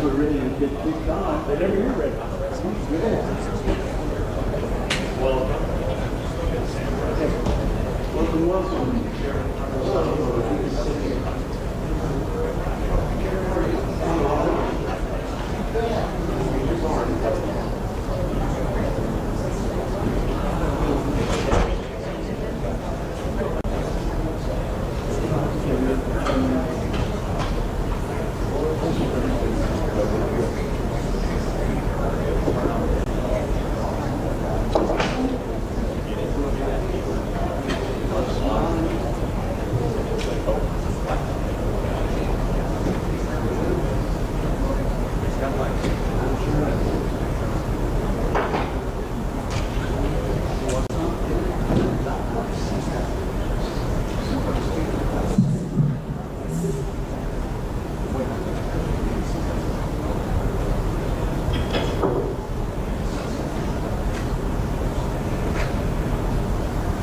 We're ready to get kicked on. Whenever you're ready. Welcome.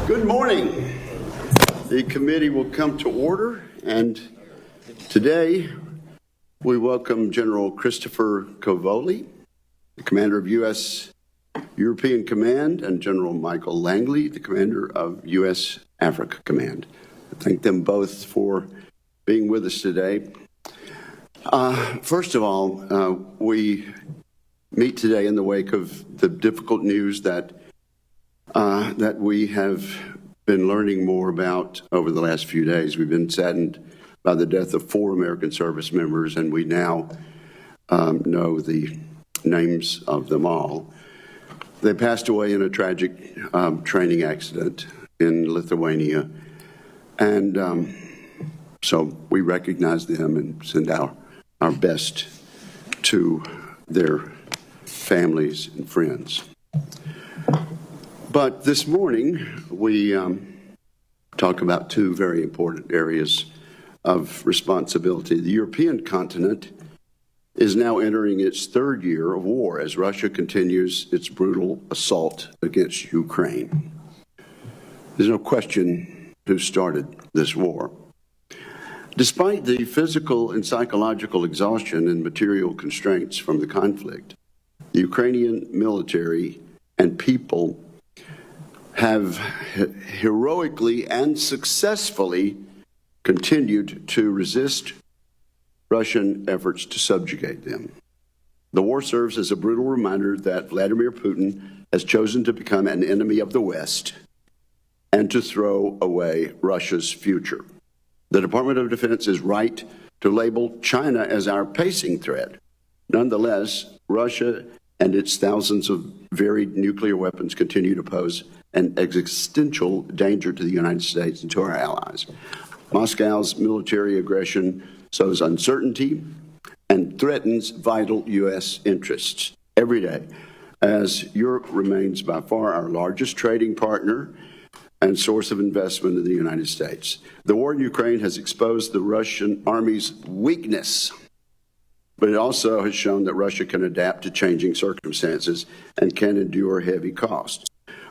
Good morning. The committee will come to order, and today we welcome General Christopher Cavoli, the commander of U.S. European Command, and General Michael Langley, the commander of U.S. Africa Command. I thank them both for being with us today. First of all, we meet today in the wake of the difficult news that we have been learning more about over the last few days. We've been saddened by the death of 4 American service members, and we now know the names of them all. They passed away in a tragic training accident in Lithuania, and so we recognize them and send our best to their families and friends. But this morning, we talk about 2 very important areas of responsibility. The European continent is now entering its 3rd year of war as Russia continues its brutal assault against Ukraine. There's no question who started this war. Despite the physical and psychological exhaustion and material constraints from the conflict, the Ukrainian military and people have heroically and successfully continued to resist Russian efforts to subjugate them. The war serves as a brutal reminder that Vladimir Putin has chosen to become an enemy of the West and to throw away Russia's future. The Department of Defense is right to label China as our pacing threat. Nonetheless, Russia and its thousands of varied nuclear weapons continue to pose an existential danger to the United States and to our allies. Moscow's military aggression sows uncertainty and threatens vital U.S. interests every day, as Europe remains by far our largest trading partner and source of investment in the United States. The war in Ukraine has exposed the Russian army's weakness, but it also has shown that Russia can adapt to changing circumstances and can endure heavy costs.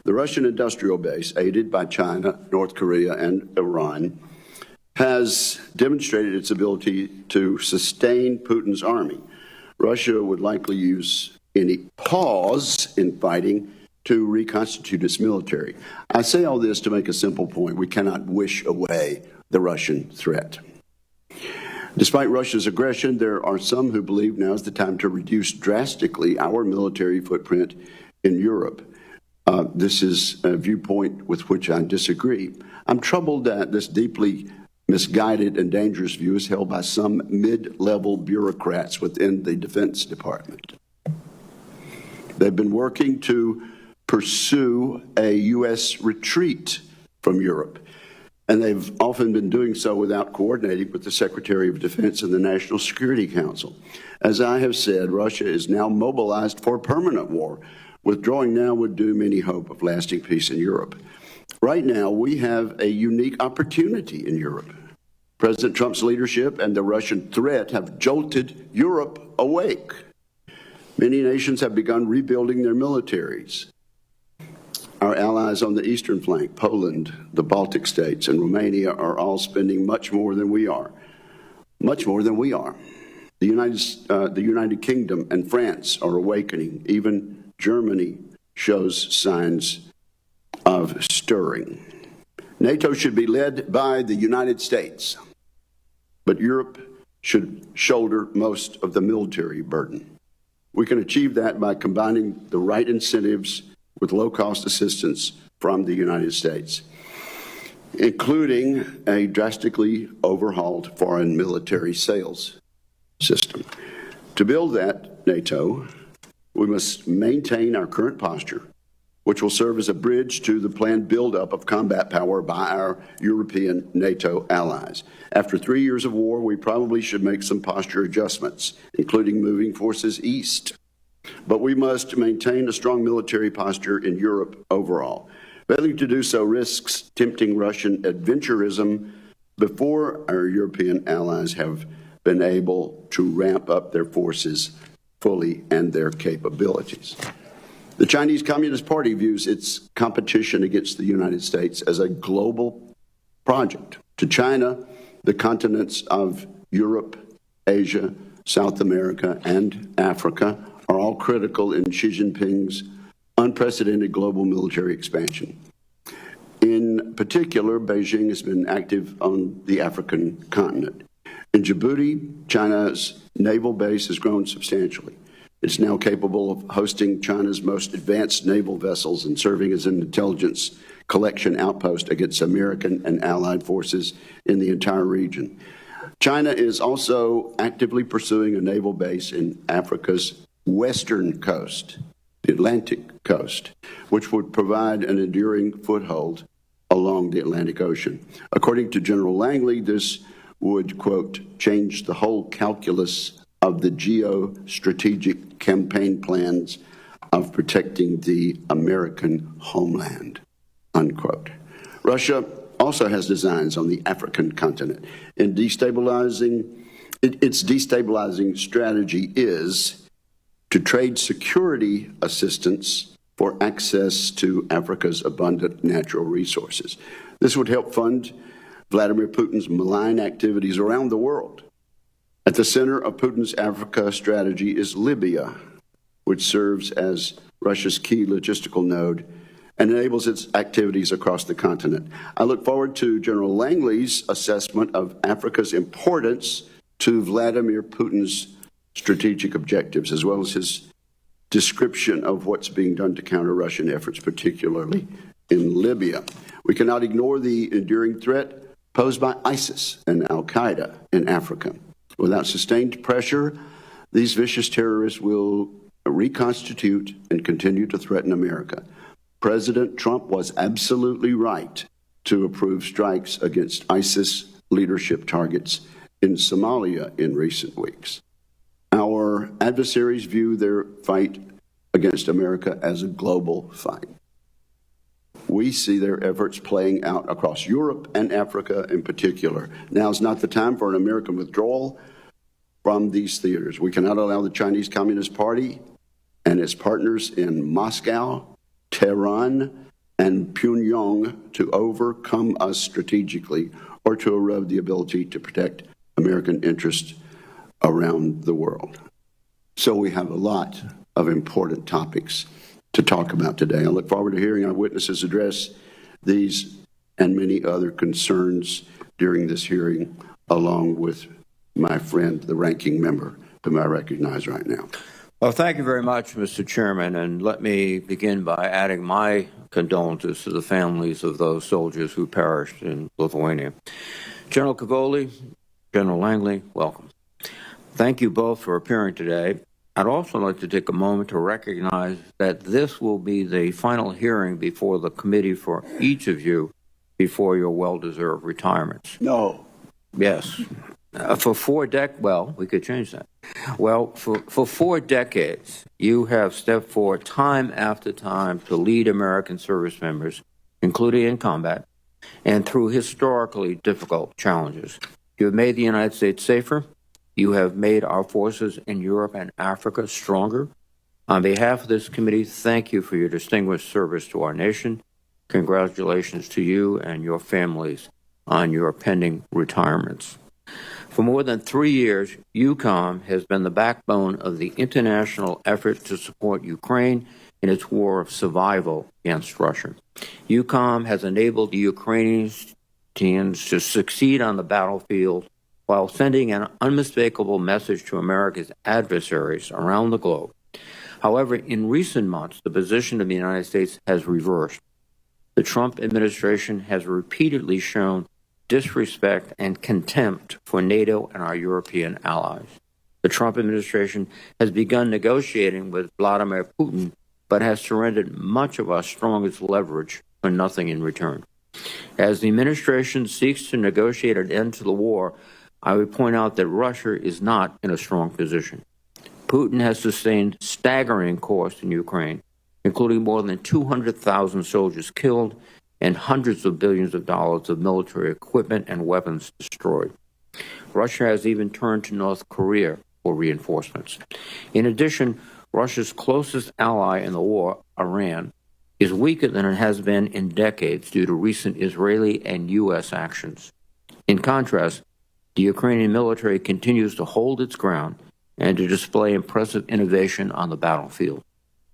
The Russian industrial base, aided by China, North Korea, and Iran, has demonstrated its ability to sustain Putin's army. Russia would likely use any pause in fighting to reconstitute its military. I say all this to make a simple point. We cannot wish away the Russian threat. Despite Russia's aggression, there are some who believe now is the time to reduce drastically our military footprint in Europe. This is a viewpoint with which I disagree. I'm troubled that this deeply misguided and dangerous view is held by some mid-level bureaucrats within the Defense Department. They've been working to pursue a U.S. retreat from Europe, and they've often been doing so without coordinating with the Secretary of Defense and the National Security Council. As I have said, Russia is now mobilized for a permanent war. Withdrawing now would doom any hope of lasting peace in Europe. Right now, we have a unique opportunity in Europe. President Trump's leadership and the Russian threat have jolted Europe awake. Many nations have begun rebuilding their militaries. Our allies on the eastern flank, Poland, the Baltic states, and Romania are all spending much more than we are. Much more than we are. The United Kingdom and France are awakening. Even Germany shows signs of stirring. NATO should be led by the United States, but Europe should shoulder most of the military burden. We can achieve that by combining the right incentives with low-cost assistance from the United States, including a drastically overhauled foreign military sales system. To build that NATO, we must maintain our current posture, which will serve as a bridge to the planned buildup of combat power by our European NATO allies. After 3 years of war, we probably should make some posture adjustments, including moving forces east. But we must maintain a strong military posture in Europe overall. Failing to do so risks tempting Russian adventurism before our European allies have been able to ramp up their forces fully and their capabilities. The Chinese Communist Party views its competition against the United States as a global project. To China, the continents of Europe, Asia, South America, and Africa are all critical in Xi Jinping's unprecedented global military expansion. In particular, Beijing has been active on the African continent. In Djibouti, China's naval base has grown substantially. It's now capable of hosting China's most advanced naval vessels and serving as an intelligence collection outpost against American and allied forces in the entire region. China is also actively pursuing a naval base in Africa's western coast, the Atlantic coast, which would provide an enduring foothold along the Atlantic Ocean. According to General Langley, this would, quote, change the whole calculus of the geostrategic campaign plans of protecting the American homeland, unquote. Russia also has designs on the African continent. Its destabilizing strategy is to trade security assistance for access to Africa's abundant natural resources. This would help fund Vladimir Putin's malign activities around the world. At the center of Putin's Africa strategy is Libya, which serves as Russia's key logistical node and enables its activities across the continent. I look forward to General Langley's assessment of Africa's importance to Vladimir Putin's strategic objectives, as well as his description of what's being done to counter Russian efforts, particularly in Libya. We cannot ignore the enduring threat posed by ISIS and al-Qaeda in Africa. Without sustained pressure, these vicious terrorists will reconstitute and continue to threaten America. President Trump was absolutely right to approve strikes against ISIS leadership targets in Somalia in recent weeks. Our adversaries view their fight against America as a global fight. We see their efforts playing out across Europe and Africa in particular. Now is not the time for an American withdrawal from these theaters. We cannot allow the Chinese Communist Party and its partners in Moscow, Tehran, and Pyongyang to overcome us strategically or to erode the ability to protect American interests around the world. So we have a lot of important topics to talk about today. I look forward to hearing our witnesses address these and many other concerns during this hearing, along with my friend, the ranking member, whom I recognize right now. Well, thank you very much, Mr. Chairman, and let me begin by adding my condolences to the families of those soldiers who perished in Lithuania. General Cavoli, General Langley, welcome. Thank you both for appearing today. I'd also like to take a moment to recognize that this will be the final hearing before the committee for each of you before your well-deserved retirements. No. Yes. For 4 decades, well, we could change that. Well, for 4 decades, you have stepped forward time after time to lead American service members, including in combat, and through historically difficult challenges. You have made the United States safer. You have made our forces in Europe and Africa stronger. On behalf of this committee, thank you for your distinguished service to our nation. Congratulations to you and your families on your pending retirements. For more than 3 years, EUCOM has been the backbone of the international effort to support Ukraine in its war of survival against Russia. EUCOM has enabled the Ukrainians to succeed on the battlefield while sending an unmistakable message to America's adversaries around the globe. However, in recent months, the position of the United States has reversed. The Trump administration has repeatedly shown disrespect and contempt for NATO and our European allies. The Trump administration has begun negotiating with Vladimir Putin, but has surrendered much of our strongest leverage for nothing in return. As the administration seeks to negotiate an end to the war, I would point out that Russia is not in a strong position. Putin has sustained staggering costs in Ukraine, including more than 200,000 soldiers killed and hundreds of billions of dollars of military equipment and weapons destroyed. Russia has even turned to North Korea for reinforcements. In addition, Russia's closest ally in the war, Iran, is weaker than it has been in decades due to recent Israeli and U.S. actions. In contrast, the Ukrainian military continues to hold its ground and to display impressive innovation on the battlefield,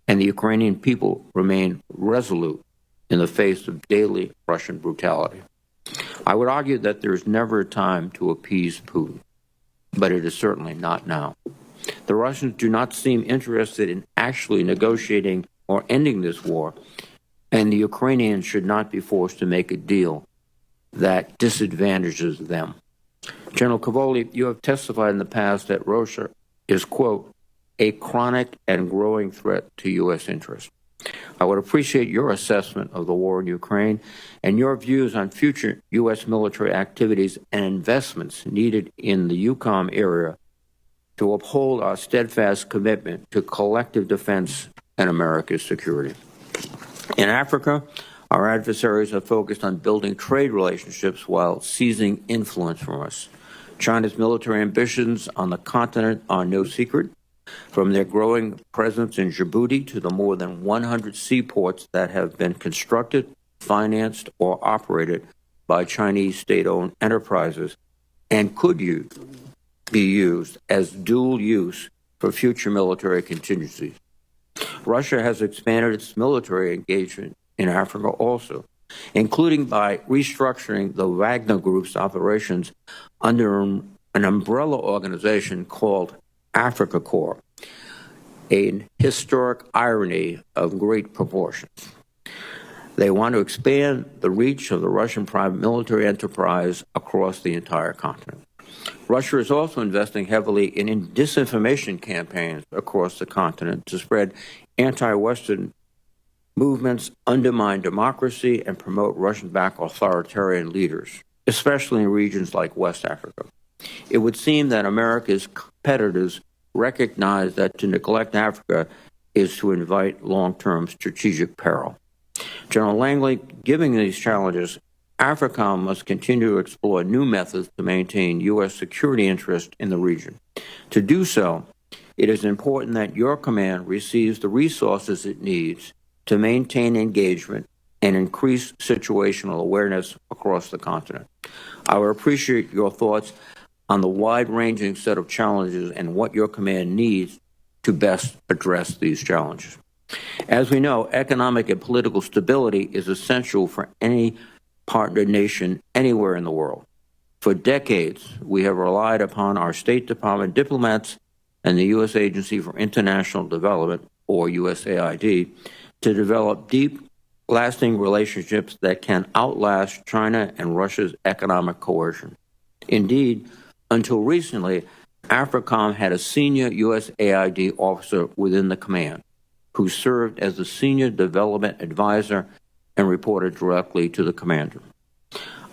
and the Ukrainian people remain resolute in the face of daily Russian brutality. I would argue that there is never a time to appease Putin, but it is certainly not now. The Russians do not seem interested in actually negotiating or ending this war, and the Ukrainians should not be forced to make a deal that disadvantages them. General Cavoli, you have testified in the past that Russia is, quote, a chronic and growing threat to U.S. interests. I would appreciate your assessment of the war in Ukraine and your views on future U.S. military activities and investments needed in the EUCOM area to uphold our steadfast commitment to collective defense and America's security. In Africa, our adversaries have focused on building trade relationships while seizing influence from us. China's military ambitions on the continent are no secret, from their growing presence in Djibouti to the more than 100 seaports that have been constructed, financed, or operated by Chinese state-owned enterprises and could be used as dual use for future military contingencies. Russia has expanded its military engagement in Africa also, including by restructuring the Wagner Group's operations under an umbrella organization called Africa Corps, a historic irony of great proportions. They want to expand the reach of the Russian private military enterprise across the entire continent. Russia is also investing heavily in disinformation campaigns across the continent to spread anti-Western movements, undermine democracy, and promote Russian-backed authoritarian leaders, especially in regions like West Africa. It would seem that America's competitors recognize that to neglect Africa is to invite long-term strategic peril. General Langley, given these challenges, AFRICOM must continue to explore new methods to maintain U.S. security interests in the region. To do so, it is important that your command receives the resources it needs to maintain engagement and increase situational awareness across the continent. I would appreciate your thoughts on the wide-ranging set of challenges and what your command needs to best address these challenges. As we know, economic and political stability is essential for any partner nation anywhere in the world. For decades, we have relied upon our State Department diplomats and the U.S. Agency for International Development, or USAID, to develop deep, lasting relationships that can outlast China and Russia's economic coercion. Indeed, until recently, AFRICOM had a senior USAID officer within the command who served as the senior development advisor and reported directly to the commander.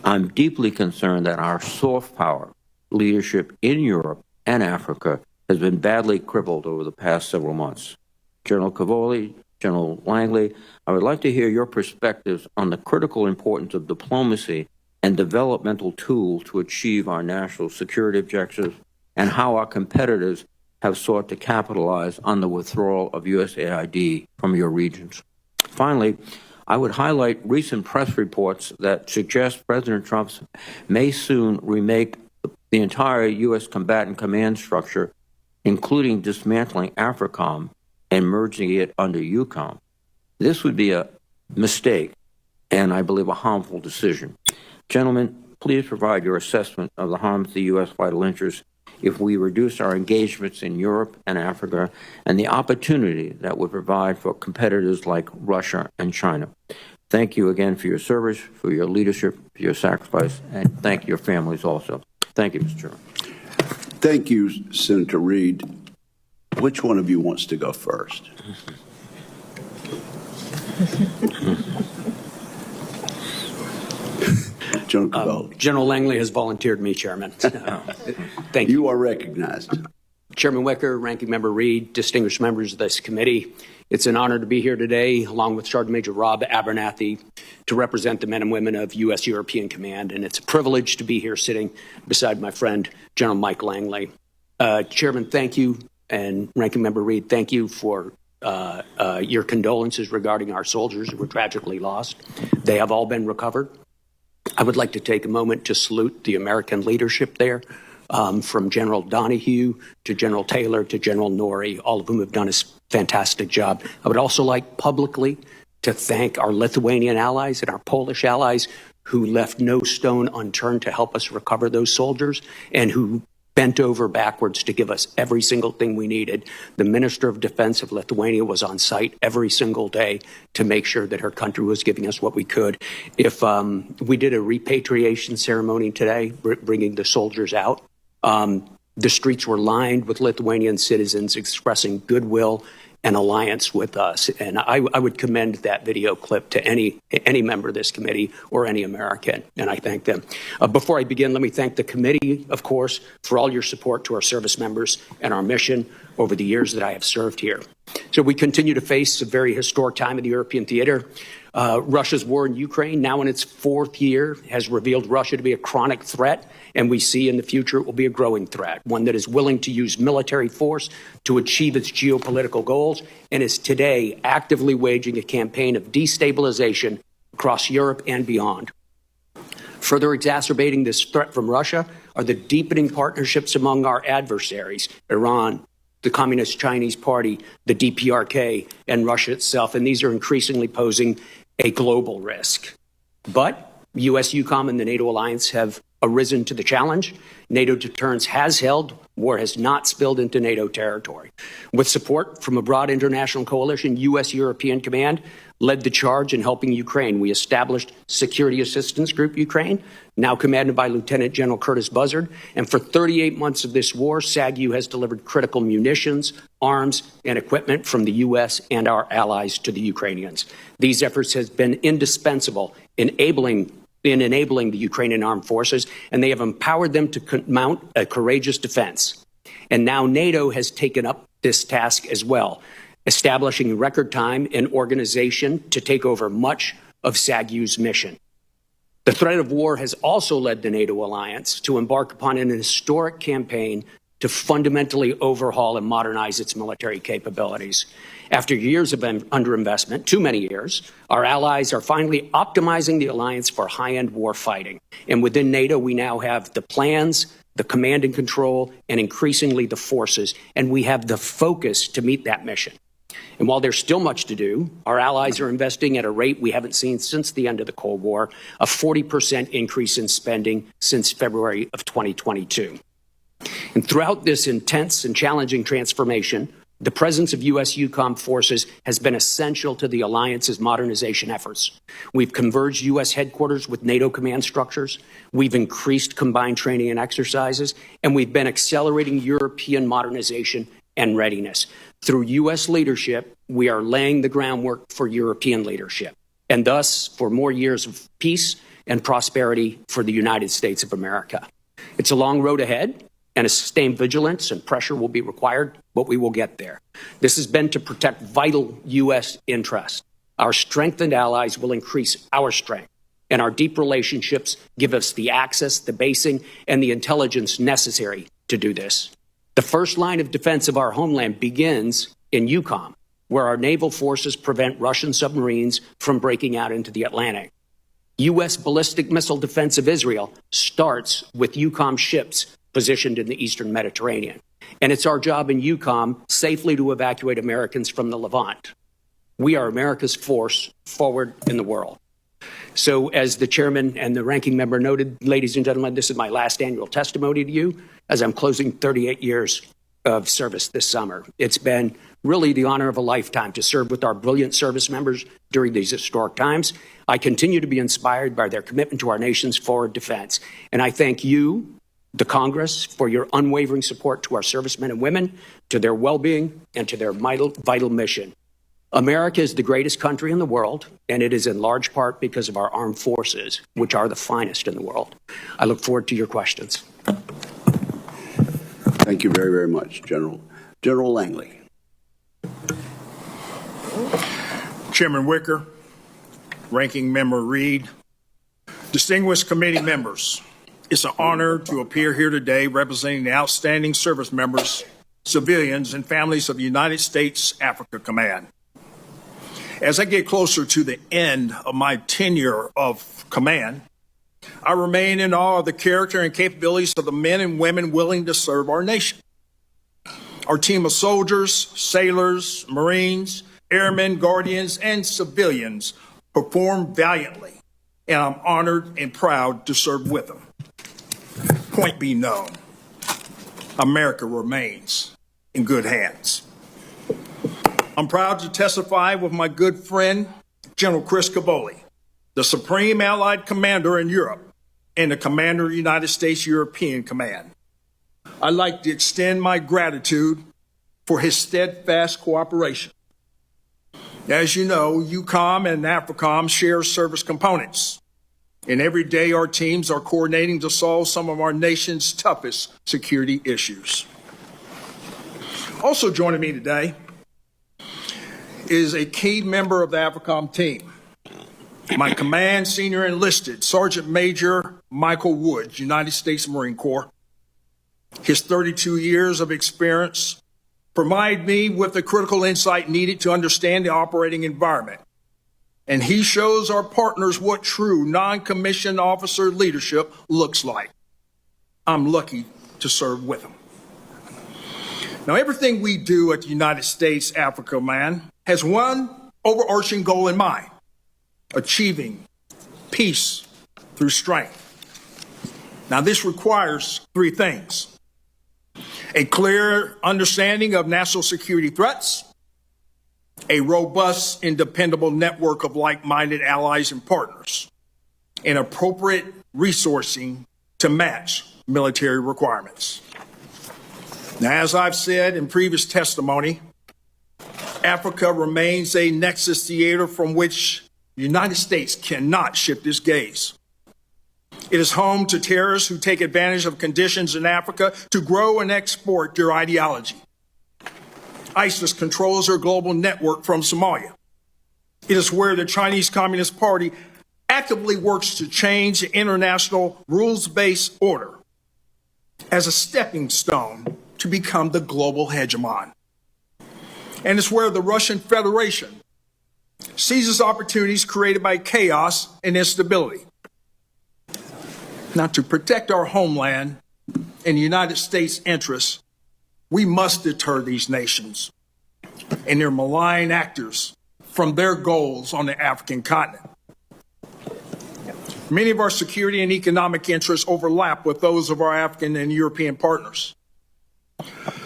I'm deeply concerned that our soft power leadership in Europe and Africa has been badly crippled over the past several months. General Cavoli, General Langley, I would like to hear your perspectives on the critical importance of diplomacy and developmental tools to achieve our national security objectives and how our competitors have sought to capitalize on the withdrawal of USAID from your regions. Finally, I would highlight recent press reports that suggest President Trump may soon remake the entire U.S. combatant command structure, including dismantling AFRICOM and merging it under EUCOM. This would be a mistake and, I believe, a harmful decision. Gentlemen, please provide your assessment of the harm to the U.S. vital interests if we reduce our engagements in Europe and Africa and the opportunity that would provide for competitors like Russia and China. Thank you again for your service, for your leadership, for your sacrifice, and thank your families also. Thank you, Mr. Chairman. Thank you, Senator Reid. Which one of you wants to go first? General Langley has volunteered me, Chairman. Thank you. You are recognized. Chairman Wicker, Ranking Member Reid, distinguished members of this committee, it's an honor to be here today, along with Sergeant Major Rob Abernathy, to represent the men and women of U.S. European Command, and it's a privilege to be here sitting beside my friend, General Mike Langley. Chairman, thank you, and Ranking Member Reid, thank you for your condolences regarding our soldiers who were tragically lost. They have all been recovered. I would like to take a moment to salute the American leadership there, from General Donahue to General Taylor to General Norrie, all of whom have done a fantastic job. I would also like publicly to thank our Lithuanian allies and our Polish allies who left no stone unturned to help us recover those soldiers and who bent over backwards to give us every single thing we needed. The Minister of Defense of Lithuania was on site every single day to make sure that her country was giving us what we could. If we did a repatriation ceremony today, bringing the soldiers out, the streets were lined with Lithuanian citizens expressing goodwill and alliance with us. And I would commend that video clip to any member of this committee or any American, and I thank them. Before I begin, let me thank the committee, of course, for all your support to our service members and our mission over the years that I have served here. So we continue to face a very historic time in the European theater. Russia's war in Ukraine, now in its fourth year, has revealed Russia to be a chronic threat, and we see in the future it will be a growing threat, one that is willing to use military force to achieve its geopolitical goals and is today actively waging a campaign of destabilization across Europe and beyond. Further exacerbating this threat from Russia are the deepening partnerships among our adversaries, Iran, the Communist Chinese Party, the DPRK, and Russia itself, and these are increasingly posing a global risk. But U.S. EUCOM and the NATO alliance have arisen to the challenge. NATO deterrence has held. War has not spilled into NATO territory. With support from a broad international coalition, U.S. European Command led the charge in helping Ukraine. We established Security Assistance Group Ukraine, now commanded by Lieutenant General Curtis Buzzard. And for 38 months of this war, SAGU has delivered critical munitions, arms, and equipment from the U.S. and our allies to the Ukrainians. These efforts have been indispensable in enabling the Ukrainian armed forces, and they have empowered them to mount a courageous defense. And now NATO has taken up this task as well, establishing in record time an organization to take over much of SAGU's mission. The threat of war has also led the NATO alliance to embark upon an historic campaign to fundamentally overhaul and modernize its military capabilities. After years of underinvestment, too many years, our allies are finally optimizing the alliance for high-end war fighting. And within NATO, we now have the plans, the command and control, and increasingly the forces, and we have the focus to meet that mission. And while there's still much to do, our allies are investing at a rate we haven't seen since the end of the Cold War, a 40% increase in spending since February of 2022. And throughout this intense and challenging transformation, the presence of U.S. EUCOM forces has been essential to the alliance's modernization efforts. We've converged U.S. headquarters with NATO command structures, we've increased combined training and exercises, and we've been accelerating European modernization and readiness. Through U.S. leadership, we are laying the groundwork for European leadership, and thus for more years of peace and prosperity for the United States of America. It's a long road ahead, and a sustained vigilance and pressure will be required, but we will get there. This has been to protect vital U.S. interests. Our strengthened allies will increase our strength, and our deep relationships give us the access, the basing, and the intelligence necessary to do this. The first line of defense of our homeland begins in EUCOM, where our naval forces prevent Russian submarines from breaking out into the Atlantic. U.S. ballistic missile defense of Israel starts with EUCOM ships positioned in the Eastern Mediterranean. And it's our job in EUCOM safely to evacuate Americans from the Levant. We are America's force forward in the world. So as the chairman and the ranking member noted, ladies and gentlemen, this is my last annual testimony to you as I'm closing 38 years of service this summer. It's been really the honor of a lifetime to serve with our brilliant service members during these historic times. I continue to be inspired by their commitment to our nation's forward defense. And I thank you, the Congress, for your unwavering support to our servicemen and women, to their well-being, and to their vital mission. America is the greatest country in the world, and it is in large part because of our armed forces, which are the finest in the world. I look forward to your questions. Thank you very, very much, General. General Langley. Chairman Wicker, Ranking Member Reed, distinguished committee members, it's an honor to appear here today representing the outstanding service members, civilians, and families of the United States Africa Command. As I get closer to the end of my tenure of command, I remain in awe of the character and capabilities of the men and women willing to serve our nation. Our team of soldiers, sailors, Marines, airmen, guardians, and civilians perform valiantly, and I'm honored and proud to serve with them. Point be known, America remains in good hands. I'm proud to testify with my good friend, General Chris Cavoli, the Supreme Allied Commander in Europe and the Commander of the United States European Command. I'd like to extend my gratitude for his steadfast cooperation. As you know, EUCOM and AFRICOM share service components, and every day our teams are coordinating to solve some of our nation's toughest security issues. Also joining me today is a key member of the AFRICOM team, my command senior enlisted Sergeant Major Michael Woods, United States Marine Corps. His 32 years of experience provide me with the critical insight needed to understand the operating environment. And he shows our partners what true non-commissioned officer leadership looks like. I'm lucky to serve with him. Now, everything we do at the United States Africa Command has one overarching goal in mind: achieving peace through strength. Now, this requires three things: a clear understanding of national security threats, a robust and dependable network of like-minded allies and partners, and appropriate resourcing to match military requirements. Now, as I've said in previous testimony, Africa remains a nexus theater from which the United States cannot shift its gaze. It is home to terrorists who take advantage of conditions in Africa to grow and export their ideology. ISIS controls their global network from Somalia. It is where the Chinese Communist Party actively works to change the international rules-based order as a stepping stone to become the global hegemon. And it's where the Russian Federation seizes opportunities created by chaos and instability. Now, to protect our homeland and the United States' interests, we must deter these nations and their malign actors from their goals on the African continent. Many of our security and economic interests overlap with those of our African and European partners.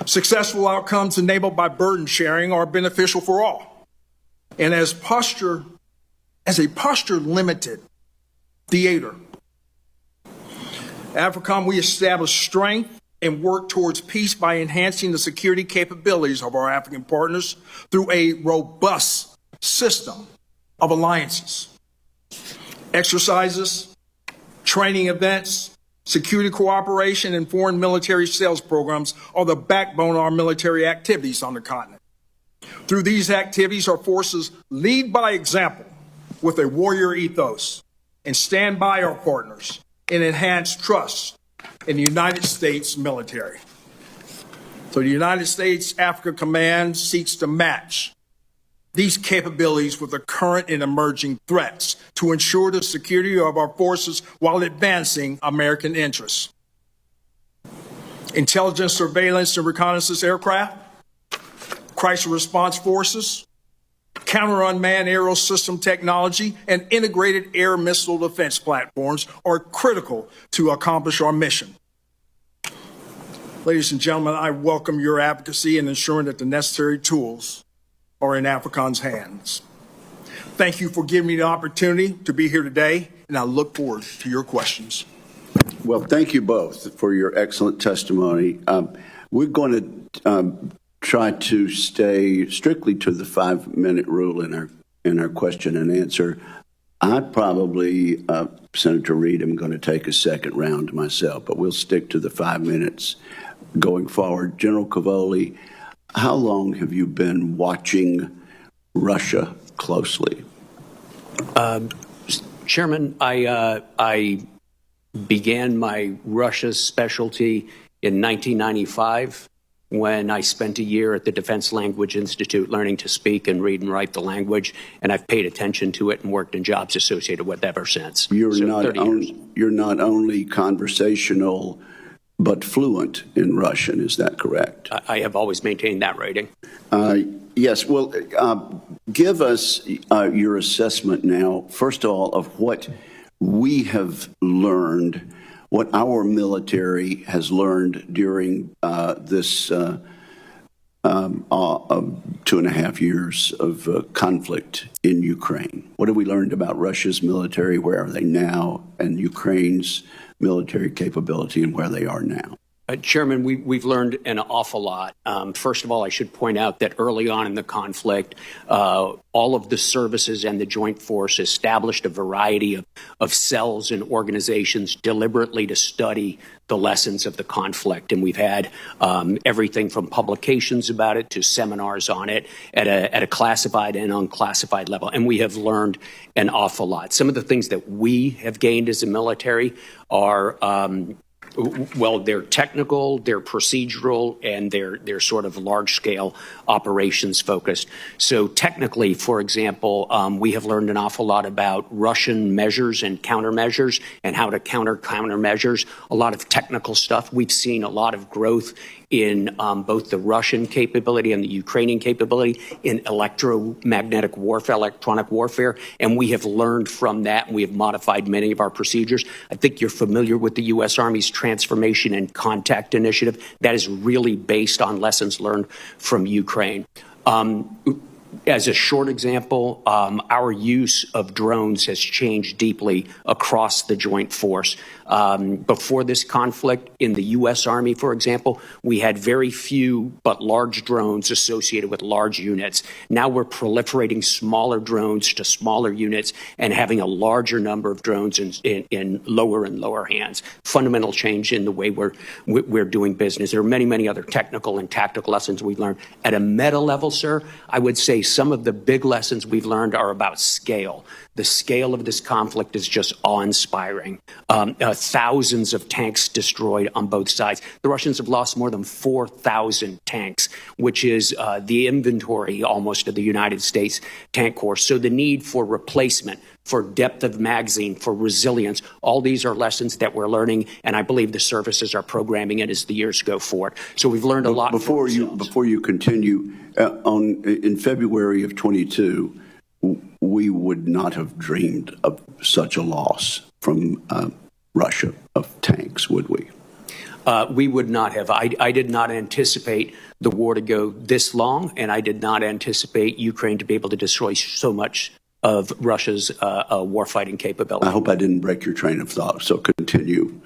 Successful outcomes enabled by burden sharing are beneficial for all. And as a posture-limited theater, AFRICOM, we establish strength and work towards peace by enhancing the security capabilities of our African partners through a robust system of alliances, exercises, training events, security cooperation, and foreign military sales programs are the backbone of our military activities on the continent. Through these activities, our forces lead by example with a warrior ethos and stand by our partners and enhance trust in the United States military. So the United States Africa Command seeks to match these capabilities with the current and emerging threats to ensure the security of our forces while advancing American interests. intelligence, surveillance, and reconnaissance aircraft, crisis response forces, counter unmanned aerial system technology, and integrated air missile defense platforms are critical to accomplish our mission. Ladies and gentlemen, I welcome your advocacy in ensuring that the necessary tools are in AFRICOM's hands. Thank you for giving me the opportunity to be here today, and I look forward to your questions. Well, thank you both for your excellent testimony. We're going to try to stay strictly to the 5-minute rule in our question and answer. I probably, Senator Reid, am going to take a second round myself, but we'll stick to the 5 minutes going forward. General Cavoli, how long have you been watching Russia closely? Chairman, I began my Russia specialty in 1995 when I spent a year at the Defense Language Institute learning to speak and read and write the language, and I've paid attention to it and worked in jobs associated with it ever since. You're not only conversational, but fluent in Russian, is that correct? I have always maintained that rating. Yes, well, give us your assessment now, first of all, of what we have learned, what our military has learned during this 2.5 years of conflict in Ukraine. What have we learned about Russia's military? Where are they now? And Ukraine's military capability and where they are now? Chairman, we've learned an awful lot. First of all, I should point out that early on in the conflict, all of the services and the Joint Force established a variety of cells and organizations deliberately to study the lessons of the conflict. And we've had everything from publications about it to seminars on it at a classified and unclassified level. And we have learned an awful lot. Some of the things that we have gained as a military are well, they're technical, they're procedural, and they're sort of large-scale operations focused. So technically, for example, we have learned an awful lot about Russian measures and countermeasures and how to counter countermeasures, a lot of technical stuff. We've seen a lot of growth in both the Russian capability and the Ukrainian capability in electromagnetic warfare, electronic warfare, and we have learned from that, and we have modified many of our procedures. I think you're familiar with the U.S. Army's Transformation and Contact Initiative. That is really based on lessons learned from Ukraine. As a short example, our use of drones has changed deeply across the Joint Force. Before this conflict, in the U.S. Army, for example, we had very few but large drones associated with large units. Now we're proliferating smaller drones to smaller units and having a larger number of drones in lower and lower hands. Fundamental change in the way we're doing business. There are many, many other technical and tactical lessons we've learned. At a meta level, sir, I would say some of the big lessons we've learned are about scale. The scale of this conflict is just awe-inspiring. Thousands of tanks destroyed on both sides. The Russians have lost more than 4,000 tanks, which is the inventory almost of the United States tank corps. So the need for replacement, for depth of magazine, for resilience, all these are lessons that we're learning, and I believe the services are programming it as the years go forward. So we've learned a lot. Before you continue, in February of 22, we would not have dreamed of such a loss from Russia of tanks, would we? We would not have. I did not anticipate the war to go this long, and I did not anticipate Ukraine to be able to destroy so much of Russia's warfighting capability. I hope I didn't break your train of thought, so continue.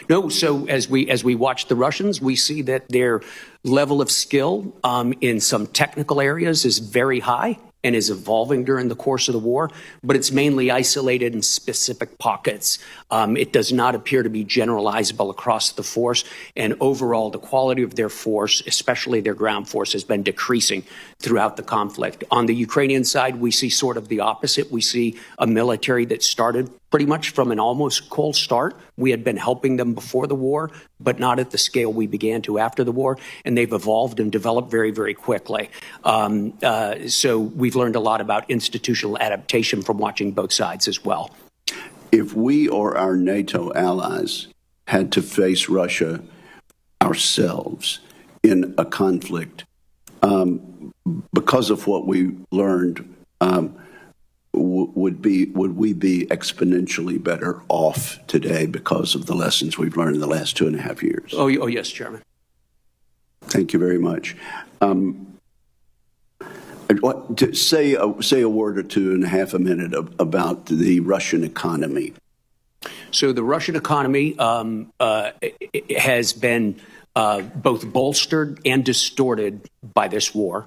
No, so as we watch the Russians, we see that their level of skill in some technical areas is very high and is evolving during the course of the war, but it's mainly isolated in specific pockets. It does not appear to be generalizable across the force, and overall the quality of their force, especially their ground force, has been decreasing throughout the conflict. On the Ukrainian side, we see sort of the opposite. We see a military that started pretty much from an almost cold start. We had been helping them before the war, but not at the scale we began to after the war, and they've evolved and developed very, very quickly. So we've learned a lot about institutional adaptation from watching both sides as well. If we or our NATO allies had to face Russia ourselves in a conflict because of what we learned. Would we be exponentially better off today because of the lessons we've learned in the last 2.5 years? Oh, yes, Chairman. Thank you very much. Say a word or two in half a minute about the Russian economy. So the Russian economy has been both bolstered and distorted by this war.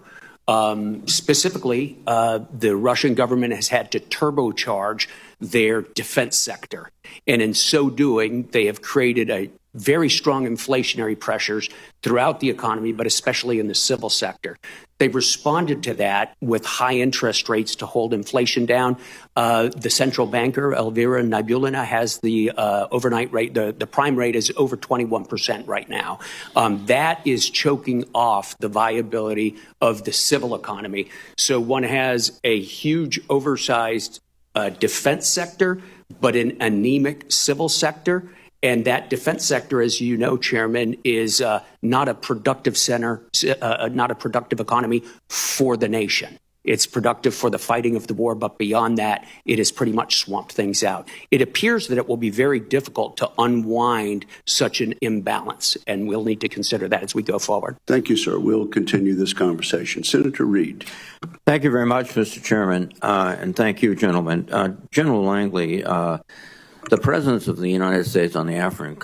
Specifically, the Russian government has had to turbocharge their defense sector. And in so doing, they have created a very strong inflationary pressures throughout the economy, but especially in the civil sector. They've responded to that with high interest rates to hold inflation down. The central banker, Elvira Nabiullina, has the overnight rate, the prime rate is over 21% right now. That is choking off the viability of the civil economy. So one has a huge oversized defense sector, but an anemic civil sector. And that defense sector, as you know, Chairman, is not a productive not a productive economy for the nation. It's productive for the fighting of the war, but beyond that, it has pretty much swamped things out. It appears that it will be very difficult to unwind such an imbalance, and we'll need to consider that as we go forward. Thank you, sir. We'll continue this conversation. Senator Reid. Thank you very much, Mr. Chairman, and thank you, gentlemen. General Langley, the presence of the United States on the African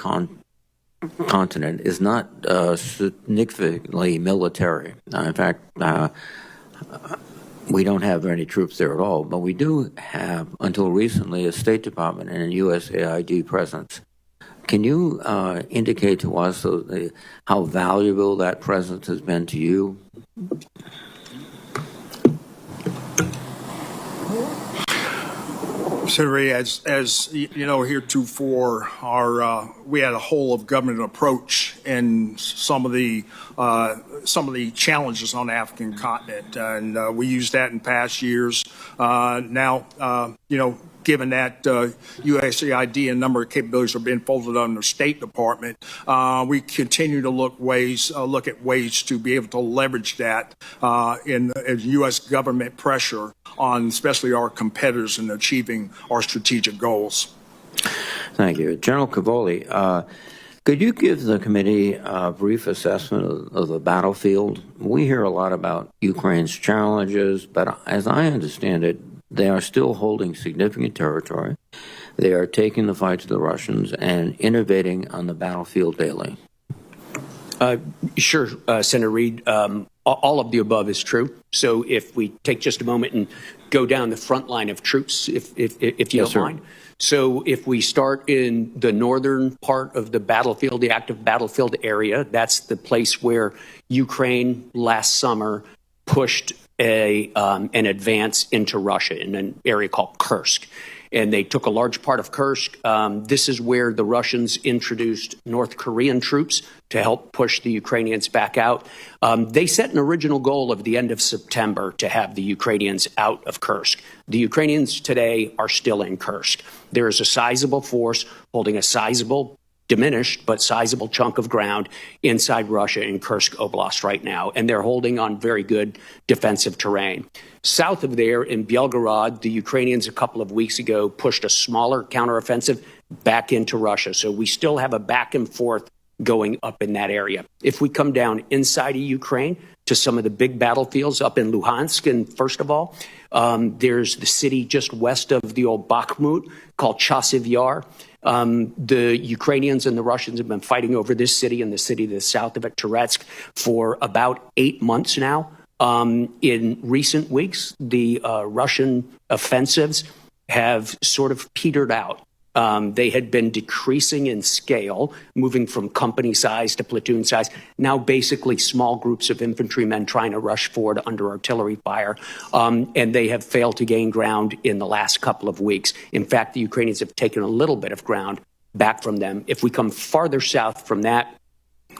continent is not significantly military. In fact, we don't have any troops there at all, but we do have, until recently, a State Department and a USAID presence. Can you indicate to us how valuable that presence has been to you? Senator, as you know, heretofore, we had a whole of government approach in some of the challenges on the African continent, and we used that in past years. Now, given that USAID and a number of capabilities are being folded under the State Department, we continue to look at ways to be able to leverage that in U.S. government pressure on especially our competitors in achieving our strategic goals. Thank you. General Cavoli, could you give the committee a brief assessment of the battlefield? We hear a lot about Ukraine's challenges, but as I understand it, they are still holding significant territory. They are taking the fight to the Russians and innovating on the battlefield daily. Sure, Senator Reid. All of the above is true. So if we take just a moment and go down the front line of troops, if you don't mind. So if we start in the northern part of the battlefield, the active battlefield area, that's the place where Ukraine last summer pushed an advance into Russia in an area called Kursk. And they took a large part of Kursk. This is where the Russians introduced North Korean troops to help push the Ukrainians back out. They set an original goal of the end of September to have the Ukrainians out of Kursk. The Ukrainians today are still in Kursk. There is a sizable force holding a sizable, diminished but sizable chunk of ground inside Russia in Kursk Oblast right now, and they're holding on very good defensive terrain. South of there in Belgorod, the Ukrainians a couple of weeks ago pushed a smaller counteroffensive back into Russia. So we still have a back and forth going up in that area. If we come down inside of Ukraine to some of the big battlefields up in Luhansk, and first of all, there's the city just west of the old Bakhmut called Chasiv Yar. The Ukrainians and the Russians have been fighting over this city and the city to the south of it, Toretsk, for about 8 months now. In recent weeks, the Russian offensives have sort of petered out. They had been decreasing in scale, moving from company size to platoon size, now basically small groups of infantrymen trying to rush forward under artillery fire, and they have failed to gain ground in the last couple of weeks. In fact, the Ukrainians have taken a little bit of ground back from them. If we come farther south from that,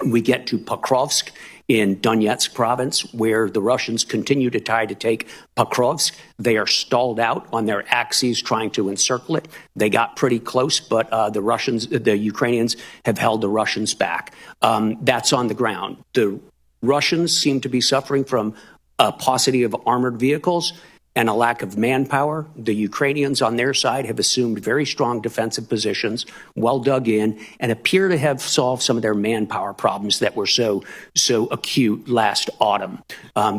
We get to Pokrovsk in Donetsk province, where the Russians continue to try to take Pokrovsk. They are stalled out on their axes trying to encircle it. They got pretty close, but the Ukrainians have held the Russians back. That's on the ground. The Russians seem to be suffering from a paucity of armored vehicles and a lack of manpower. The Ukrainians on their side have assumed very strong defensive positions, well dug in, and appear to have solved some of their manpower problems that were so acute last autumn.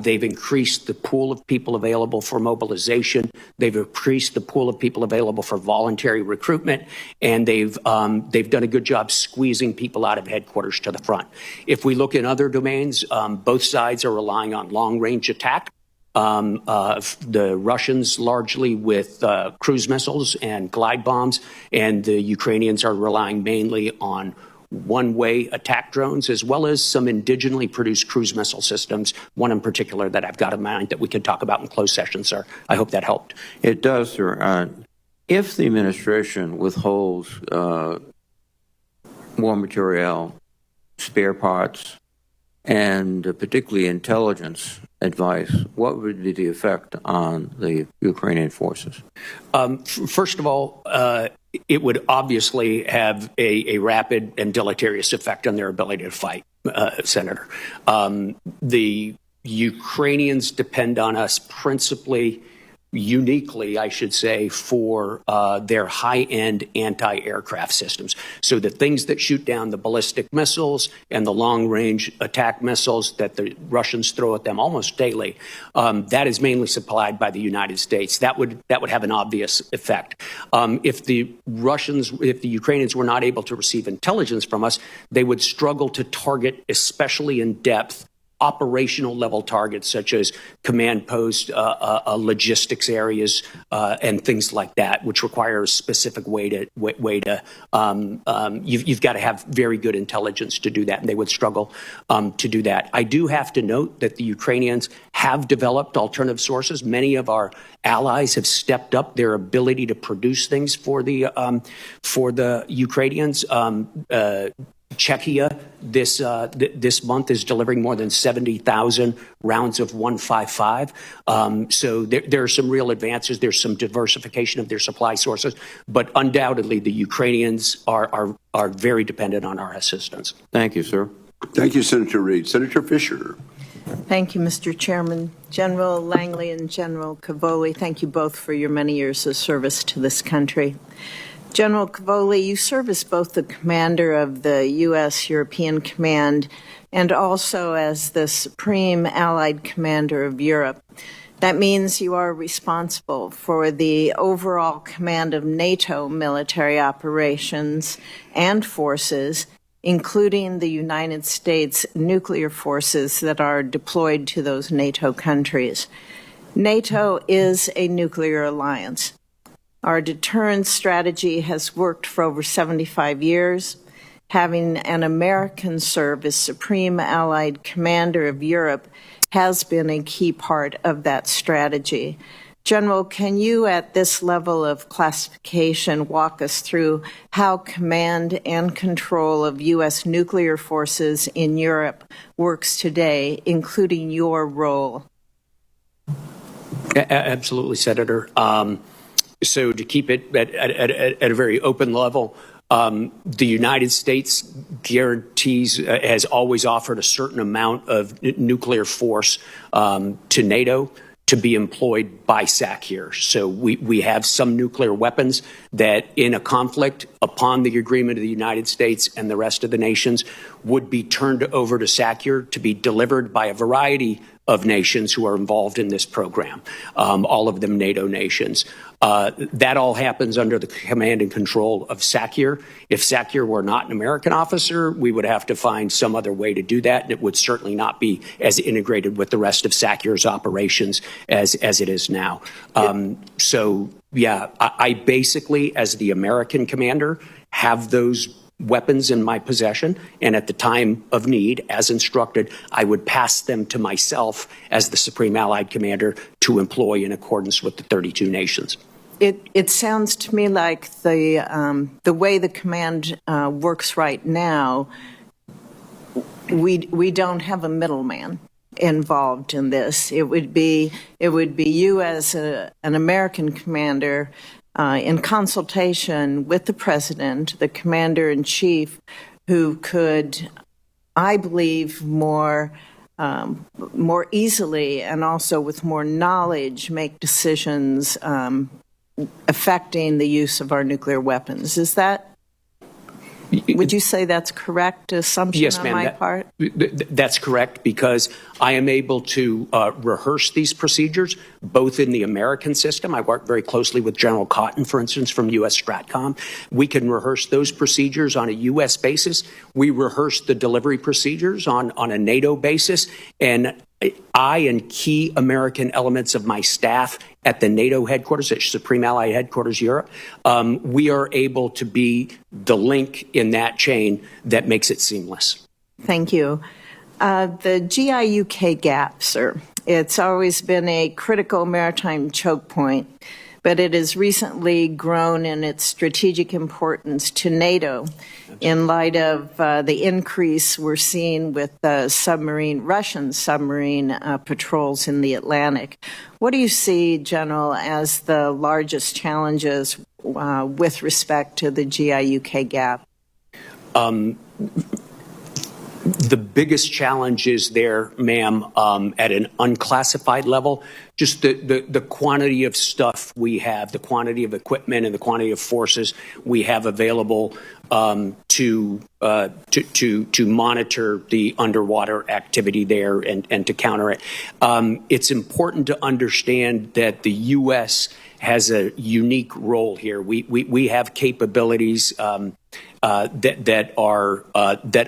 They've increased the pool of people available for mobilization. They've increased the pool of people available for voluntary recruitment, and they've done a good job squeezing people out of headquarters to the front. If we look in other domains, both sides are relying on long-range attack. The Russians largely with cruise missiles and glide bombs, and the Ukrainians are relying mainly on one-way attack drones, as well as some indigenously produced cruise missile systems, one in particular that I've got in mind that we could talk about in closed session, sir. I hope that helped. It does, sir. If the administration withholds war material, spare parts, and particularly intelligence advice, what would be the effect on the Ukrainian forces? First of all, it would obviously have a rapid and deleterious effect on their ability to fight, Senator. The Ukrainians depend on us principally, uniquely, I should say, for their high-end anti-aircraft systems. So the things that shoot down the ballistic missiles and the long-range attack missiles that the Russians throw at them almost daily, that is mainly supplied by the United States. That would have an obvious effect. If the Ukrainians were not able to receive intelligence from us, they would struggle to target, especially in depth, operational level targets such as command post, logistics areas, and things like that, which require a specific way to you've got to have very good intelligence to do that, and they would struggle to do that. I do have to note that the Ukrainians have developed alternative sources. Many of our allies have stepped up their ability to produce things for the Ukrainians. Czechia this month is delivering more than 70,000 rounds of 155. So there are some real advances. There's some diversification of their supply sources, but undoubtedly the Ukrainians are very dependent on our assistance. Thank you, sir. Thank you, Senator Reid. Senator Fisher. Thank you, Mr. Chairman. General Langley and General Cavoli, thank you both for your many years of service to this country. General Cavoli, you serve as both the commander of the U.S. European Command and also as the Supreme Allied Commander of Europe. That means you are responsible for the overall command of NATO military operations and forces, including the United States nuclear forces that are deployed to those NATO countries. NATO is a nuclear alliance. Our deterrence strategy has worked for over 75 years. Having an American serve as Supreme Allied Commander of Europe has been a key part of that strategy. General, can you at this level of classification walk us through how command and control of U.S. nuclear forces in Europe works today, including your role? Absolutely, Senator. So to keep it at a very open level, the United States guarantees, has always offered a certain amount of nuclear force to NATO to be employed by SAC here. So we have some nuclear weapons that in a conflict, upon the agreement of the United States and the rest of the nations, would be turned over to SAC here to be delivered by a variety of nations who are involved in this program, all of them NATO nations. That all happens under the command and control of SACIR. If SACIR were not an American officer, we would have to find some other way to do that, and it would certainly not be as integrated with the rest of SACIR's operations as it is now. So, yeah, I basically, as the American commander, have those weapons in my possession, and at the time of need, as instructed, I would pass them to myself as the Supreme Allied Commander to employ in accordance with the 32 nations. It sounds to me like the way the command works right now, we don't have a middleman involved in this. It would be you as an American commander in consultation with the president, the commander-in-chief, who could, I believe, more easily and also with more knowledge make decisions affecting the use of our nuclear weapons. Would you say that's correct assumption yes, on ma'am, my part? That's correct, because I am able to rehearse these procedures both in the American system. I work very closely with General Cotton, for instance, from U.S. Stratcom. We can rehearse those procedures on a U.S. basis. We rehearse the delivery procedures on a NATO basis. And I and key American elements of my staff at the NATO headquarters, at Supreme Allied Headquarters Europe, we are able to be the link in that chain that makes it seamless. Thank you. The GIUK gap, sir, it's always been a critical maritime choke point, but it has recently grown in its strategic importance to NATO in light of the increase we're seeing with Russian submarine patrols in the Atlantic. What do you see, General, as the largest challenges with respect to the GIUK gap? The biggest challenge is there, ma'am, at an unclassified level, just the quantity of stuff we have, the quantity of equipment and the quantity of forces we have available to monitor the underwater activity there and to counter it. It's important to understand that the U.S. has a unique role here. We have capabilities that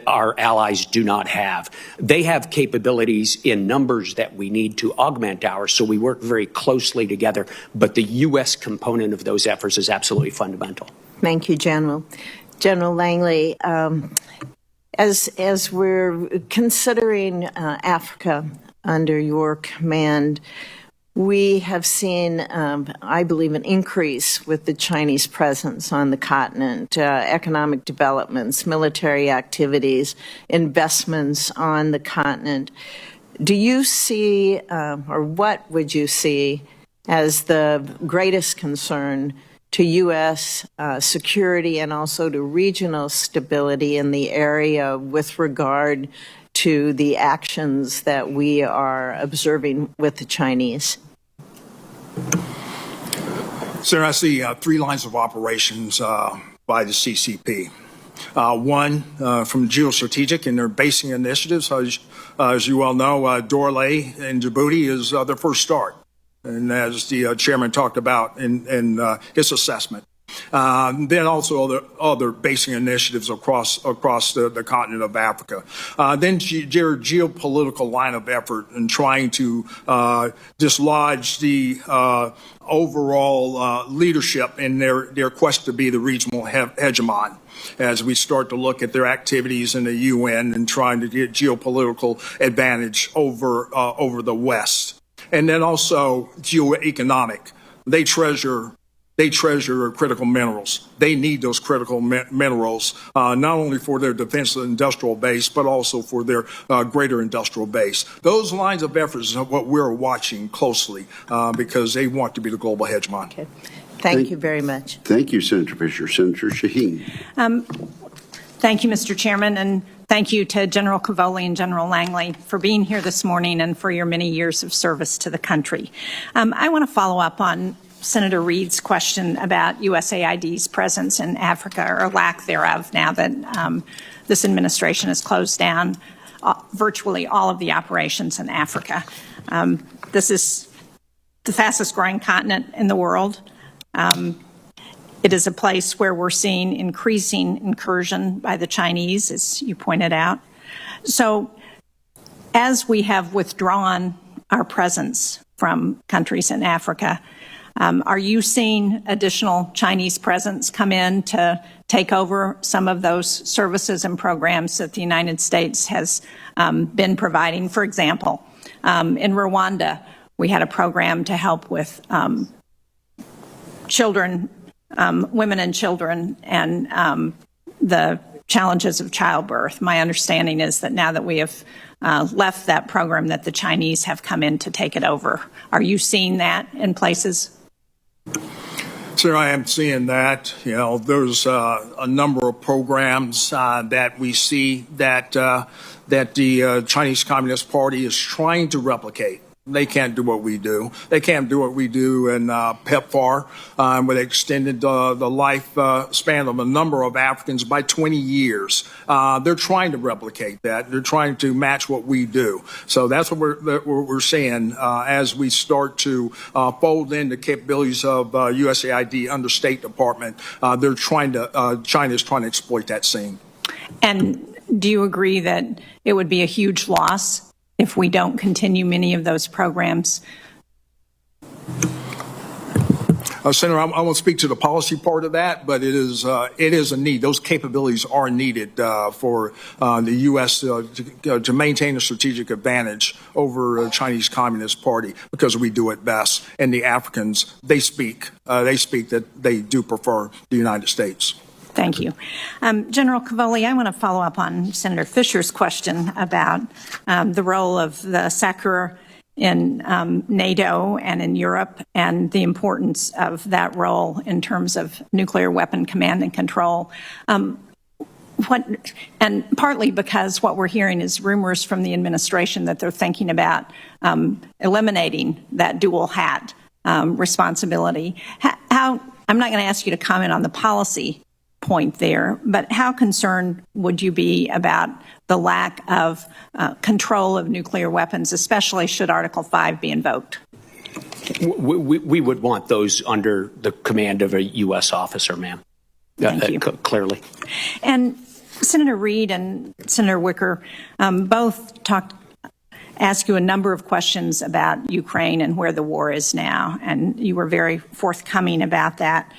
our allies do not have. They have capabilities in numbers that we need to augment ours, so we work very closely together. But the U.S. component of those efforts is absolutely fundamental. Thank you, General. General Langley, as we're considering Africa under your command, we have seen, I believe, an increase with the Chinese presence on the continent, economic developments, military activities, investments on the continent. Do you see, or what would you see as the greatest concern to U.S. security and also to regional stability in the area with regard to the actions that we are observing with the Chinese? Sir, I see three lines of operations by the CCP. One, from geostrategic and their basing initiatives. As you well know, Dorley in Djibouti is their first start. And as the chairman talked about in his assessment. Then also other basing initiatives across the continent of Africa. Then their geopolitical line of effort in trying to dislodge the overall leadership in their quest to be the regional hegemon, as we start to look at their activities in the UN and trying to get geopolitical advantage over the West. And then also geoeconomic. They treasure critical minerals. They need those critical minerals, not only for their defense industrial base, but also for their greater industrial base. Those lines of efforts are what we're watching closely because they want to be the global hegemon. Okay. Thank you very much. Thank you, Senator Fisher. Senator Shaheen. Thank you, Mr. Chairman, and thank you to General Cavoli and General Langley for being here this morning and for your many years of service to the country. I want to follow up on Senator Reid's question about USAID's presence in Africa, or lack thereof, now that this administration has closed down virtually all of the operations in Africa. This is the fastest growing continent in the world. It is a place where we're seeing increasing incursion by the Chinese, as you pointed out. So as we have withdrawn our presence from countries in Africa, are you seeing additional Chinese presence come in to take over some of those services and programs that the United States has been providing? For example, in Rwanda, we had a program to help with children, women and children, and the challenges of childbirth. My understanding is that now that we have left that program, that the Chinese have come in to take it over. Are you seeing that in places? Sir, I am seeing that. You know, there's a number of programs that we see that the Chinese Communist Party is trying to replicate. They can't do what we do. They can't do what we do in PEPFAR, where they extended the life span of a number of Africans by 20 years. They're trying to replicate that. They're trying to match what we do. So that's what we're seeing as we start to fold in the capabilities of USAID under State Department. China's trying to exploit that scene. And do you agree that it would be a huge loss if we don't continue many of those programs? Senator, I won't speak to the policy part of that, but it is a need. Those capabilities are needed for the U.S. To maintain a strategic advantage over the Chinese Communist Party, because we do it best. And the Africans, they speak that they do prefer the United States. Thank you. General Cavoli, I want to follow up on Senator Fisher's question about the role of the SACEUR in NATO and in Europe, and the importance of that role in terms of nuclear weapon command and control. And partly because what we're hearing is rumors from the administration that they're thinking about eliminating that dual hat responsibility. I'm not going to ask you to comment on the policy point there, but how concerned would you be about the lack of control of nuclear weapons, especially should Article 5 be invoked? We would want those under the command of a U.S. officer, ma'am. Thank you. Clearly. And Senator Reid and Senator Wicker both asked you a number of questions about Ukraine and where the war is now, and you were very forthcoming about that.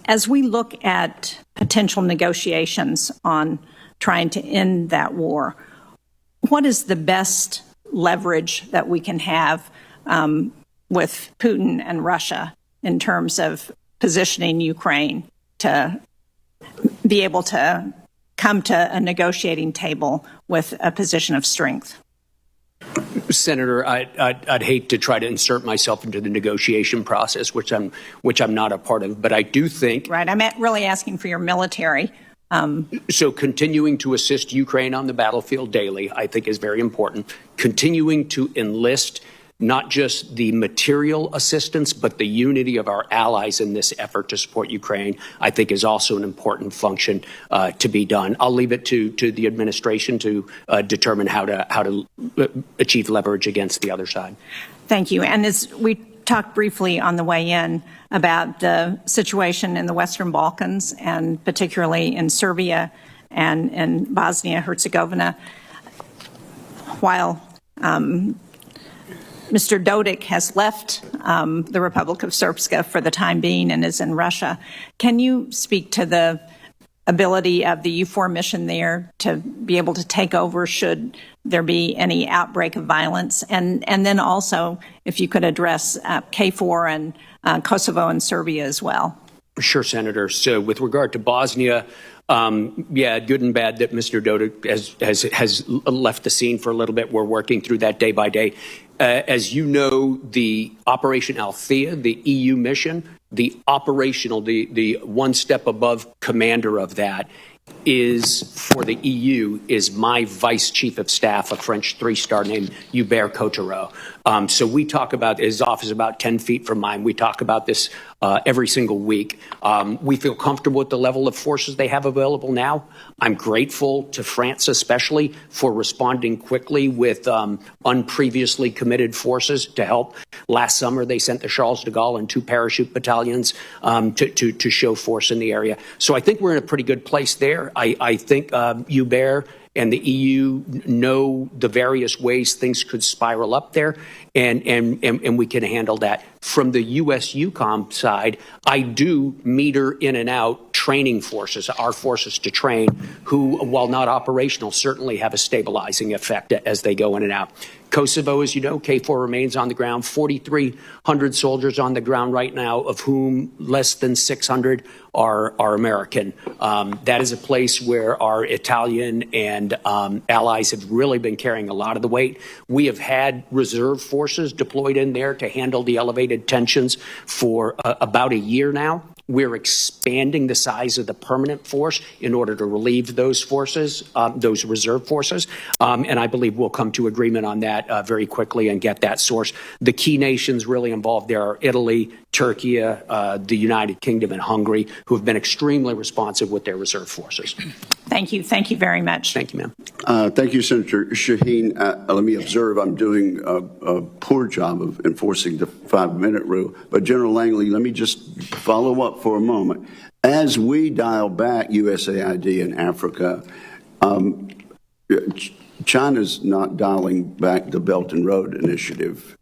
As we look at potential negotiations on trying to end that war, what is the best leverage that we can have with Putin and Russia in terms of positioning Ukraine to be able to come to a negotiating table with a position of strength? Senator, I'd hate to try to insert myself into the negotiation process, which I'm not a part of, but I do think. Right, I'm really asking for your military. So continuing to assist Ukraine on the battlefield daily, I think, is very important. Continuing to enlist not just the material assistance, but the unity of our allies in this effort to support Ukraine, I think, is also an important function to be done. I'll leave it to the administration to determine how to achieve leverage against the other side. Thank you. And as we talked briefly on the way in about the situation in the Western Balkans, and particularly in Serbia and in Bosnia-Herzegovina, while Mr. Dodik has left the Republic of Srpska for the time being and is in Russia. Can you speak to the ability of the EUFOR mission there to be able to take over should there be any outbreak of violence? And then also, if you could address KFOR and Kosovo and Serbia as well. Sure, Senator. So with regard to Bosnia, yeah, good and bad that Mr. Dodik has left the scene for a little bit. We're working through that day by day. As you know, the Operation Althea, the EU mission, the one step above commander of that is, for the EU, is my vice chief of staff, a French 3-star named Hubert Cottereau. So we talk about, his office is about 10 feet from mine. We talk about this every single week. We feel comfortable with the level of forces they have available now. I'm grateful to France especially for responding quickly with unpreviously committed forces to help. Last summer, they sent the Charles de Gaulle and 2 parachute battalions to show force in the area. So I think we're in a pretty good place there. I think Hubert and the EU know the various ways things could spiral up there, and we can handle that. From the U.S. EUCOM side, I do meter in and out training forces, our forces to train, who, while not operational, certainly have a stabilizing effect as they go in and out. Kosovo, as you know, KFOR remains on the ground, 4,300 soldiers on the ground right now, of whom less than 600 are American. That is a place where our Italian and allies have really been carrying a lot of the weight. We have had reserve forces deployed in there to handle the elevated tensions for about a year now. We're expanding the size of the permanent force in order to relieve those forces, those reserve forces, and I believe we'll come to agreement on that very quickly and get that source. The key nations really involved there are Italy, Turkey, the United Kingdom, and Hungary, who have been extremely responsive with their reserve forces. Thank you. Thank you very much. Thank you, ma'am. Thank you, Senator Shaheen. Let me observe I'm doing a poor job of enforcing the 5-minute rule. But General Langley, let me just follow up for a moment. As we dial back USAID in Africa, China's not dialing back the Belt and Road Initiative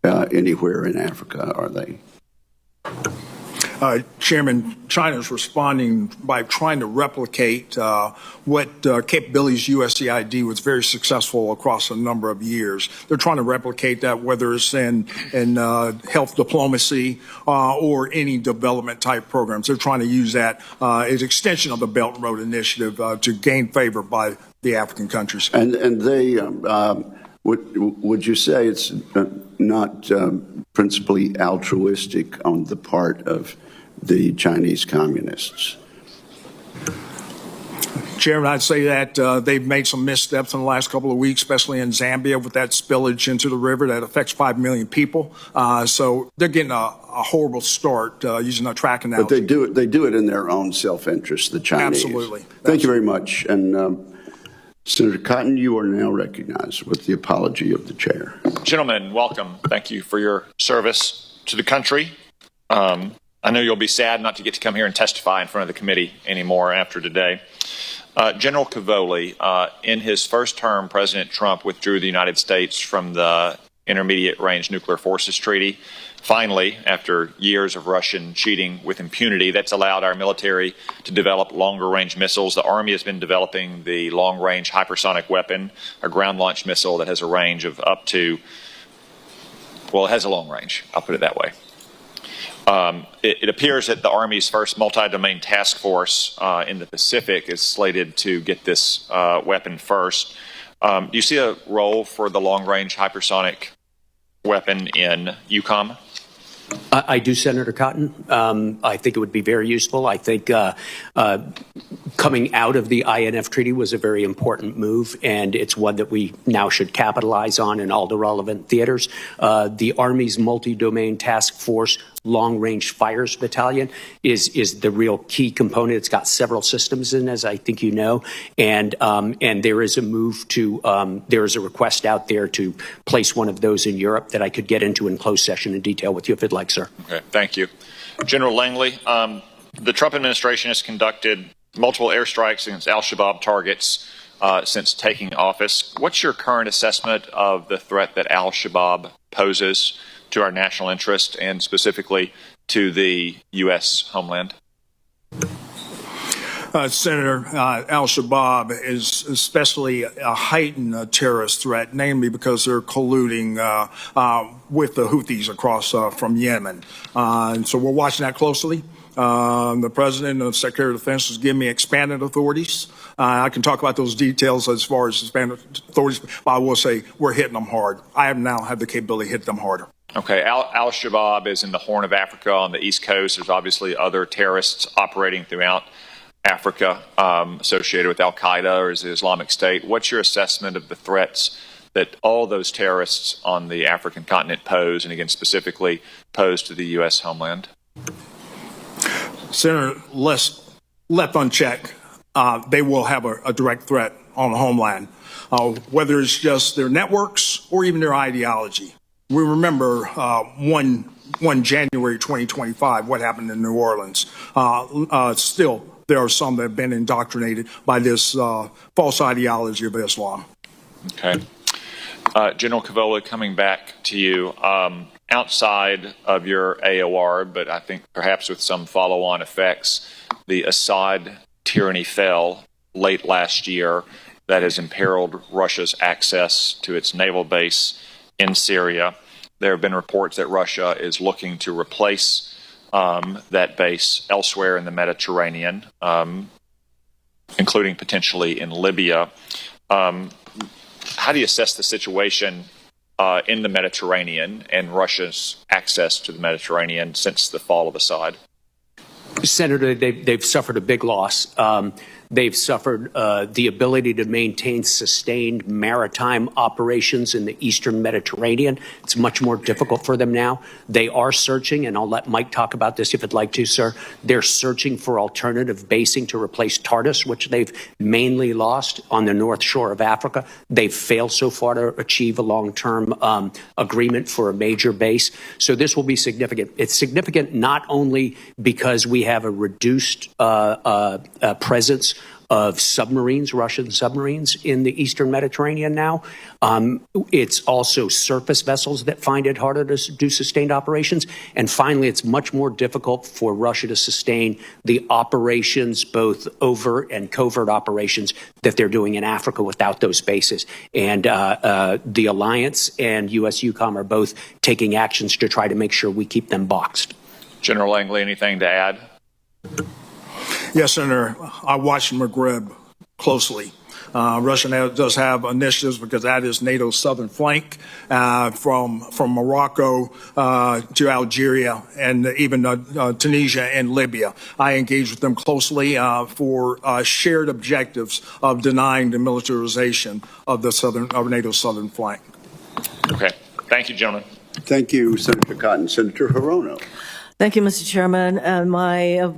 anywhere in Africa, are they? Chairman, China is responding by trying to replicate what capabilities USAID was very successful across a number of years. They're trying to replicate that, whether it's in health diplomacy or any development type programs. They're trying to use that as extension of the Belt and Road Initiative to gain favor by the African countries. And they would you say it's not principally altruistic on the part of the Chinese communists? Chairman, I'd say that they've made some missteps in the last couple of weeks, especially in Zambia with that spillage into the river that affects 5 million people. So they're getting a horrible start using a track analogy. But they do it in their own self-interest, the Chinese. Absolutely. Thank you very much. And Senator Cotton, you are now recognized with the apology of the chair. Gentlemen, welcome. Thank you for your service to the country. I know you'll be sad not to get to come here and testify in front of the committee anymore after today. General Cavoli, in his first term, President Trump withdrew the United States from the Intermediate Range Nuclear Forces Treaty. Finally, after years of Russian cheating with impunity, that's allowed our military to develop longer-range missiles. The Army has been developing the long-range hypersonic weapon, a ground-launched missile that has a range of up to, well, it has a long range, I'll put it that way. It appears that the Army's first multi-domain task force in the Pacific is slated to get this weapon first. Do you see a role for the long-range hypersonic weapon in EUCOM? I do, Senator Cotton. I think it would be very useful. I think coming out of the INF Treaty was a very important move, and it's one that we now should capitalize on in all the relevant theaters. The Army's multi-domain task force long-range fires battalion is the real key component. It's got several systems in, as I think you know, and there is a move to there is a request out there to place one of those in Europe that I could get into in closed session in detail with you if you'd like, sir. Okay, thank you. General Langley, the Trump administration has conducted multiple airstrikes against al-Shabaab targets since taking office. What's your current assessment of the threat that al-Shabaab poses to our national interest and specifically to the U.S. homeland? Senator, al-Shabaab is especially a heightened terrorist threat, namely because they're colluding with the Houthis across from Yemen. And so we're watching that closely. The President and the Secretary of Defense has given me expanded authorities. I can talk about those details as far as expanded authorities, but I will say we're hitting them hard. I have now had the capability to hit them harder. Okay, al-Shabaab is in the Horn of Africa on the East Coast. There's obviously other terrorists operating throughout Africa associated with al-Qaeda or the Islamic State. What's your assessment of the threats that all those terrorists on the African continent pose, and again specifically pose to the U.S. homeland? Senator, left unchecked, they will have a direct threat on the homeland, whether it's just their networks or even their ideology. We remember 1 January 2025, what happened in New Orleans. Still, there are some that have been indoctrinated by this false ideology of Islam. Okay. General Cavola, coming back to you, outside of your AOR, but I think perhaps with some follow-on effects, the Assad tyranny fell late last year. That has imperiled Russia's access to its naval base in Syria. There have been reports that Russia is looking to replace that base elsewhere in the Mediterranean, including potentially in Libya. How do you assess the situation in the Mediterranean and Russia's access to the Mediterranean since the fall of Assad? Senator, they've suffered a big loss. They've suffered the ability to maintain sustained maritime operations in the eastern Mediterranean. It's much more difficult for them now. They are searching, and I'll let Mike talk about this if you'd like to, sir. They're searching for alternative basing to replace Tartus, which they've mainly lost on the north shore of Africa. They've failed so far to achieve a long-term agreement for a major base. So this will be significant. It's significant not only because we have a reduced presence of submarines, Russian submarines in the eastern Mediterranean now. It's also surface vessels that find it harder to do sustained operations. And finally, it's much more difficult for Russia to sustain the operations, both overt and covert operations that they're doing in Africa without those bases. And the Alliance and U.S.-UCOM are both taking actions to try to make sure we keep them boxed. General Langley, anything to add? Yes, Senator. I watch Maghreb closely. Russia now does have initiatives because that is NATO's southern flank, from Morocco to Algeria and even Tunisia and Libya. I engage with them closely for shared objectives of denying the militarization of NATO's southern flank. Okay. Thank you, gentlemen. Thank you, Senator Cotton. Senator Hirono. Thank you, Mr. Chairman. And my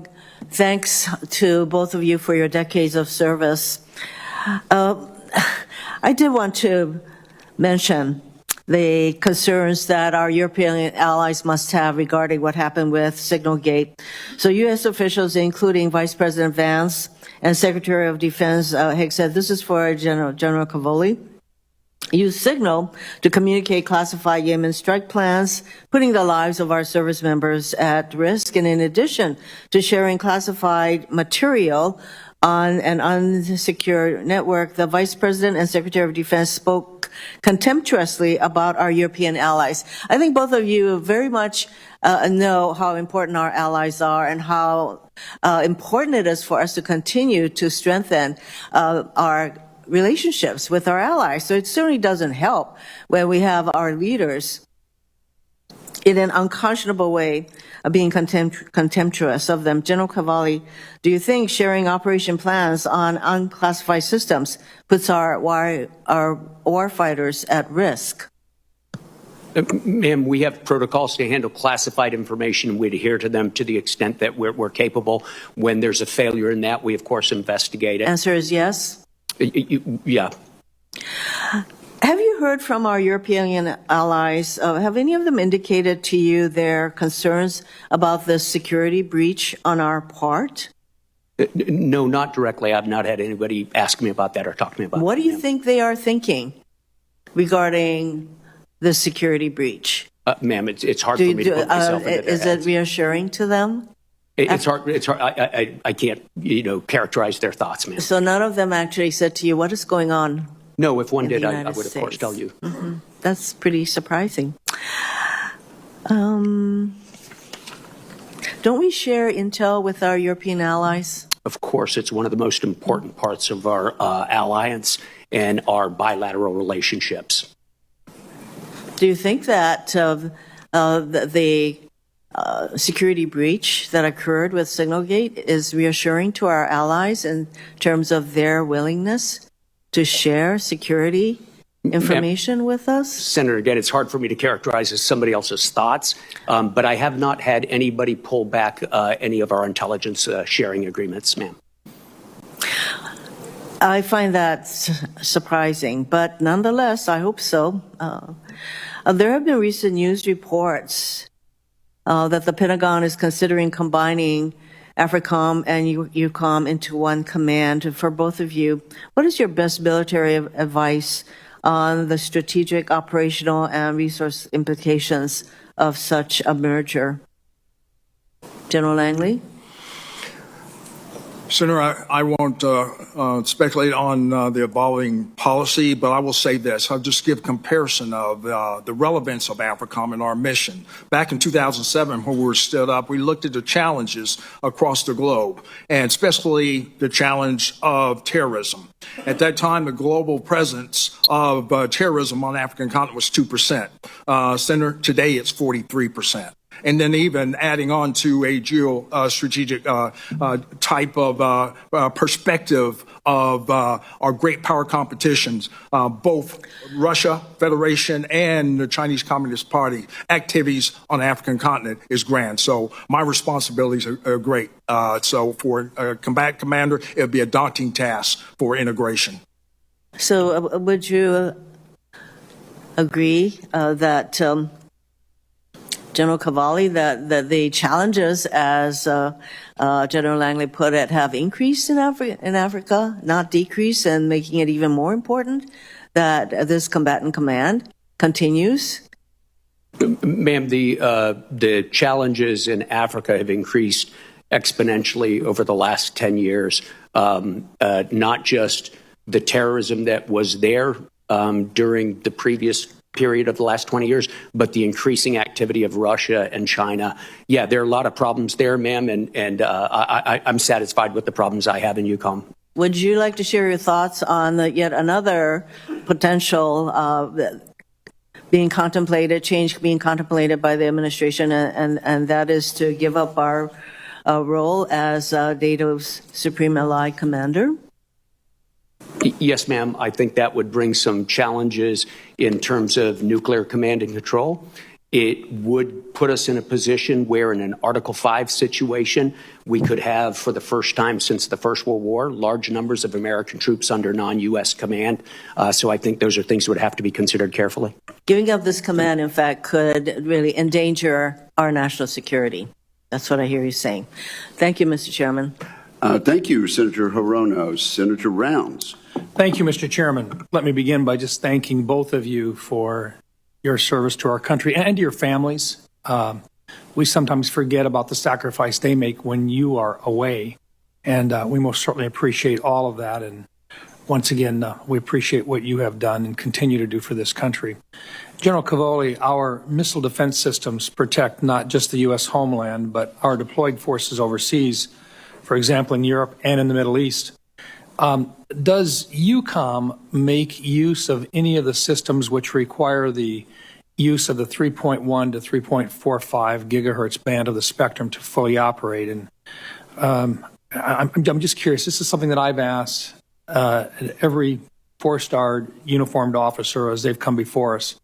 thanks to both of you for your decades of service. I did want to mention the concerns that our European allies must have regarding what happened with Signalgate. So U.S. officials, including Vice President Vance and Secretary of Defense Hicks, said this is for General Cavoli. Use Signal to communicate classified Yemen strike plans, putting the lives of our service members at risk. And in addition to sharing classified material on an unsecure network, the Vice President and Secretary of Defense spoke contemptuously about our European allies. I think both of you very much know how important our allies are and how important it is for us to continue to strengthen our relationships with our allies. So it certainly doesn't help when we have our leaders in an unconscionable way being contemptuous of them. General Cavalli, do you think sharing operation plans on unclassified systems puts our warfighters at risk? Ma'am, we have protocols to handle classified information. We adhere to them to the extent that we're capable. When there's a failure in that, we, of course, investigate it. Answer is yes? Yeah. Have you heard from our European allies? Have any of them indicated to you their concerns about the security breach on our part? No, not directly. I've not had anybody ask me about that or talk to me about that. What do you think they are thinking regarding the security breach? Ma'am, it's hard for me to put myself into their Is heads. it reassuring to them? It's hard. I can't, characterize their thoughts, ma'am. So none of them actually said to you, what is going on? No, if one in did, the I United would, of course, States? tell you. Mm-hmm. That's pretty surprising. Don't we share intel with our European allies? Of course, it's one of the most important parts of our alliance and our bilateral relationships. Do you think that the security breach that occurred with Signalgate is reassuring to our allies in terms of their willingness to share security information with us? Senator, again, it's hard for me to characterize as somebody else's thoughts, but I have not had anybody pull back any of our intelligence sharing agreements, ma'am. I find that surprising, but nonetheless, I hope so. There have been recent news reports that the Pentagon is considering combining AFRICOM and EUCOM into one command. For both of you, what is your best military advice on the strategic, operational, and resource implications of such a merger? General Langley? Senator, I won't speculate on the evolving policy, but I will say this. I'll just give comparison of the relevance of AFRICOM and our mission. Back in 2007, when we were stood up, we looked at the challenges across the globe, and especially the challenge of terrorism. At that time, the global presence of terrorism on the African continent was 2%. Senator, today it's 43%. And then even adding on to a geostrategic type of perspective of our great power competitions, both Russia Federation and the Chinese Communist Party activities on the African continent is grand. So my responsibilities are great. So for a combat commander, it would be a daunting task for integration. So would you agree that General Cavalli, that the challenges, as General Langley put it, have increased in Africa, not decreased, and making it even more important that this combatant command continues? Ma'am, the challenges in Africa have increased exponentially over the last 10 years. Not just the terrorism that was there during the previous period of the last 20 years, but the increasing activity of Russia and China. Yeah, there are a lot of problems there, ma'am, and I'm satisfied with the problems I have in EUCOM. Would you like to share your thoughts on yet another potential change being contemplated by the administration, and that is to give up our role as NATO's Supreme Allied Commander? Yes, ma'am. I think that would bring some challenges in terms of nuclear command and control. It would put us in a position where in an Article 5 situation, we could have, for the first time since the First World War, large numbers of American troops under non-U.S. command. So I think those are things that would have to be considered carefully. Giving up this command, in fact, could really endanger our national security. That's what I hear you saying. Thank you, Mr. Chairman. Thank you, Senator Hirono. Senator Rounds. Thank you, Mr. Chairman. Let me begin by just thanking both of you for your service to our country and your families. We sometimes forget about the sacrifice they make when you are away, and we most certainly appreciate all of that. And once again, we appreciate what you have done and continue to do for this country. General Cavalli, our missile defense systems protect not just the U.S. homeland, but our deployed forces overseas, for example, in Europe and in the Middle East. Does EUCOM make use of any of the systems which require the use of the 3.1 to 3.45 gigahertz band of the spectrum to fully operate? And I'm just curious. This is something that I've asked every four-star uniformed officer as they've come before us,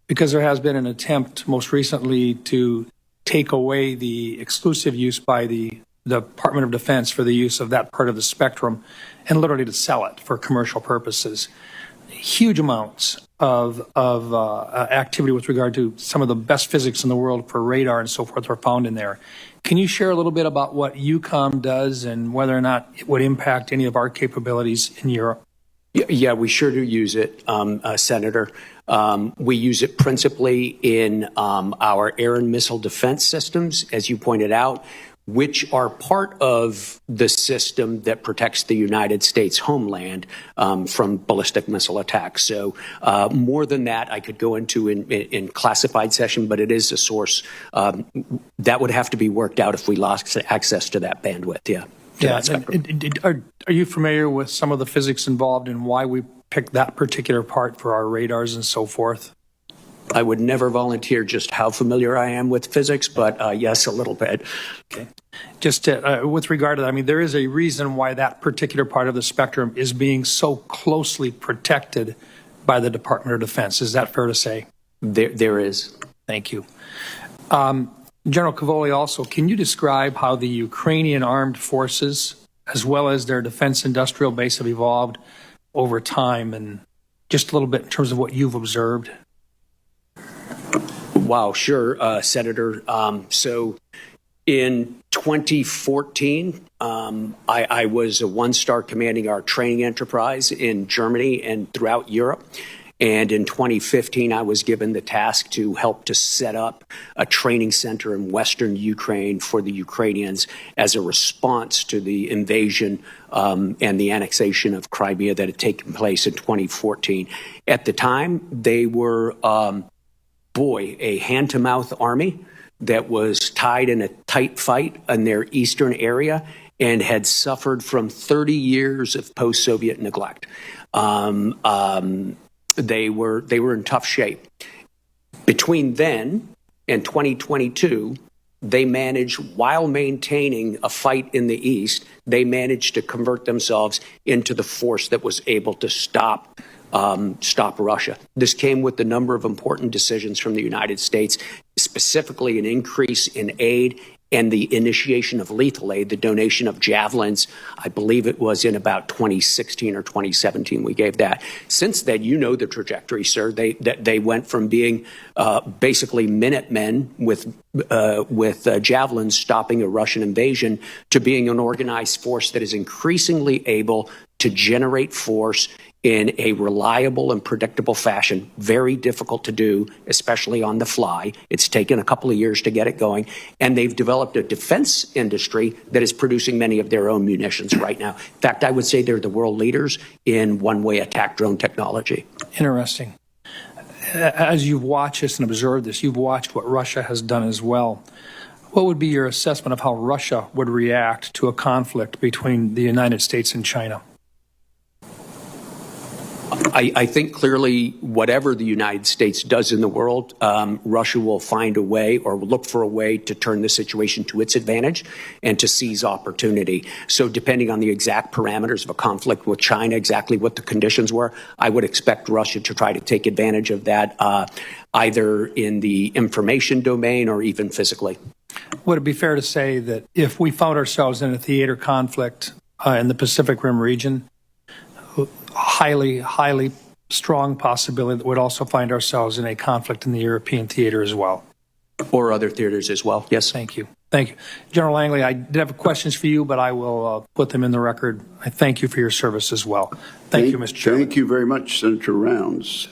because there has been an attempt most recently to take away the exclusive use by the Department of Defense for the use of that part of the spectrum and literally to sell it for commercial purposes. Huge amounts of activity with regard to some of the best physics in the world for radar and so forth are found in there. Can you share a little bit about what EUCOM does and whether or not it would impact any of our capabilities in Europe? Yeah, we sure do use it, Senator. We use it principally in our air and missile defense systems, as you pointed out, which are part of the system that protects the United States homeland from ballistic missile attacks. So more than that, I could go into in classified session, but it is a source that would have to be worked out if we lost access to that bandwidth. Yeah. Are you familiar with some of the physics involved in why we picked that particular part for our radars and so forth? I would never volunteer just how familiar I am with physics, but yes, a little bit. Okay. Just with regard to that, I mean, there is a reason why that particular part of the spectrum is being so closely protected by the Department of Defense. Is that fair to say? There is. Thank you. General Cavalli, also, can you describe how the Ukrainian armed forces, as well as their defense industrial base, have evolved over time, and just a little bit in terms of what you've observed? Wow, sure, Senator. So in 2014, I was a one-star commanding our training enterprise in Germany and throughout Europe. And in 2015, I was given the task to help to set up a training center in Western Ukraine for the Ukrainians as a response to the invasion and the annexation of Crimea that had taken place in 2014. At the time, they were, a hand-to-mouth army that was tied in a tight fight in their eastern area and had suffered from 30 years of post-Soviet neglect. They were in tough shape. Between then and 2022, they managed, while maintaining a fight in the east, they managed to convert themselves into the force that was able to stop Russia. This came with a number of important decisions from the United States, specifically an increase in aid and the initiation of lethal aid, the donation of javelins. I believe it was in about 2016 or 2017 we gave that. Since then, you know the trajectory, sir. They went from being basically Minutemen with javelins stopping a Russian invasion to being an organized force that is increasingly able to generate force in a reliable and predictable fashion. Very difficult to do, especially on the fly. It's taken a couple of years to get it going. And they've developed a defense industry that is producing many of their own munitions right now. In fact, I would say they're the world leaders in one-way attack drone technology. Interesting. As you've watched this and observed this, you've watched what Russia has done as well. What would be your assessment of how Russia would react to a conflict between the United States and China? I think clearly whatever the United States does in the world, Russia will find a way or will look for a way to turn the situation to its advantage and to seize opportunity. So depending on the exact parameters of a conflict with China, exactly what the conditions were, I would expect Russia to try to take advantage of that either in the information domain or even physically. Would it be fair to say that if we found ourselves in a theater conflict in the Pacific Rim region, highly strong possibility that we'd also find ourselves in a conflict in the European theater as well? Or other theaters as well, yes. Thank you. Thank you. General Langley, I did have questions for you, but I will put them in the record. I thank you for your service as well. Thank you, Mr. Chairman. Thank you very much, Senator Rounds.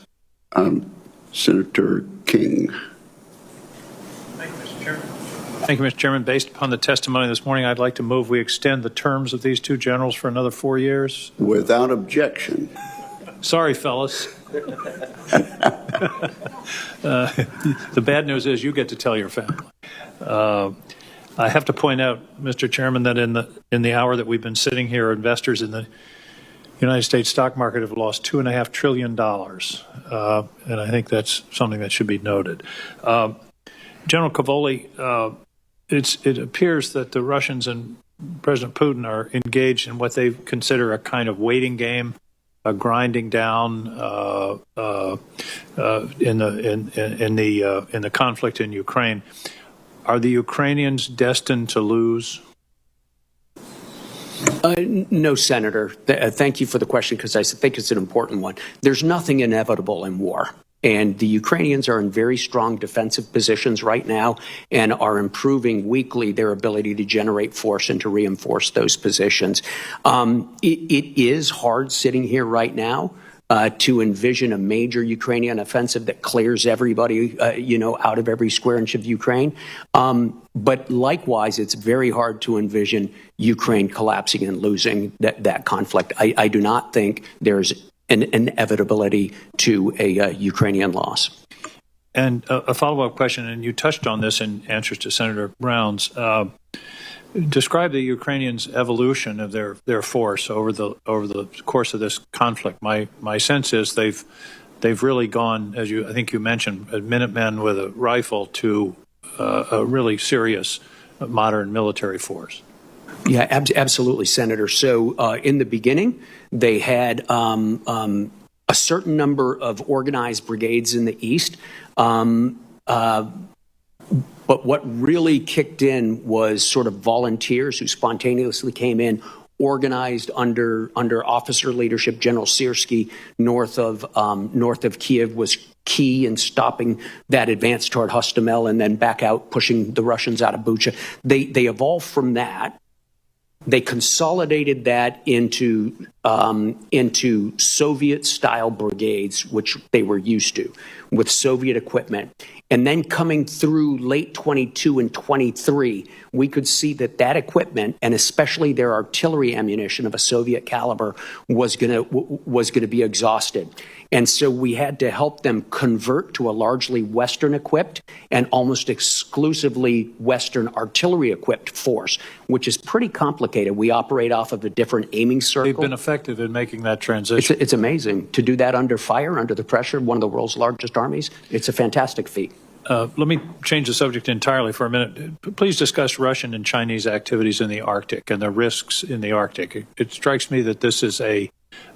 Senator King. Thank you, Mr. Chairman. Thank you, Mr. Chairman. Based upon the testimony this morning, I'd like to move we extend the terms of these two generals for another 4 years. Without objection. Sorry, fellas. The bad news is you get to tell your family. I have to point out, Mr. Chairman, that in the hour that we've been sitting here, investors in the United States stock market have lost $2.5 trillion, and I think that's something that should be noted. General Cavoli, it appears that the Russians and President Putin are engaged in what they consider a kind of waiting game, a grinding down in the conflict in Ukraine. Are the Ukrainians destined to lose? No, Senator. Thank you for the question because I think it's an important one. There's nothing inevitable in war. And the Ukrainians are in very strong defensive positions right now and are improving weekly their ability to generate force and to reinforce those positions. It is hard sitting here right now to envision a major Ukrainian offensive that clears everybody, out of every square inch of Ukraine. But likewise, it's very hard to envision Ukraine collapsing and losing that conflict. I do not think there's an inevitability to a Ukrainian loss. And a follow-up question, and you touched on this in answers to Senator Brown's. Describe the Ukrainians' evolution of their force over the course of this conflict. My sense is they've really gone, as I think you mentioned, Minutemen with a rifle to a really serious modern military force. Yeah, absolutely, Senator. So in the beginning, they had a certain number of organized brigades in the east. But what really kicked in was sort of volunteers who spontaneously came in, organized under officer leadership. General Syrskyi north of Kiev was key in stopping that advance toward Hostomel and then back out, pushing the Russians out of Bucha. They evolved from that They consolidated that into Soviet-style brigades, which they were used to, with Soviet equipment. And then coming through late 22 and 23, we could see that equipment, and especially their artillery ammunition of a Soviet caliber, was going to be exhausted. And so we had to help them convert to a largely Western-equipped and almost exclusively Western artillery-equipped force, which is pretty complicated. We operate off of a different aiming circle. They've been effective in making that transition. It's amazing. To do that under fire, under the pressure of one of the world's largest armies, it's a fantastic feat. Let me change the subject entirely for a minute. Please discuss Russian and Chinese activities in the Arctic and the risks in the Arctic. It strikes me that this is a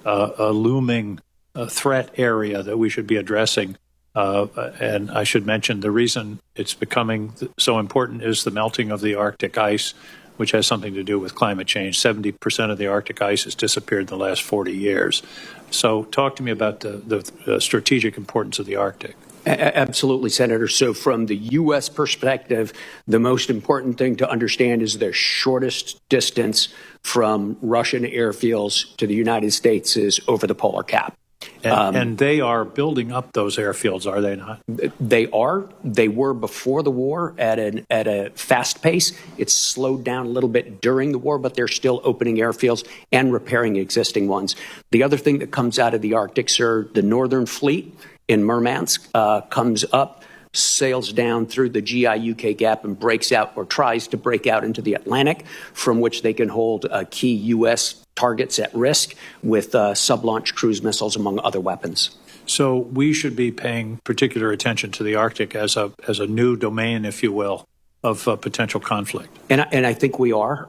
looming threat area that we should be addressing. And I should mention the reason it's becoming so important is the melting of the Arctic ice, which has something to do with climate change. 70% of the Arctic ice has disappeared in the last 40 years. So talk to me about the strategic importance of the Arctic. Absolutely, Senator. So from the U.S. perspective, the most important thing to understand is the shortest distance from Russian airfields to the United States is over the polar cap. And they are building up those airfields, are they not? They are. They were before the war at a fast pace. It's slowed down a little bit during the war, but they're still opening airfields and repairing existing ones. The other thing that comes out of the Arctic, sir, the Northern Fleet in Murmansk comes up, sails down through the GI-UK gap and breaks out, or tries to break out into the Atlantic, from which they can hold key U.S. targets at risk with sub-launch cruise missiles, among other weapons. So we should be paying particular attention to the Arctic as a new domain, if you will, of potential conflict. And I think we are.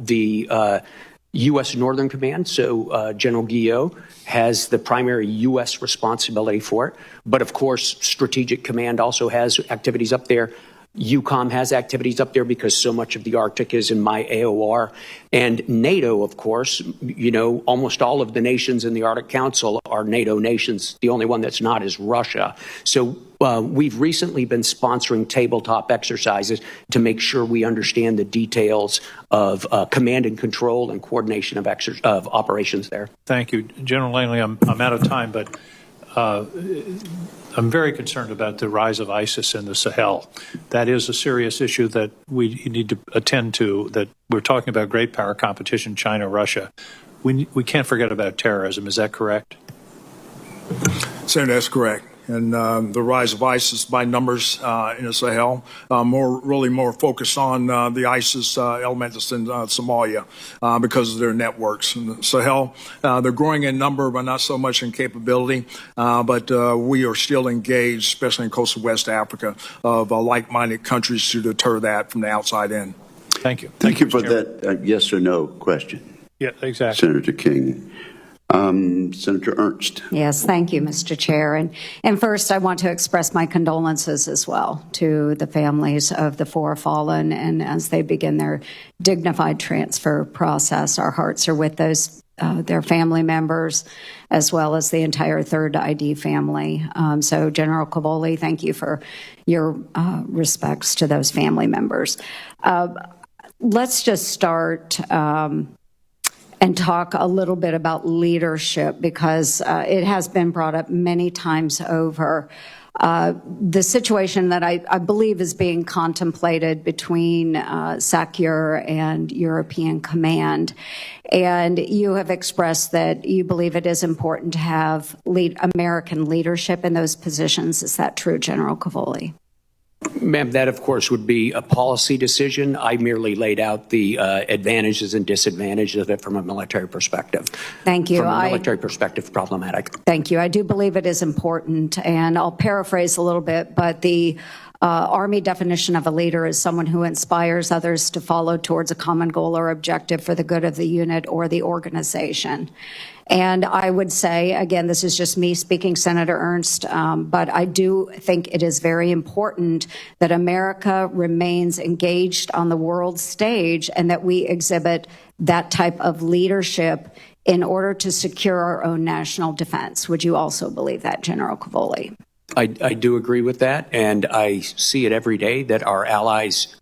The U.S. Northern Command, so General Guillot, has the primary U.S. responsibility for it. But of course, Strategic Command also has activities up there. EUCOM has activities up there because so much of the Arctic is in my AOR. And NATO, of course, almost all of the nations in the Arctic Council are NATO nations. The only one that's not is Russia. So we've recently been sponsoring tabletop exercises to make sure we understand the details of command and control and coordination of operations there. Thank you. General Langley, I'm out of time, but I'm very concerned about the rise of ISIS in the Sahel. That is a serious issue that we need to attend to, that we're talking about great power competition, China, Russia. We can't forget about terrorism. Is that correct? Senator, that's correct. And the rise of ISIS by numbers in the Sahel, more focused on the ISIS elements in Somalia because of their networks. In the Sahel, they're growing in number, but not so much in capability. But we are still engaged, especially in coastal West Africa, of like-minded countries to deter that from the outside in. Thank you. Thank you for that yes or no question. Yeah, exactly. Senator King. Senator Ernst. Yes, thank you, Mr. Chair. And first, I want to express my condolences as well to the families of the four fallen, and as they begin their dignified transfer process, our hearts are with those their family members, as well as the entire Third ID family. So, General Cavoli, thank you for your respects to those family members. Let's just start and talk a little bit about leadership, because it has been brought up many times over. The situation that I believe is being contemplated between SACEUR and European Command. And you have expressed that you believe it is important to have American leadership in those positions. Is that true, General Cavoli? Ma'am, that, of course, would be a policy decision. I merely laid out the advantages and disadvantages of it from a military perspective. Thank you. From a military perspective, problematic. Thank you. I do believe it is important, and I'll paraphrase a little bit, but the Army definition of a leader is someone who inspires others to follow towards a common goal or objective for the good of the unit or the organization. And I would say, again, this is just me speaking, Senator Ernst, but I do think it is very important that America remains engaged on the world stage and that we exhibit that type of leadership in order to secure our own national defense. Would you also believe that, General Cavoli? I do agree with that, and I see it every day that our allies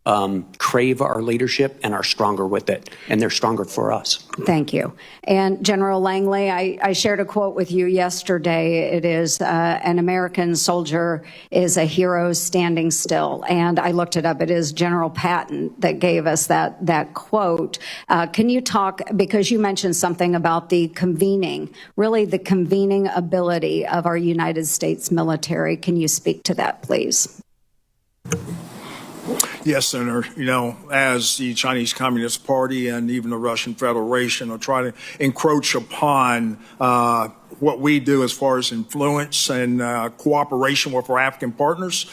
crave our leadership and are stronger with it, and they're stronger for us. Thank you. And General Langley, I shared a quote with you yesterday. It is, an American soldier is a hero standing still. And I looked it up. It is General Patton that gave us that quote. Can you talk, because you mentioned something about the convening, really the convening ability of our United States military. Can you speak to that, please? Yes, Senator. You know, as the Chinese Communist Party and even the Russian Federation are trying to encroach upon what we do as far as influence and cooperation with our African partners,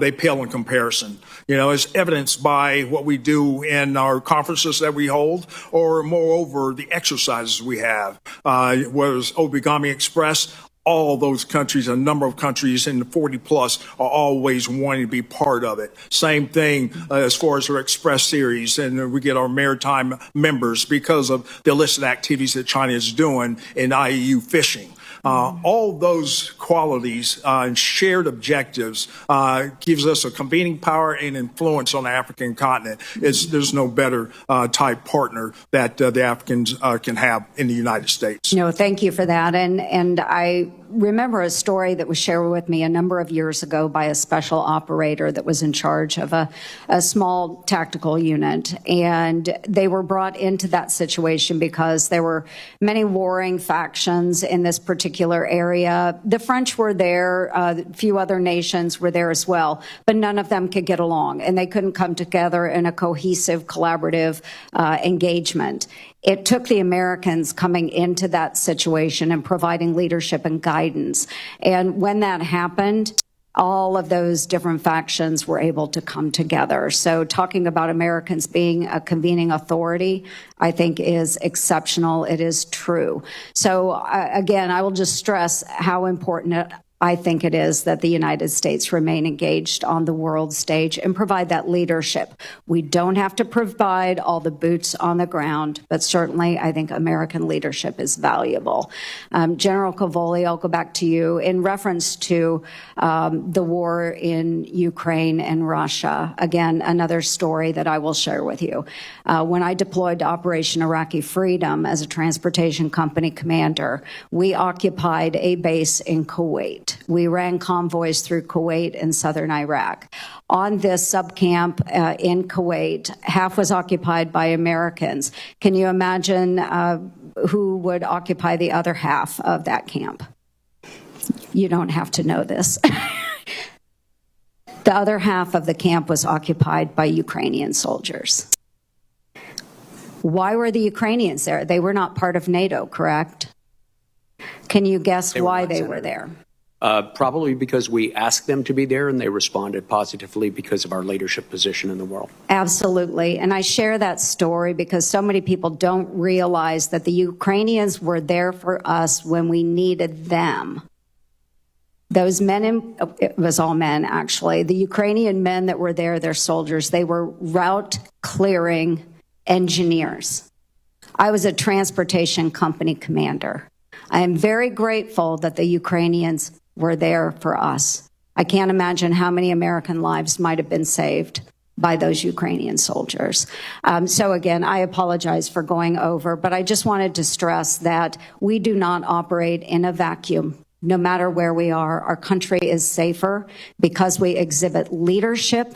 they pale in comparison. You know, as evidenced by what we do in our conferences that we hold, or moreover, the exercises we have, whether it's Obigami Express. All those countries, a number of countries in the 40 plus, are always wanting to be part of it. Same thing as far as our Express series, and we get our maritime members because of the illicit activities that China is doing in IUU fishing. All those qualities and shared objectives gives us a convening power and influence on the African continent. There's no better type partner that the Africans can have in the United States. No, thank you for that. And I remember a story that was shared with me a number of years ago by a special operator that was in charge of a small tactical unit. And they were brought into that situation because there were many warring factions in this particular area. The French were there, a few other nations were there as well, but none of them could get along, and they couldn't come together in a cohesive, collaborative engagement. It took the Americans coming into that situation and providing leadership and guidance. And when that happened, all of those different factions were able to come together. So talking about Americans being a convening authority, I think is exceptional. It is true. So again, I will just stress how important I think it is that the United States remain engaged on the world stage and provide that leadership. We don't have to provide all the boots on the ground, but certainly I think American leadership is valuable. General Cavoli, I'll go back to you. In reference to the war in Ukraine and Russia, again, another story that I will share with you. When I deployed to Operation Iraqi Freedom as a transportation company commander, we occupied a base in Kuwait. We ran convoys through Kuwait and southern Iraq. On this subcamp in Kuwait, half was occupied by Americans. Can you imagine who would occupy the other half of that camp? You don't have to know this. The other half of the camp was occupied by Ukrainian soldiers. Why were the Ukrainians there? They were not part of NATO, correct? Can you guess why they were there? Probably because we asked them to be there, and they responded positively because of our leadership position in the world. Absolutely. And I share that story because so many people don't realize that the Ukrainians were there for us when we needed them. Those men, it was all men actually, the Ukrainian men that were there, their soldiers, they were route clearing engineers. I was a transportation company commander. I am very grateful that the Ukrainians were there for us. I can't imagine how many American lives might have been saved by those Ukrainian soldiers. So again, I apologize for going over, but I just wanted to stress that we do not operate in a vacuum. No matter where we are, our country is safer because we exhibit leadership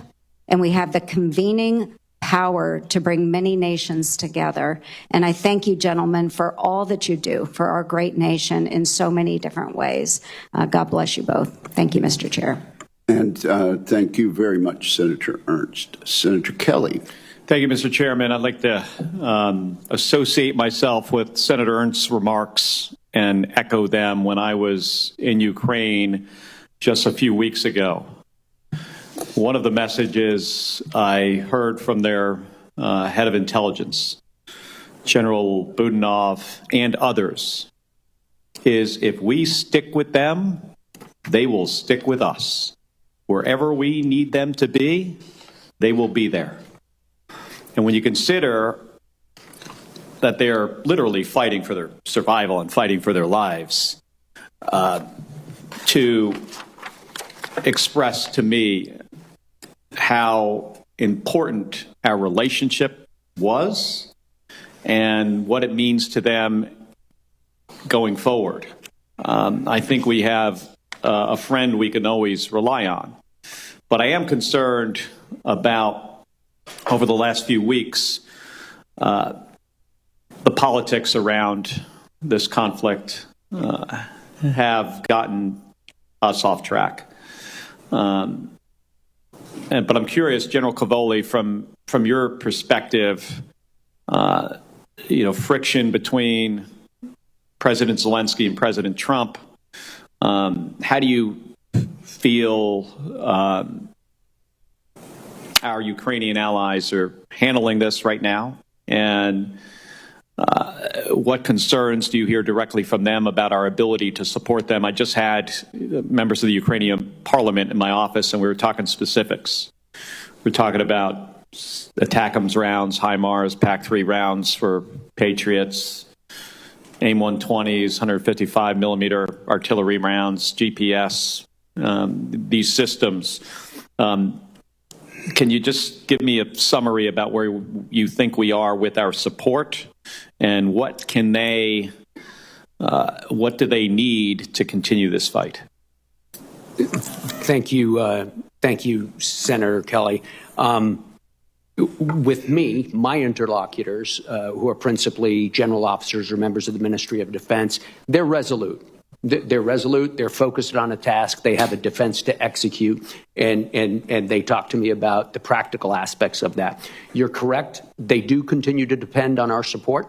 and we have the convening power to bring many nations together. And I thank you, gentlemen, for all that you do for our great nation in so many different ways. God bless you both. Thank you, Mr. Chair. And thank you very much, Senator Ernst. Senator Kelly. Thank you, Mr. Chairman. I'd like to associate myself with Senator Ernst's remarks and echo them when I was in Ukraine just a few weeks ago. One of the messages I heard from their head of intelligence, General Budanov, and others, is if we stick with them, they will stick with us. Wherever we need them to be, they will be there. And when you consider that they're literally fighting for their survival and fighting for their lives, to expressed to me how important our relationship was and what it means to them going forward. I think we have a friend we can always rely on. But I am concerned about, over the last few weeks, the politics around this conflict have gotten us off track. But I'm curious, General Cavoli, from your perspective, friction between President Zelensky and President Trump, how do you feel our Ukrainian allies are handling this right now? And what concerns do you hear directly from them about our ability to support them? I just had members of the Ukrainian parliament in my office, and we were talking specifics. We're talking about ATACMS rounds, HIMARS, PAC-3 rounds for Patriots, AIM-120s, 155 millimeter artillery rounds, GPS, these systems. Can you just give me a summary about where you think we are with our support, and what do they need to continue this fight? Thank you, Senator Kelly. With me, my interlocutors, who are principally general officers or members of the Ministry of Defense, they're resolute. They're resolute. They're focused on a task. They have a defense to execute, and they talk to me about the practical aspects of that. You're correct. They do continue to depend on our support.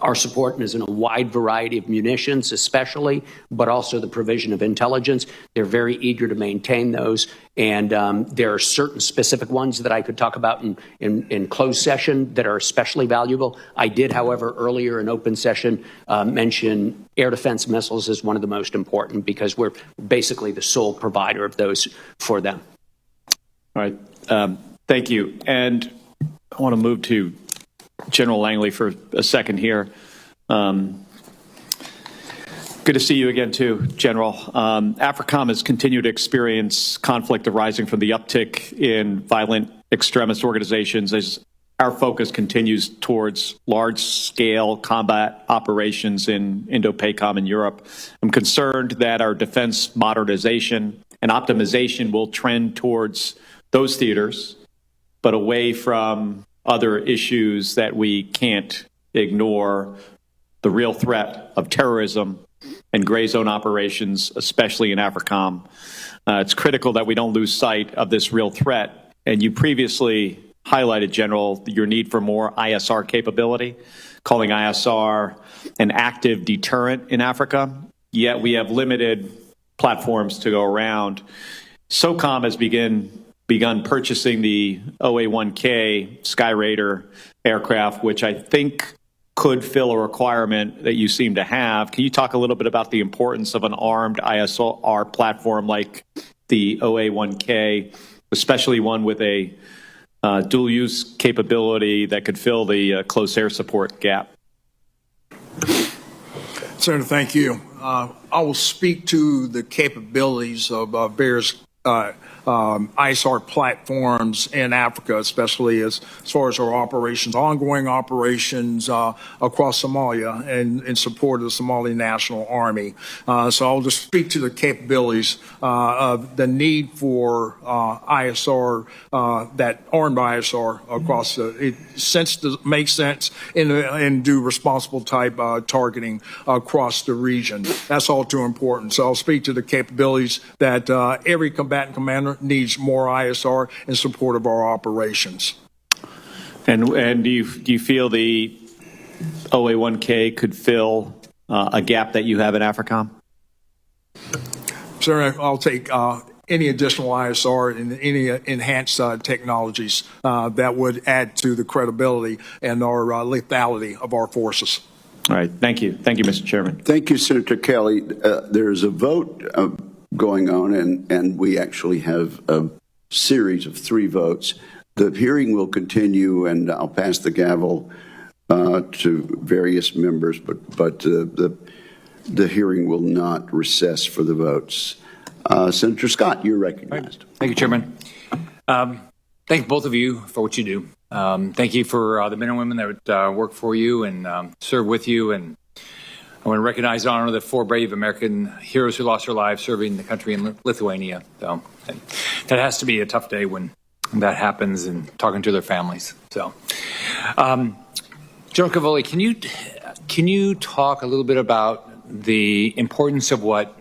Our support is in a wide variety of munitions, especially, but also the provision of intelligence. They're very eager to maintain those, and there are certain specific ones that I could talk about in closed session that are especially valuable. I did, however, earlier in open session mention air defense missiles as one of the most important, because we're basically the sole provider of those for them. All right. Thank you. And I want to move to General Langley for a second here. Good to see you again, too, General. AFRICOM has continued to experience conflict arising from the uptick in violent extremist organizations as our focus continues towards large-scale combat operations in Indo-PACOM and Europe. I'm concerned that our defense modernization and optimization will trend towards those theaters, but away from other issues that we can't ignore: the real threat of terrorism and gray zone operations, especially in AFRICOM. It's critical that we don't lose sight of this real threat. And you previously highlighted, General, your need for more ISR capability, calling ISR an active deterrent in Africa. Yet we have limited platforms to go around. SOCOM has begun purchasing the OA-1K Skyraider aircraft, which I think could fill a requirement that you seem to have. Can you talk a little bit about the importance of an armed ISR platform like the OA-1K, especially one with a dual-use capability that could fill the close air support gap? Senator, thank you. I will speak to the capabilities of various ISR platforms in Africa, especially as far as our operations, ongoing operations across Somalia and in support of the Somali National Army. So I'll just speak to the capabilities of the need for ISR, that armed ISR across makes sense and do responsible type targeting across the region. That's all too important. So I'll speak to the capabilities that every combatant commander needs more ISR in support of our operations. And do you feel the OA-1K could fill a gap that you have in AFRICOM? Sir, I'll take any additional ISR and any enhanced technologies that would add to the credibility and our lethality of our forces. All right. Thank you. Thank you, Mr. Chairman. Thank you, Senator Kelly. There's a vote going on, and we actually have a series of 3 votes. The hearing will continue, and I'll pass the gavel to various members, but the hearing will not recess for the votes. Senator Scott, you're recognized. Thank you, Chairman. Thank both of you for what you do. Thank you for the men and women that work for you and serve with you. And I want to recognize and honor the 4 brave American heroes who lost their lives serving the country in Lithuania. So that has to be a tough day when that happens and talking to their families. So, General Cavoli, can you talk a little bit about the importance of what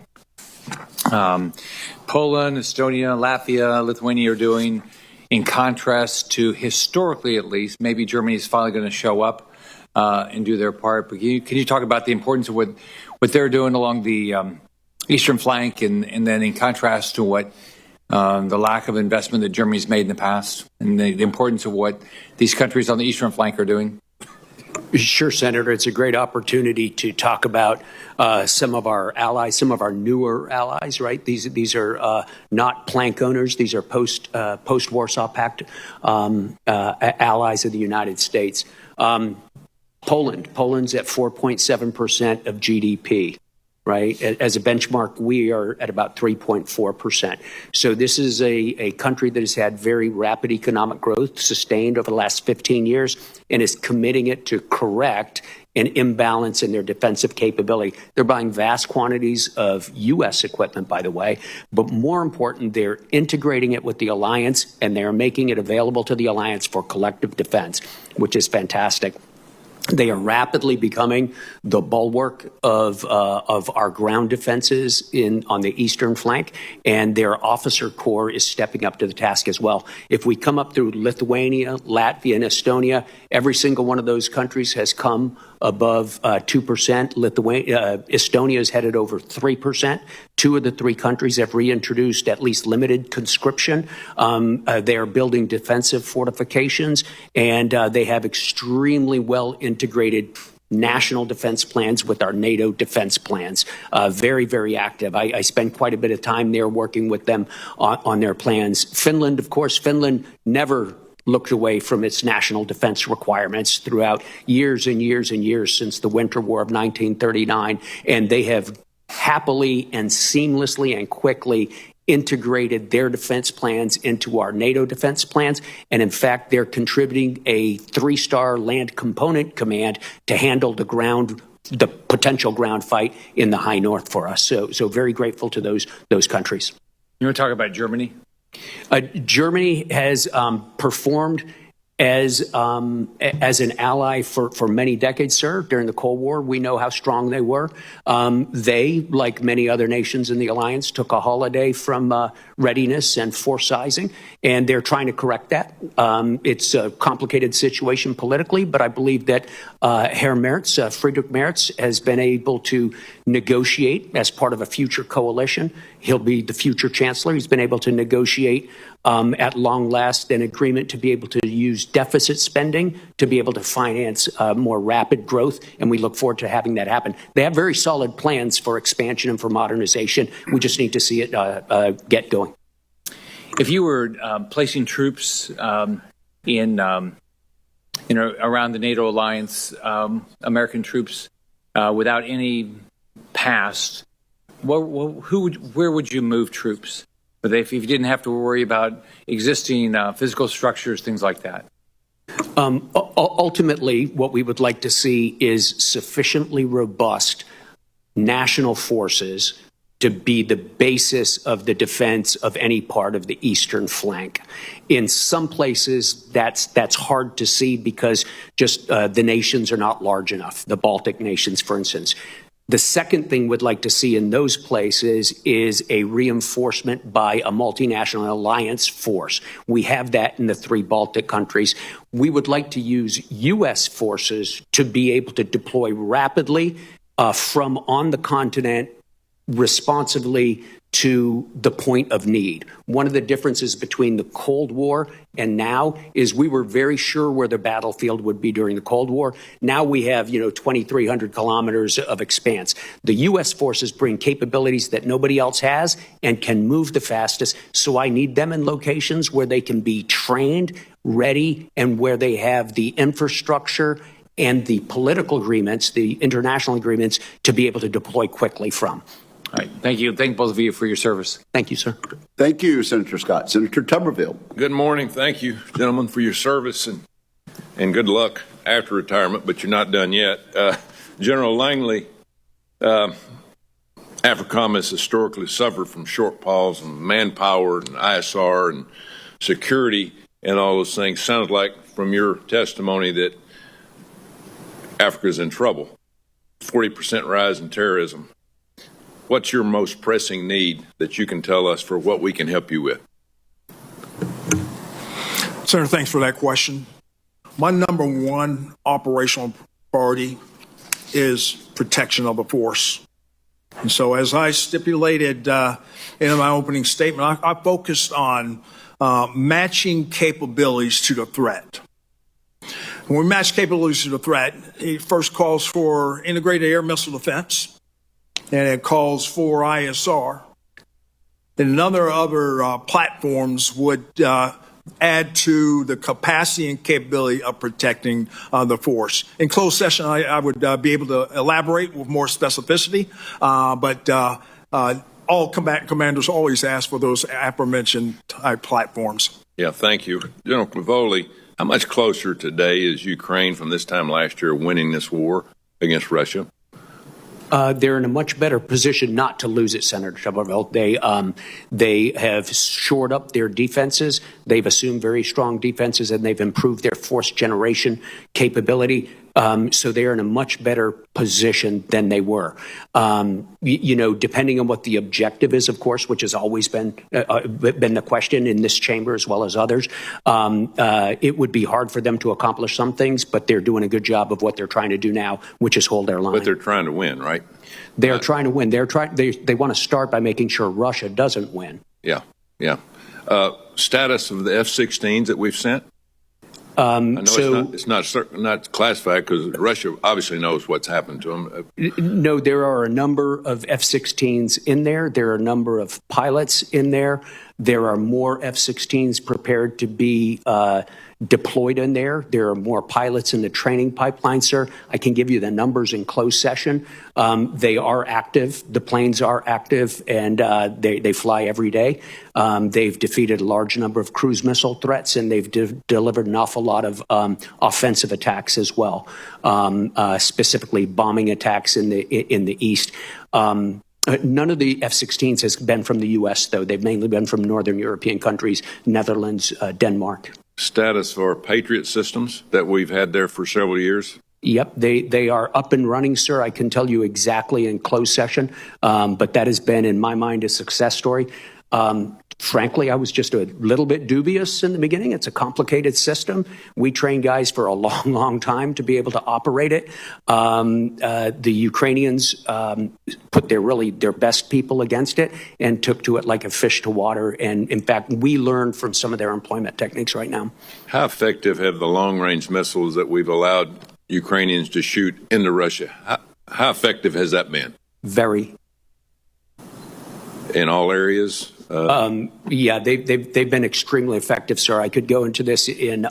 Poland, Estonia, Latvia, Lithuania are doing in contrast to, historically at least, maybe Germany is finally going to show up and do their part. But can you talk about the importance of what they're doing along the eastern flank and then in contrast to what the lack of investment that Germany's made in the past and the importance of what these countries on the eastern flank are doing? Sure, Senator. It's a great opportunity to talk about some of our allies, some of our newer allies, right? These are not plank owners. These are post-Warsaw Pact allies of the United States. Poland's at 4.7% of GDP. Right? As a benchmark, we are at about 3.4%. So this is a country that has had very rapid economic growth sustained over the last 15 years and is committing it to correct an imbalance in their defensive capability. They're buying vast quantities of U.S. equipment, by the way, but more important, they're integrating it with the alliance and they're making it available to the alliance for collective defense, which is fantastic. They are rapidly becoming the bulwark of our ground defenses on the eastern flank, and their officer corps is stepping up to the task as well. If we come up through Lithuania, Latvia, and Estonia, every single one of those countries has come above 2%. Estonia is headed over 3%. 2 of the 3 countries have reintroduced at least limited conscription. They are building defensive fortifications, and they have extremely well integrated national defense plans with our NATO defense plans. Very, very active. I spend quite a bit of time there working with them on their plans. Finland, of course, never looked away from its national defense requirements throughout years and years and years since the Winter War of 1939, and they have happily and seamlessly and quickly integrated their defense plans into our NATO defense plans. And in fact, they're contributing a 3-star land component command to handle the potential ground fight in the high north for us. So very grateful to those countries. You want to talk about Germany? Germany has performed as an ally for many decades, sir. During the Cold War, we know how strong they were. They, like many other nations in the alliance, took a holiday from readiness and force-sizing, and they're trying to correct that. It's a complicated situation politically, but I believe that Friedrich Merz, has been able to negotiate as part of a future coalition. He'll be the future chancellor. He's been able to negotiate at long last an agreement to be able to use deficit spending to be able to finance more rapid growth, and we look forward to having that happen. They have very solid plans for expansion and for modernization. We just need to see it get going. If you were placing troops around the NATO alliance, American troops without any past, where would you move troops? But if you didn't have to worry about existing physical structures, things like that? Ultimately, what we would like to see is sufficiently robust national forces to be the basis of the defense of any part of the eastern flank. In some places, that's hard to see because just the nations are not large enough, the Baltic nations, for instance. The second thing we'd like to see in those places is a reinforcement by a multinational alliance force. We have that in the 3 Baltic countries. We would like to use U.S. forces to be able to deploy rapidly from on the continent responsively to the point of need. One of the differences between the Cold War and now is we were very sure where the battlefield would be during the Cold War. Now we have, 2,300 kilometers of expanse. The U.S. forces bring capabilities that nobody else has and can move the fastest. So I need them in locations where they can be trained, ready, and where they have the infrastructure and the political agreements, the international agreements, to be able to deploy quickly from. All right. Thank you. Thank both of you for your service. Thank you, sir. Thank you, Senator Scott. Senator Tuberville. Good morning. Thank you, gentlemen, for your service and good luck after retirement, but you're not done yet. General Langley, AFRICOM has historically suffered from shortfalls in manpower and ISR and security and all those things. Sounds like from your testimony that Africa is in trouble. 40% rise in terrorism. What's your most pressing need that you can tell us for what we can help you with? Senator, thanks for that question. My number one operational priority is protection of the force. And so as I stipulated in my opening statement, I focused on matching capabilities to the threat. When we match capabilities to the threat, it first calls for integrated air missile defense, and it calls for ISR. And other platforms would add to the capacity and capability of protecting the force. In closed session, I would be able to elaborate with more specificity, but all combatant commanders always ask for those aforementioned type platforms. Yeah, thank you. General Cavoli, how much closer today is Ukraine from this time last year winning this war against Russia? They're in a much better position not to lose it, Senator Tuberville. They have shored up their defenses. They've assumed very strong defenses, and they've improved their force generation capability. So they are in a much better position than they were. Depending on what the objective is, of course, which has always been the question in this chamber as well as others, it would be hard for them to accomplish some things, but they're doing a good job of what they're trying to do now, which is hold their line. But they're trying to win, right? They're trying to win. They want to start by making sure Russia doesn't win. Yeah. Status of the F-16s that we've sent? I know it's not classified because Russia obviously knows what's happened to them. No, there are a number of F-16s in there. There are a number of pilots in there. There are more F-16s prepared to be deployed in there. There are more pilots in the training pipeline, sir. I can give you the numbers in closed session. They are active. The planes are active, and they fly every day. They've defeated a large number of cruise missile threats, and they've delivered an awful lot of offensive attacks as well, specifically bombing attacks in the east. None of the F-16s has been from the U.S., though. They've mainly been from Northern European countries, Netherlands, Denmark. Status for Patriot systems that we've had there for several years? Yep, they are up and running, sir. I can tell you exactly in closed session, but that has been, in my mind, a success story. Frankly, I was just a little bit dubious in the beginning. It's a complicated system. We train guys for a long, long time to be able to operate it. The Ukrainians put their best people against it and took to it like a fish to water. And in fact, we learned from some of their employment techniques right now. How effective have the long-range missiles that we've allowed Ukrainians to shoot into Russia? How effective has that been? Very. In all areas? Yeah, they've been extremely effective, sir. I could go into this in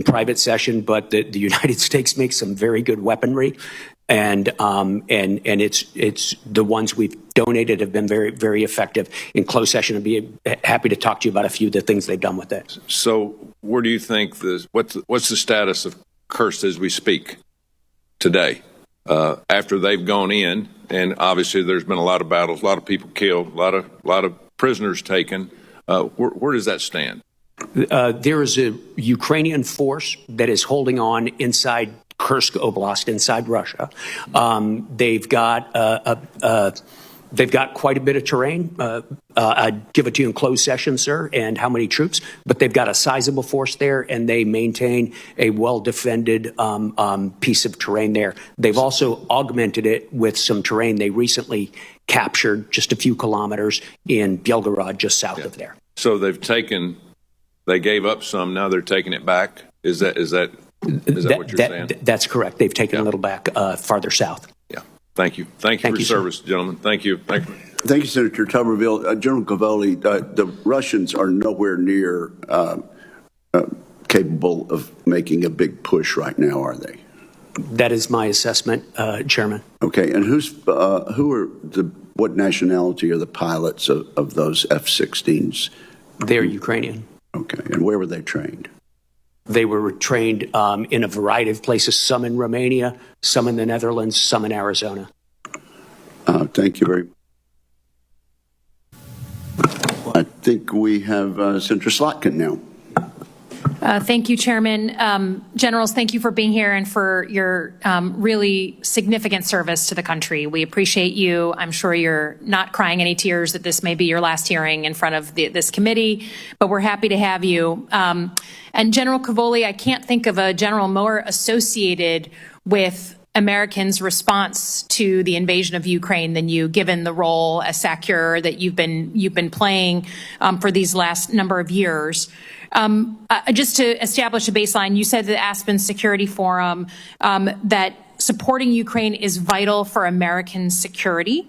private session, but the United States makes some very good weaponry, and it's the ones we've donated have been very, very effective. In closed session, I'd be happy to talk to you about a few of the things they've done with it. So, where do you think what's the status of Kursk as we speak today? After they've gone in, and obviously there's been a lot of battles, a lot of people killed, a lot of prisoners taken. Where does that stand? There is a Ukrainian force that is holding on inside Kursk Oblast, inside Russia. They've got quite a bit of terrain. I'd give it to you in closed session, sir, and how many troops, but they've got a sizable force there, and they maintain a well-defended piece of terrain there. They've also augmented it with some terrain they recently captured just a few kilometers in Belgorod, just south of there. So they gave up some, now they're taking it back? Is that what you're saying? That's correct. They've taken a little back farther south. Yeah. Thank you. Thank you for your service, gentlemen. Thank you. Thank you, Senator Tuberville. General Cavoli, the Russians are nowhere near capable of making a big push right now, are they? That is my assessment, Chairman. Okay, and who are the what nationality are the pilots of those F-16s? They're Ukrainian. Okay, and where were they trained? They were trained in a variety of places, some in Romania, some in the Netherlands, some in Arizona. Thank you very much. I think we have Senator Slotkin now. Thank you, Chairman. Generals, thank you for being here and for your really significant service to the country. We appreciate you. I'm sure you're not crying any tears that this may be your last hearing in front of this committee, but we're happy to have you. And General Cavoli, I can't think of a general more associated with Americans' response to the invasion of Ukraine than you, given the role as SACEUR that you've been playing for these last number of years. Just to establish a baseline, you said at the Aspen Security Forum that supporting Ukraine is vital for American security.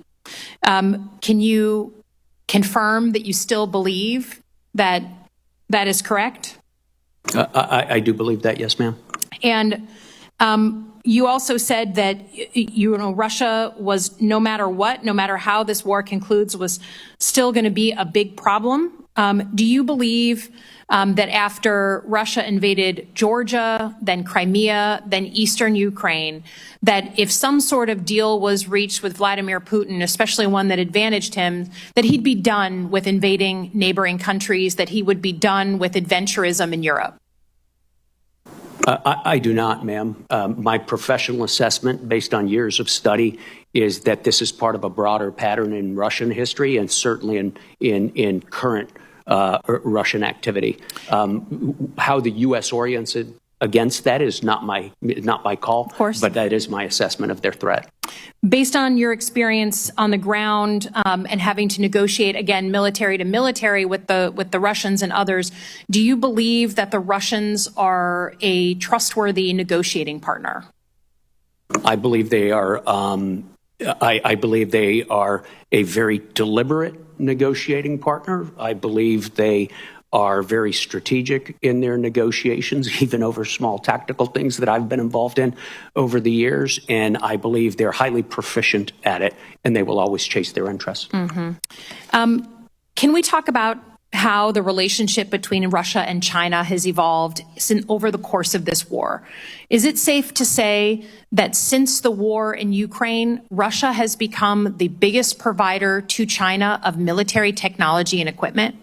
Can you confirm that you still believe that that is correct? I do believe that, yes, ma'am. And you also said that Russia was, no matter what, no matter how this war concludes, was still going to be a big problem. Do you believe that after Russia invaded Georgia, then Crimea, then eastern Ukraine, that if some sort of deal was reached with Vladimir Putin, especially one that advantaged him, that he'd be done with invading neighboring countries, that he would be done with adventurism in Europe? I do not, ma'am. My professional assessment, based on years of study, is that this is part of a broader pattern in Russian history and certainly in current Russian activity. How the U.S. oriented against that is not my call, of course, but that is my assessment of their threat. Based on your experience on the ground and having to negotiate, again, military to military with the Russians and others, do you believe that the Russians are a trustworthy negotiating partner? I believe they are. I believe they are a very deliberate negotiating partner. I believe they are very strategic in their negotiations, even over small tactical things that I've been involved in over the years. And I believe they're highly proficient at it, and they will always chase their interests. Mm-hmm. Can we talk about how the relationship between Russia and China has evolved over the course of this war? Is it safe to say that since the war in Ukraine, Russia has become the biggest provider to China of military technology and equipment?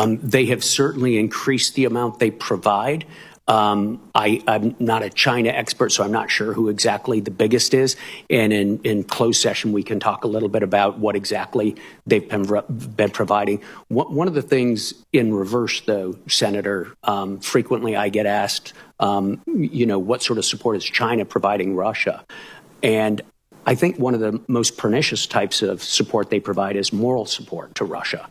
They have certainly increased the amount they provide. I'm not a China expert, so I'm not sure who exactly the biggest is. And in closed session, we can talk a little bit about what exactly they've been providing. One of the things in reverse, though, Senator, frequently I get asked, what sort of support is China providing Russia? And I think one of the most pernicious types of support they provide is moral support to Russia,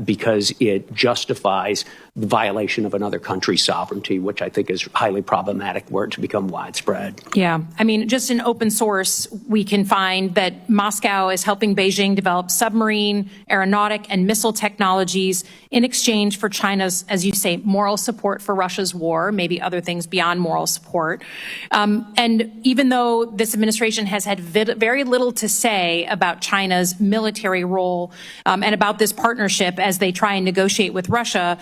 because it justifies the violation of another country's sovereignty, which I think is highly problematic were it to become widespread. Yeah. I mean, just in open source, we can find that Moscow is helping Beijing develop submarine, aeronautic, and missile technologies in exchange for China's, as you say, moral support for Russia's war, maybe other things beyond moral support. And even though this administration has had very little to say about China's military role and about this partnership as they try and negotiate with Russia,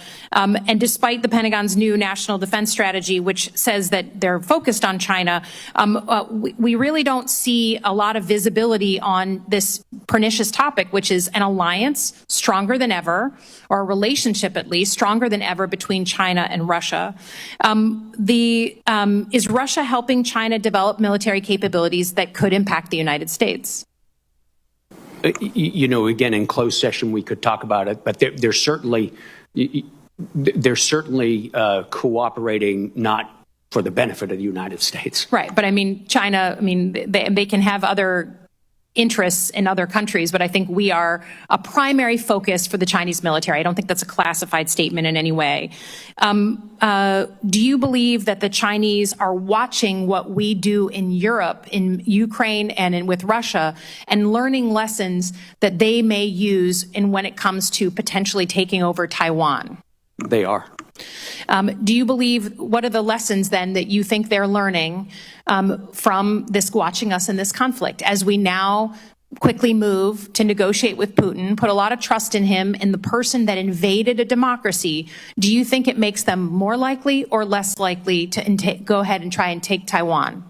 and despite the Pentagon's new national defense strategy, which says that they're focused on China, we really don't see a lot of visibility on this pernicious topic, which is an alliance stronger than ever, or a relationship at least stronger than ever between China and Russia. Is Russia helping China develop military capabilities that could impact the United States? Again, in closed session, we could talk about it, but they're certainly cooperating, not for the benefit of the United States. Right. But I mean, China, they can have other interests in other countries, but I think we are a primary focus for the Chinese military. I don't think that's a classified statement in any way. Do you believe that the Chinese are watching what we do in Europe, in Ukraine, and with Russia, and learning lessons that they may use when it comes to potentially taking over Taiwan? They are. Do you believe, what are the lessons then that you think they're learning from this, watching us in this conflict, as we now quickly move to negotiate with Putin, put a lot of trust in him and the person that invaded a democracy? Do you think it makes them more likely or less likely to go ahead and try and take Taiwan?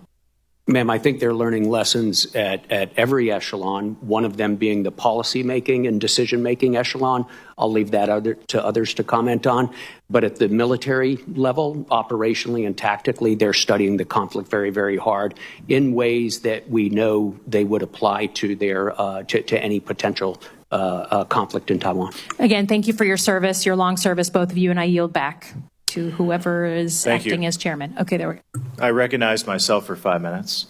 Ma'am, I think they're learning lessons at every echelon, one of them being the policy-making and decision-making echelon. I'll leave that to others to comment on. But at the military level, operationally and tactically, they're studying the conflict very, very hard in ways that we know they would apply to their to any potential conflict in Taiwan. Again, thank you for your service, your long service, both of you, and I yield back to whoever is acting as chairman. Okay, there we go. I recognize myself for 5 minutes.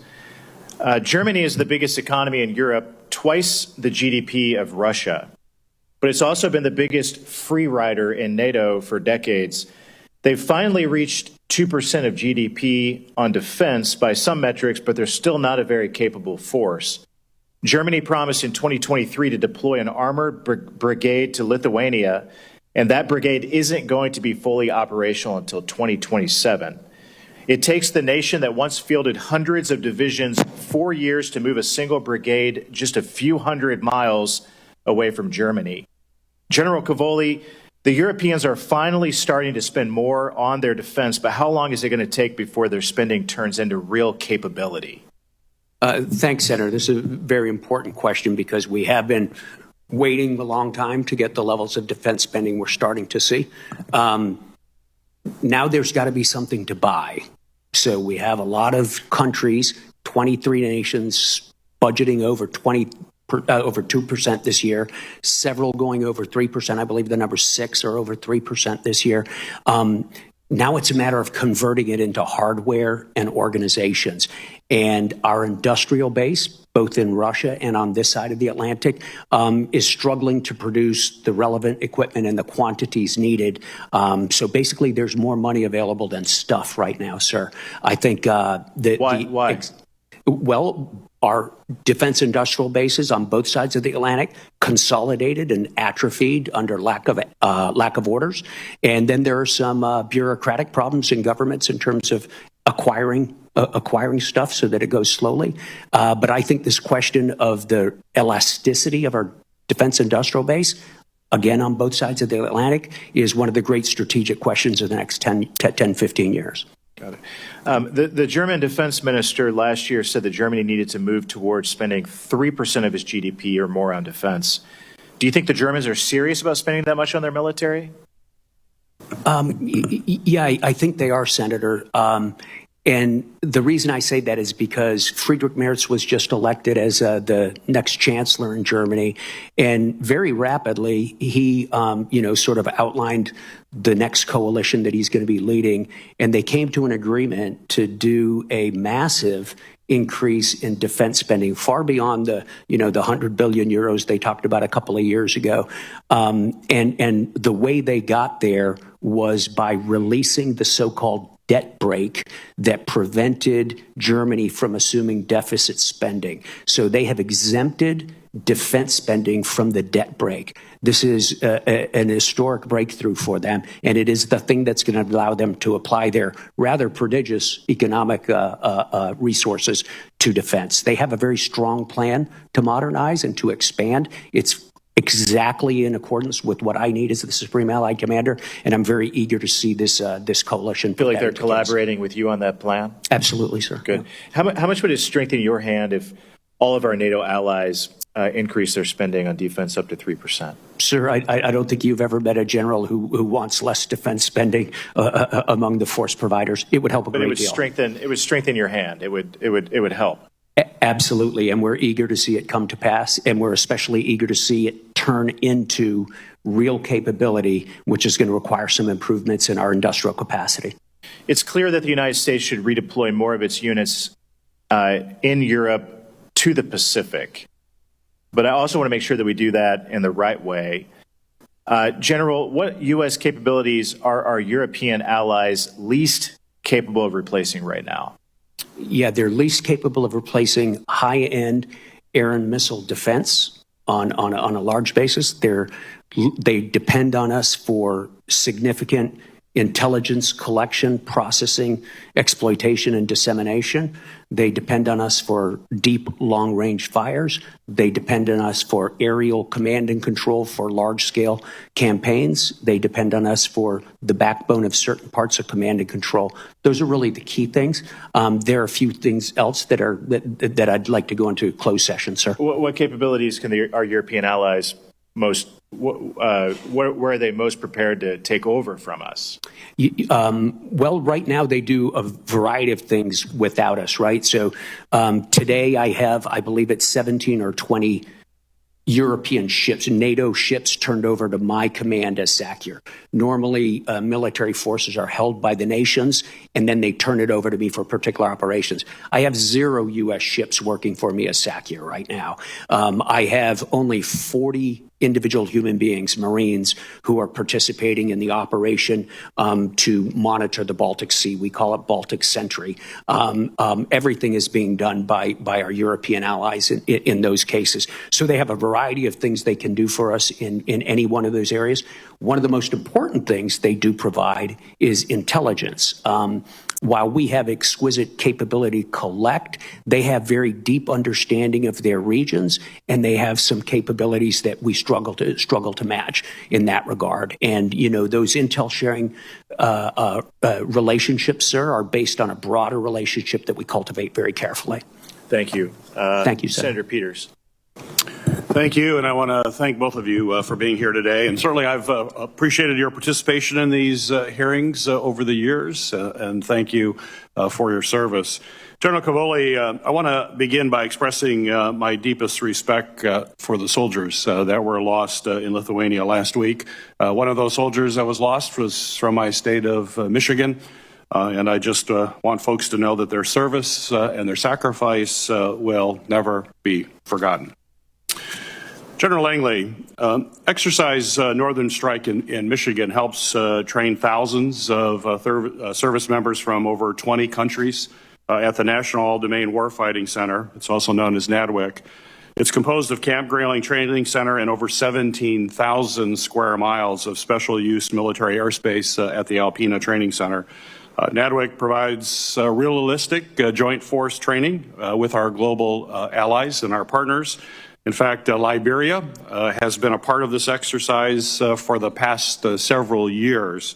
Germany is the biggest economy in Europe, twice the GDP of Russia. But it's also been the biggest free rider in NATO for decades. They've finally reached 2% of GDP on defense by some metrics, but they're still not a very capable force. Germany promised in 2023 to deploy an armored brigade to Lithuania, and that brigade isn't going to be fully operational until 2027. It takes the nation that once fielded hundreds of divisions 4 years to move a single brigade just a few hundred miles away from Germany. General Cavoli, the Europeans are finally starting to spend more on their defense, but how long is it going to take before their spending turns into real capability? Thanks, Senator. This is a very important question because we have been waiting a long time to get the levels of defense spending we're starting to see. Now there's got to be something to buy. So we have a lot of countries, 23 nations, budgeting over 2% this year, several going over 3%. I believe the number 6 are over 3% this year. Now it's a matter of converting it into hardware and organizations. And our industrial base, both in Russia and on this side of the Atlantic, is struggling to produce the relevant equipment and the quantities needed. So basically, there's more money available than stuff right now, sir. I think Why? Well, our defense industrial bases on both sides of the Atlantic consolidated and atrophied under lack of orders. And then there are some bureaucratic problems in governments in terms of acquiring stuff so that it goes slowly. But I think this question of the elasticity of our defense industrial base, again, on both sides of the Atlantic, is one of the great strategic questions of the next 10, 15 years. Got it. The German defense minister last year said that Germany needed to move towards spending 3% of its GDP or more on defense. Do you think the Germans are serious about spending that much on their military? Yeah, I think they are, Senator. And the reason I say that is because Friedrich Merz was just elected as the next chancellor in Germany. And very rapidly, he, sort of outlined the next coalition that he's going to be leading. And they came to an agreement to do a massive increase in defense spending, far beyond the 100 billion euros they talked about a couple of years ago. And the way they got there was by releasing the so-called debt brake that prevented Germany from assuming deficit spending. So they have exempted defense spending from the debt brake. This is an historic breakthrough for them, and it is the thing that's going to allow them to apply their rather prodigious economic resources to defense. They have a very strong plan to modernize and to expand. It's exactly in accordance with what I need as the Supreme Allied Commander, and I'm very eager to see this coalition. Feel like they're collaborating with you on that plan? Absolutely, sir. Good. How much would it strengthen your hand if all of our NATO allies increase their spending on defense up to 3%? Sir, I don't think you've ever met a general who wants less defense spending among the force providers. It would help a great deal. But it would strengthen your hand. It would help. Absolutely, and we're eager to see it come to pass, and we're especially eager to see it turn into real capability, which is going to require some improvements in our industrial capacity. It's clear that the United States should redeploy more of its units in Europe to the Pacific. But I also want to make sure that we do that in the right way. General, what U.S. capabilities are our European allies least capable of replacing right now? Yeah, they're least capable of replacing high-end air and missile defense on a large basis. They depend on us for significant intelligence collection, processing, exploitation, and dissemination. They depend on us for deep, long-range fires. They depend on us for aerial command and control for large-scale campaigns. They depend on us for the backbone of certain parts of command and control. Those are really the key things. There are a few things else that I'd like to go into closed session, sir. What capabilities can our European allies where are they most prepared to take over from us? Well, right now they do a variety of things without us, right? So today I believe it's 17 or 20 European ships, NATO ships turned over to my command as SACEUR. Normally, military forces are held by the nations, and then they turn it over to me for particular operations. I have 0 U.S. ships working for me as SACEUR right now. I have only 40 individual human beings, Marines, who are participating in the operation to monitor the Baltic Sea. We call it Baltic Sentry. Everything is being done by our European allies in those cases. So they have a variety of things they can do for us in any one of those areas. One of the most important things they do provide is intelligence. While we have exquisite capability to collect, they have very deep understanding of their regions, and they have some capabilities that we struggle to match in that regard. And those intel sharing relationships, sir, are based on a broader relationship that we cultivate very carefully. Thank you. Thank you, Senator Peters. Thank you, and I want to thank both of you for being here today. And certainly I've appreciated your participation in these hearings over the years, and thank you for your service. General Cavoli, I want to begin by expressing my deepest respect for the soldiers that were lost in Lithuania last week. One of those soldiers that was lost was from my state of Michigan. And I just want folks to know that their service and their sacrifice will never be forgotten. General Langley, Exercise Northern Strike in Michigan helps train thousands of service members from over 20 countries at the National All-Domain Warfighting Center. It's also known as NADWIC. It's composed of Camp Grayling Training Center and over 17,000 square miles of special use military airspace at the Alpena Training Center. NADWIC provides realistic joint force training with our global allies and our partners. In fact, Liberia has been a part of this exercise for the past several years.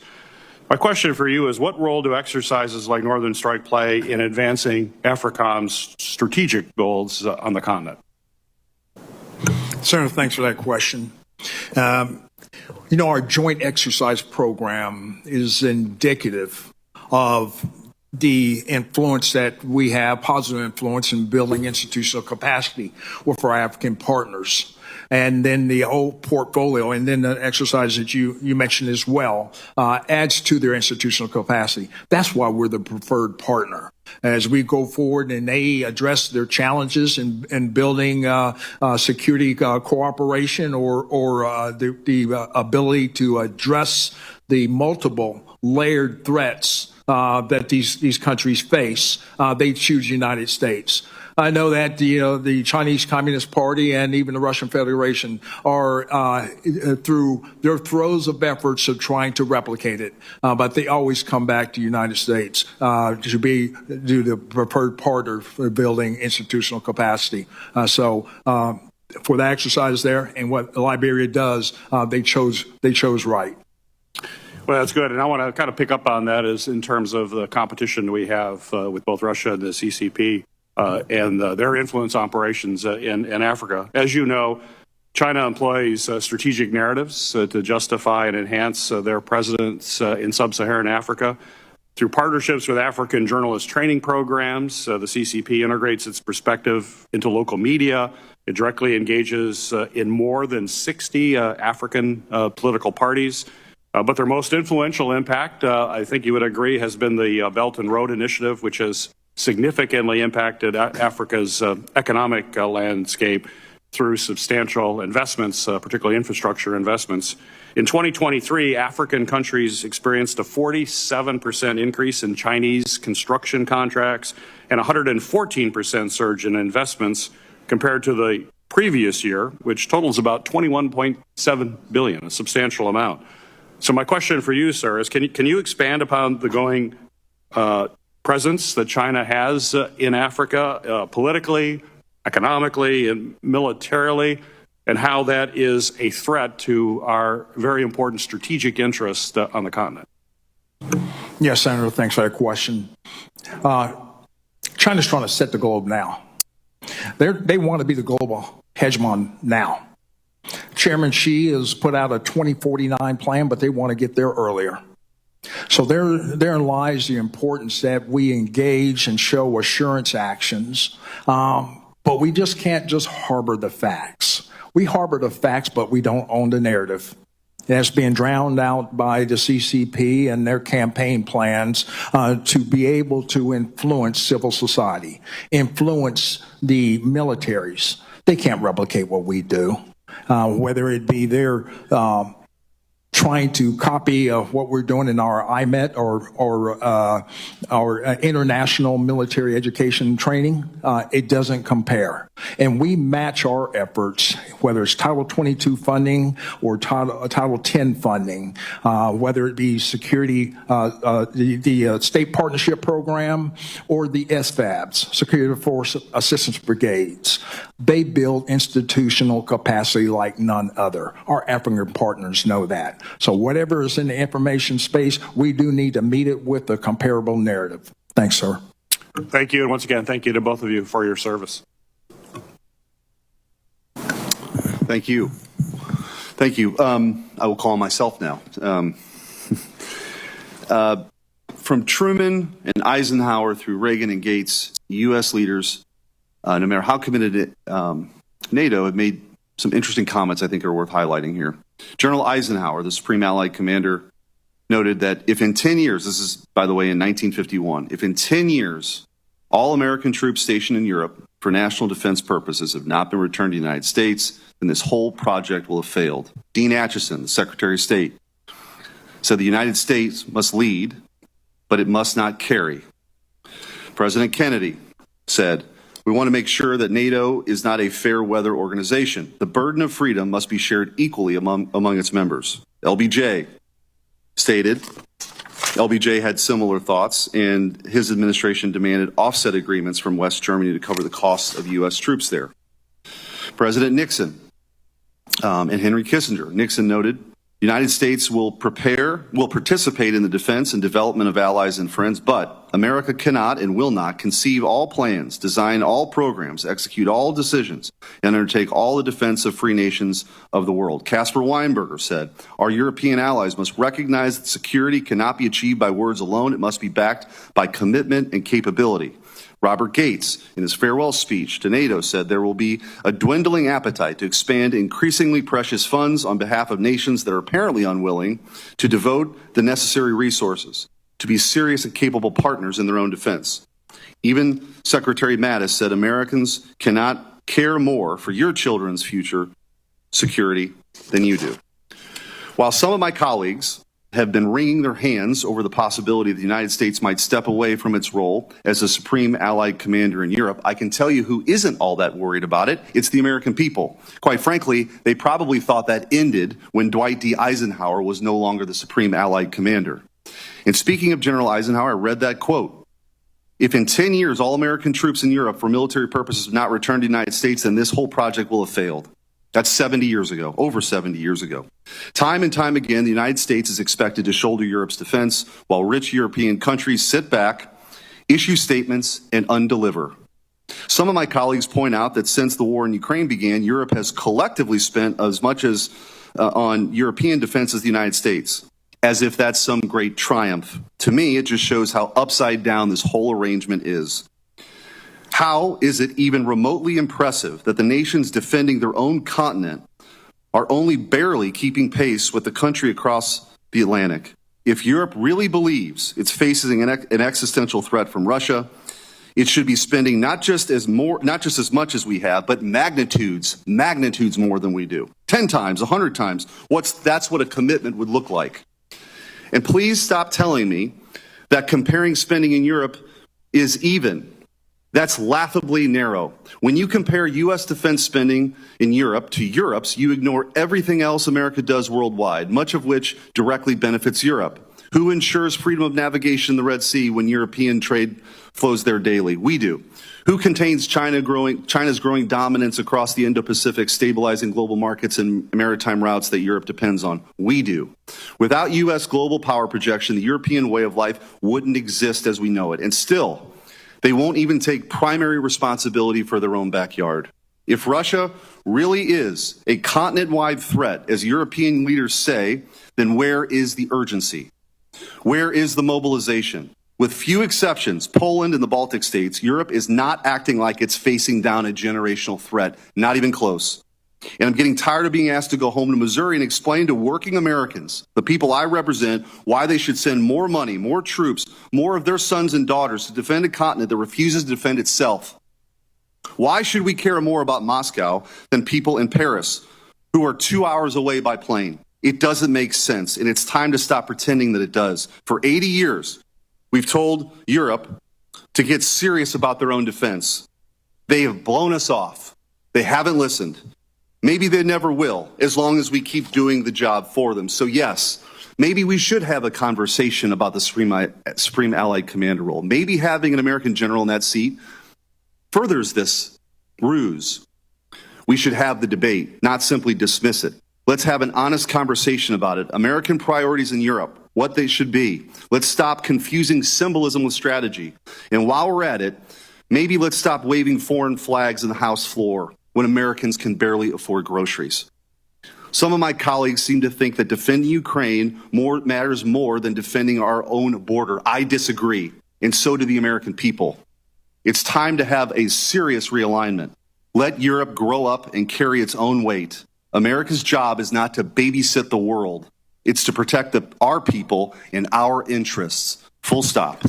My question for you is, what role do exercises like Northern Strike play in advancing AFRICOM's strategic goals on the continent? Senator, thanks for that question. Our joint exercise program is indicative of the influence that we have, positive influence in building institutional capacity with our African partners. And then the whole portfolio, and then the exercise that you mentioned as well, adds to their institutional capacity. That's why we're the preferred partner. As we go forward and they address their challenges in building security cooperation or the ability to address the multiple layered threats that these countries face, they choose the United States. I know that the Chinese Communist Party and even the Russian Federation are through their throes of efforts of trying to replicate it, but they always come back to the United States to be the preferred partner for building institutional capacity. So for the exercise there and what Liberia does, they chose right. Well, that's good. And I want to kind of pick up on that as in terms of the competition we have with both Russia and the CCP and their influence operations in Africa. As you know, China employs strategic narratives to justify and enhance their presence in sub-Saharan Africa. Through partnerships with African journalist training programs, the CCP integrates its perspective into local media. It directly engages in more than 60 African political parties. But their most influential impact, I think you would agree, has been the Belt and Road Initiative, which has significantly impacted Africa's economic landscape through substantial investments, particularly infrastructure investments. In 2023, African countries experienced a 47% increase in Chinese construction contracts and a 114% surge in investments compared to the previous year, which totals about $21.7 billion, a substantial amount. So my question for you, sir, is can you expand upon the going presence that China has in Africa politically, economically, and militarily, and how that is a threat to our very important strategic interests on the continent? Yes, Senator, thanks for that question. China's trying to set the globe now. They want to be the global hegemon now. Chairman Xi has put out a 2049 plan, but they want to get there earlier. So therein lies the importance that we engage and show assurance actions, but we just can't just harbor the facts. We harbor the facts, but we don't own the narrative. That's being drowned out by the CCP and their campaign plans to be able to influence civil society, influence the militaries. They can't replicate what we do, whether it be their trying to copy what we're doing in our IMET or our international military education training. It doesn't compare. And we match our efforts, whether it's Title 22 funding or Title 10 funding, whether it be security, the State Partnership Program, or the SFABs, Security Force Assistance Brigades. They build institutional capacity like none other. Our African partners know that. So whatever is in the information space, we do need to meet it with a comparable narrative. Thanks, sir. Thank you. And once again, thank you to both of you for your service. Thank you. Thank you. I will call myself now. From Truman and Eisenhower through Reagan and Gates, U.S. leaders, no matter how committed NATO, have made some interesting comments I think are worth highlighting here. General Eisenhower, the Supreme Allied Commander, noted that if in 10 years, this is, by the way, in 1951, if in 10 years all American troops stationed in Europe for national defense purposes have not been returned to the United States, then this whole project will have failed. Dean Acheson, the Secretary of State, said the United States must lead, but it must not carry. President Kennedy said, we want to make sure that NATO is not a fair weather organization. The burden of freedom must be shared equally among its members. LBJ stated, LBJ had similar thoughts, and his administration demanded offset agreements from West Germany to cover the costs of U.S. troops there. President Nixon and Henry Kissinger. Nixon noted, the United States will participate in the defense and development of allies and friends, but America cannot and will not conceive all plans, design all programs, execute all decisions, and undertake all the defense of free nations of the world. Caspar Weinberger said, our European allies must recognize that security cannot be achieved by words alone. It must be backed by commitment and capability. Robert Gates, in his farewell speech to NATO, said there will be a dwindling appetite to expand increasingly precious funds on behalf of nations that are apparently unwilling to devote the necessary resources to be serious and capable partners in their own defense. Even Secretary Mattis said Americans cannot care more for your children's future security than you do. While some of my colleagues have been wringing their hands over the possibility that the United States might step away from its role as a supreme allied commander in Europe, I can tell you who isn't all that worried about it. It's the American people. Quite frankly, they probably thought that ended when Dwight D. Eisenhower was no longer the supreme allied commander. And speaking of General Eisenhower, I read that quote. If in 10 years all American troops in Europe for military purposes have not returned to the United States, then this whole project will have failed. That's 70 years ago, over 70 years ago. Time and time again, the United States is expected to shoulder Europe's defense while rich European countries sit back, issue statements, and undeliver. Some of my colleagues point out that since the war in Ukraine began, Europe has collectively spent as much as on European defense as the United States, as if that's some great triumph. To me, it just shows how upside down this whole arrangement is. How is it even remotely impressive that the nations defending their own continent are only barely keeping pace with the country across the Atlantic? If Europe really believes it's facing an existential threat from Russia, it should be spending not just as much as we have, but magnitudes more than we do. 10 times, 100 times. That's what a commitment would look like. And please stop telling me that comparing spending in Europe is even. That's laughably narrow. When you compare U.S. defense spending in Europe to Europe's, you ignore everything else America does worldwide, much of which directly benefits Europe. Who ensures freedom of navigation in the Red Sea when European trade flows there daily? We do. Who contains China's growing dominance across the Indo-Pacific, stabilizing global markets and maritime routes that Europe depends on? We do. Without U.S. global power projection, the European way of life wouldn't exist as we know it. And still, they won't even take primary responsibility for their own backyard. If Russia really is a continent-wide threat, as European leaders say, then where is the urgency? Where is the mobilization? With few exceptions, Poland and the Baltic states, Europe is not acting like it's facing down a generational threat, not even close. And I'm getting tired of being asked to go home to Missouri and explain to working Americans, the people I represent, why they should send more money, more troops, more of their sons and daughters to defend a continent that refuses to defend itself. Why should we care more about Moscow than people in Paris who are 2 hours away by plane? It doesn't make sense, and it's time to stop pretending that it does. For 80 years, we've told Europe to get serious about their own defense. They have blown us off. They haven't listened. Maybe they never will, as long as we keep doing the job for them. So yes, maybe we should have a conversation about the Supreme Allied Commander role. Maybe having an American general in that seat furthers this ruse. We should have the debate, not simply dismiss it. Let's have an honest conversation about it. American priorities in Europe, what they should be. Let's stop confusing symbolism with strategy. And while we're at it, maybe let's stop waving foreign flags on the House floor when Americans can barely afford groceries. Some of my colleagues seem to think that defending Ukraine matters more than defending our own border. I disagree, and so do the American people. It's time to have a serious realignment. Let Europe grow up and carry its own weight. America's job is not to babysit the world. It's to protect our people and our interests. Full stop.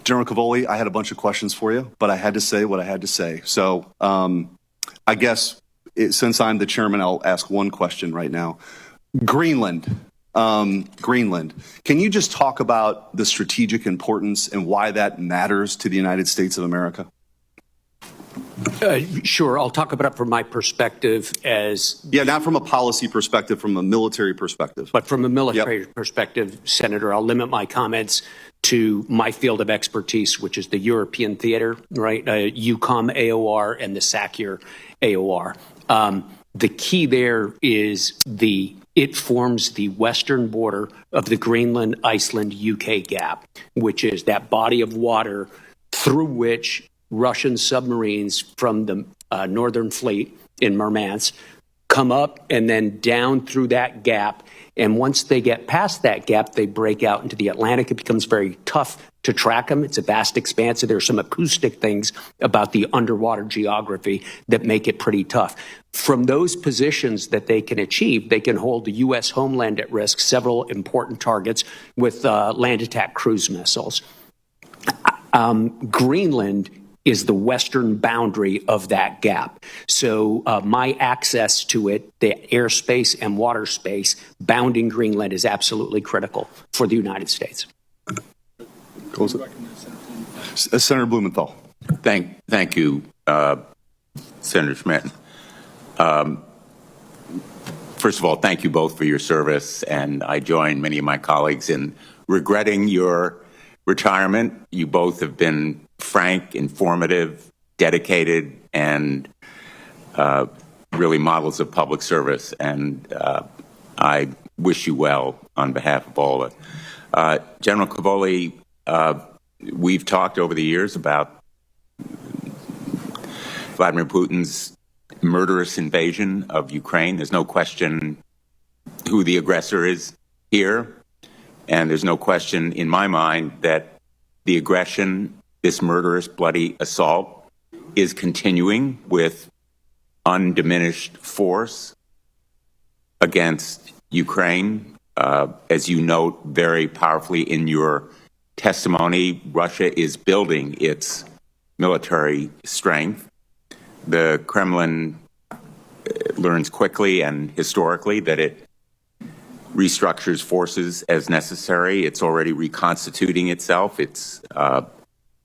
General Cavoli, I had a bunch of questions for you, but I had to say what I had to say. So I guess since I'm the chairman, I'll ask one question right now. Greenland. Can you just talk about the strategic importance and why that matters to the United States of America? Sure. I'll talk about it from my perspective as... Yeah, not from a policy perspective, from a military perspective. But from a military perspective, Senator, I'll limit my comments to my field of expertise, which is the European theater, right? EUCOM AOR and the SACEUR AOR. The key there is it forms the western border of the Greenland-Iceland-UK gap, which is that body of water through which Russian submarines from the Northern Fleet in Murmansk come up and then down through that gap. And once they get past that gap, they break out into the Atlantic. It becomes very tough to track them. It's a vast expanse. There are some acoustic things about the underwater geography that make it pretty tough. From those positions that they can achieve, they can hold the U.S. homeland at risk, several important targets with land attack cruise missiles. Greenland is the western boundary of that gap. So my access to it, the airspace and water space bounding Greenland is absolutely critical for the United States. Senator Blumenthal. Thank you, Senator Schmidt. First of all, thank you both for your service, and I join many of my colleagues in regretting your retirement. You both have been frank, informative, dedicated, and really models of public service. And I wish you well on behalf of all of it. General Cavoli, we've talked over the years about Vladimir Putin's murderous invasion of Ukraine. There's no question who the aggressor is here. And there's no question in my mind that the aggression, this murderous, bloody assault, is continuing with undiminished force against Ukraine. As you note very powerfully in your testimony, Russia is building its military strength. The Kremlin learns quickly and historically that it restructures forces as necessary. It's already reconstituting itself. It's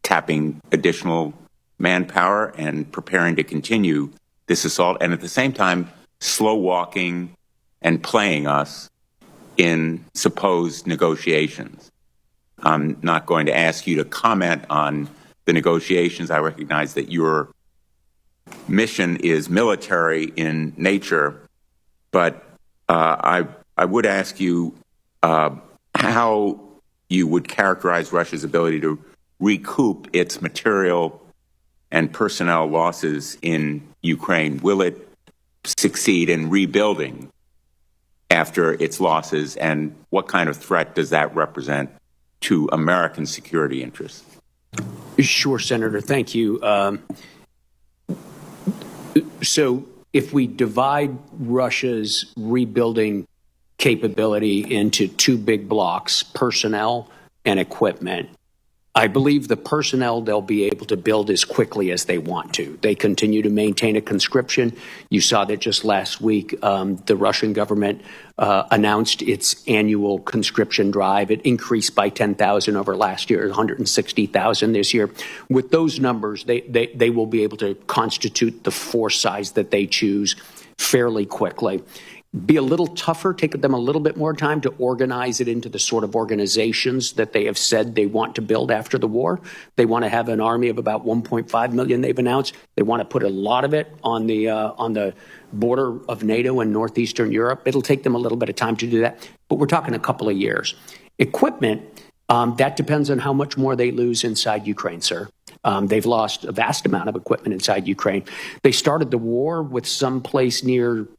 tapping additional manpower and preparing to continue this assault, and at the same time, slow walking and playing us in supposed negotiations. I'm not going to ask you to comment on the negotiations. I recognize that your mission is military in nature, but I would ask you how you would characterize Russia's ability to recoup its material and personnel losses in Ukraine. Will it succeed in rebuilding after its losses, and what kind of threat does that represent to American security interests? Sure, Senator. Thank you. So if we divide Russia's rebuilding capability into two big blocks, personnel and equipment, I believe the personnel they'll be able to build as quickly as they want to. They continue to maintain a conscription. You saw that just last week, the Russian government announced its annual conscription drive. It increased by 10,000 over last year, 160,000 this year. With those numbers, they will be able to constitute the force size that they choose fairly quickly. Be a little tougher, take them a little bit more time to organize it into the sort of organizations that they have said they want to build after the war. They want to have an army of about 1.5 million, they've announced. They want to put a lot of it on the border of NATO and northeastern Europe. It'll take them a little bit of time to do that, but we're talking a couple of years. Equipment, that depends on how much more they lose inside Ukraine, sir. They've lost a vast amount of equipment inside Ukraine. They started the war with someplace near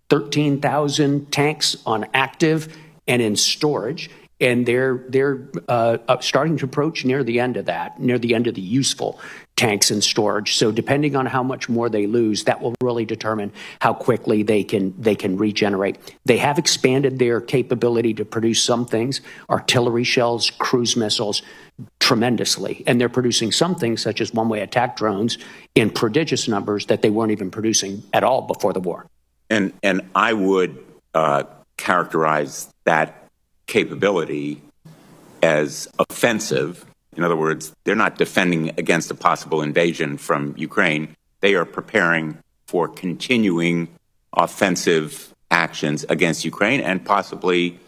13,000 tanks on active and in storage, and they're starting to approach near the end of that, near the end of the useful tanks in storage. So depending on how much more they lose, that will really determine how quickly they can regenerate. They have expanded their capability to produce some things, artillery shells, cruise missiles, tremendously. And they're producing some things such as one-way attack drones in prodigious numbers that they weren't even producing at all before the war. And I would characterize that capability as offensive. In other words, they're not defending against a possible invasion from Ukraine. They are preparing for continuing offensive actions against Ukraine and possibly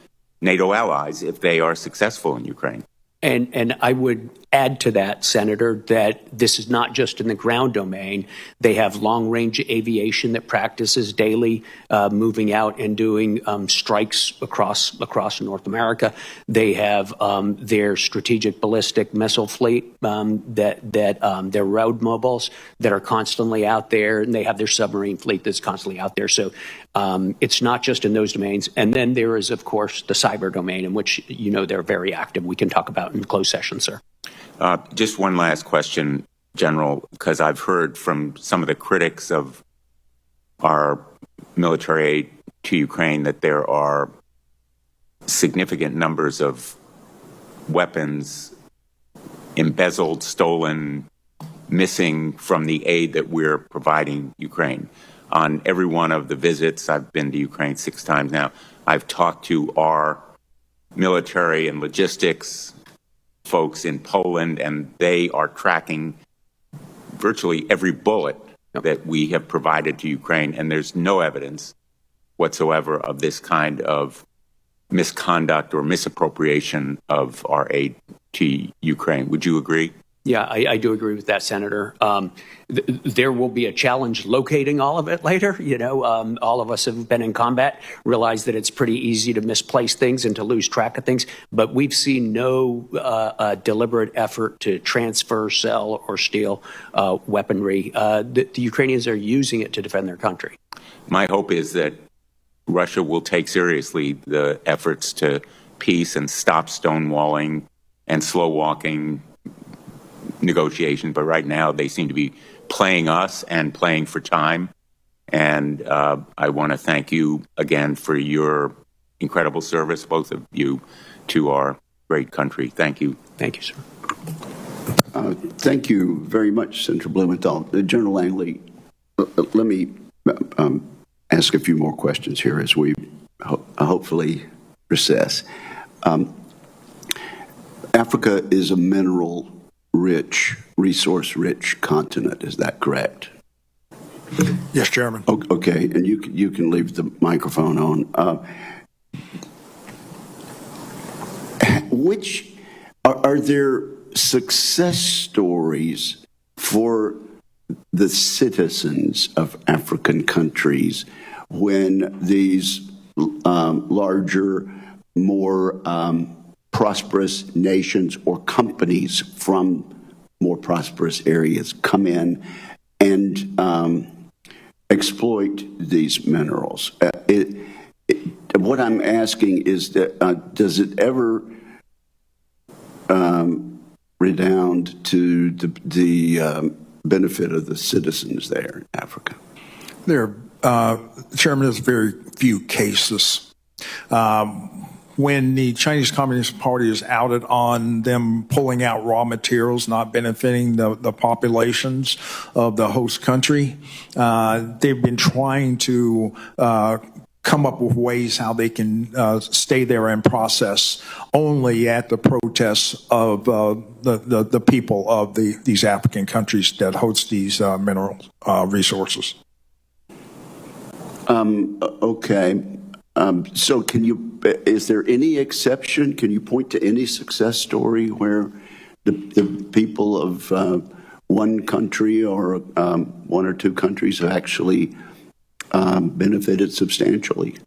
NATO allies if they are successful in Ukraine. And I would add to that, Senator, that this is not just in the ground domain. They have long-range aviation that practices daily, moving out and doing strikes across North America. They have their strategic ballistic missile fleet, their road mobiles that are constantly out there, and they have their submarine fleet that's constantly out there. So it's not just in those domains. And then there is, of course, the cyber domain, in which they're very active. We can talk about in closed session, sir. Just one last question, General, because I've heard from some of the critics of our military aid to Ukraine that there are significant numbers of weapons embezzled, stolen, missing from the aid that we're providing Ukraine. On every one of the visits, I've been to Ukraine 6 times now, I've talked to our military and logistics folks in Poland, and they are tracking virtually every bullet that we have provided to Ukraine, and there's no evidence whatsoever of this kind of misconduct or misappropriation of our aid to Ukraine. Would you agree? Yeah, I do agree with that, Senator. There will be a challenge locating all of it later. All of us have been in combat, realize that it's pretty easy to misplace things and to lose track of things. But we've seen no deliberate effort to transfer, sell, or steal weaponry. The Ukrainians are using it to defend their country. My hope is that Russia will take seriously the efforts to peace and stop stonewalling and slow walking negotiation, but right now they seem to be playing us and playing for time. And I want to thank you again for your incredible service, both of you, to our great country. Thank you. Thank you, sir. Thank you very much, Senator Blumenthal. General Langley, let me ask a few more questions here as we hopefully recess. Africa is a mineral resource-rich continent. Is that correct? Yes, Chairman. Okay, and you can leave the microphone on. Which are there success stories for the citizens of African countries when these larger, more prosperous nations or companies from more prosperous areas come in and exploit these minerals? What I'm asking is that does it ever redound to the benefit of the citizens there in Africa? Chairman, there's very few cases. When the Chinese Communist Party is outed on them pulling out raw materials, not benefiting the populations of the host country, they've been trying to come up with ways how they can stay there and process only at the protests of the people of these African countries that host these mineral resources. Okay. So is there any exception? Can you point to any success story where the people of one country or one or two countries have actually benefited substantially?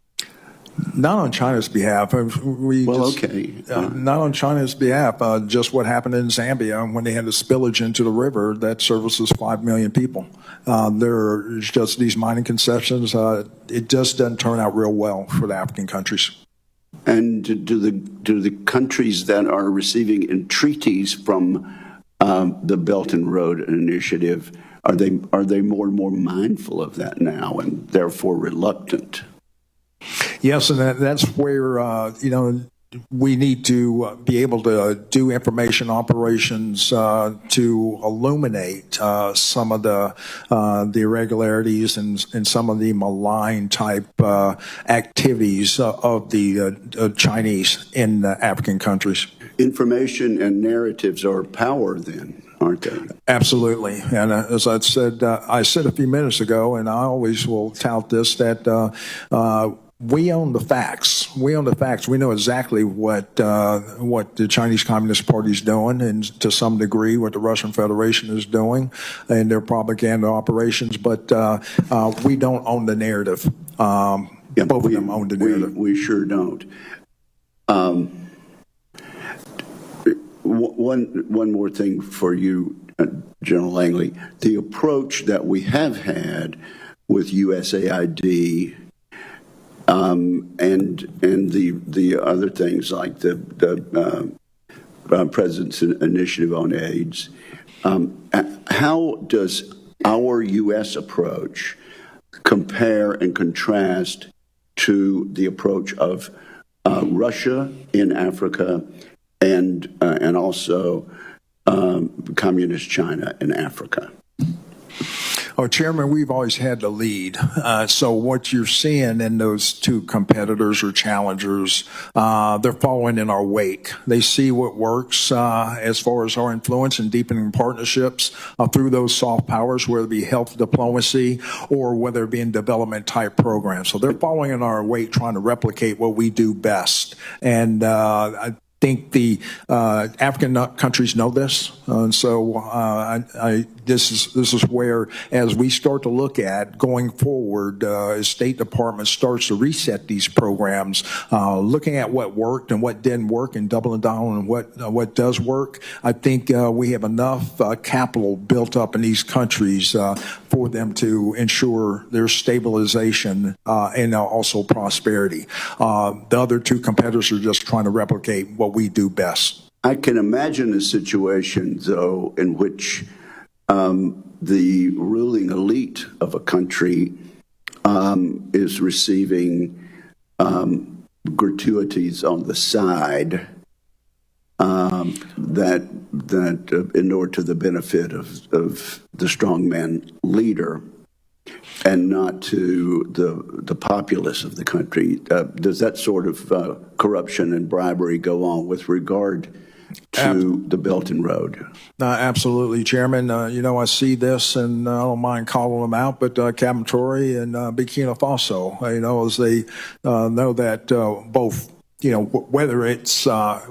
Not on China's behalf. Not on China's behalf. Just what happened in Zambia when they had the spillage into the river that services 5 million people. There's just these mining concessions. It just doesn't turn out real well for the African countries. And do the countries that are receiving entreaties from the Belt and Road Initiative, are they more and more mindful of that now and therefore reluctant? Yes, and that's where we need to be able to do information operations to illuminate some of the irregularities and some of the malign type activities of the Chinese in African countries. Information and narratives are power then, aren't they? Absolutely. And as I said a few minutes ago, and I always will tout this, that we own the facts. We own the facts. We know exactly what the Chinese Communist Party is doing, and to some degree what the Russian Federation is doing in their propaganda operations. But we don't own the narrative. Both of them own the narrative. We sure don't. One more thing for you, General Langley. The approach that we have had with USAID and the other things like the President's Initiative on AIDS, how does our U.S. approach compare and contrast to the approach of Russia in Africa and also Communist China in Africa? Oh, Chairman, we've always had the lead. So what you're seeing in those two competitors or challengers, they're following in our wake. They see what works as far as our influence and deepening partnerships through those soft powers, whether it be health diplomacy or whether it be in development type programs. So they're following in our wake, trying to replicate what we do best. And I think the African countries know this, and so this is where, as we start to look at going forward, as State Department starts to reset these programs, looking at what worked and what didn't work, and doubling down on what does work. I think we have enough capital built up in these countries for them to ensure their stabilization and also prosperity. The other two competitors are just trying to replicate what we do best. I can imagine a situation, though, in which the ruling elite of a country is receiving gratuities on the side that inure to the benefit of the strongman leader and not to the populace of the country. Does that sort of corruption and bribery go on with regard to the Belt and Road? Absolutely, Chairman. I see this, and I don't mind calling them out, but Captain and Burkina Faso, as they know that both, whether it's their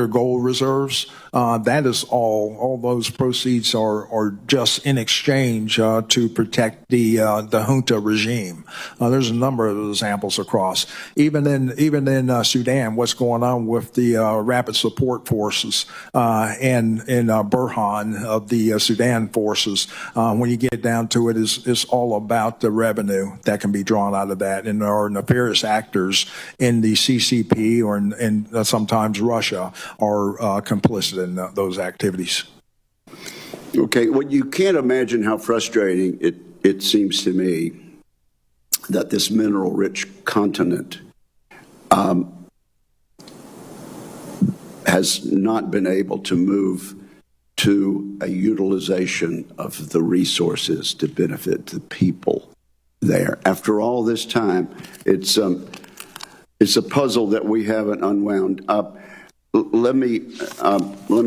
gold reserves, that is all those proceeds are just in exchange to protect the junta regime. There's a number of examples across. Even in Sudan, what's going on with the rapid support forces and Burhan of the Sudan forces, when you get down to it, is all about the revenue that can be drawn out of that, and there are nefarious actors in the CCP and sometimes Russia are complicit in those activities. Okay, well, you can't imagine how frustrating it seems to me that this mineral-rich continent has not been able to move to a utilization of the resources to benefit the people there. After all this time, it's a puzzle that we haven't unwound. Let me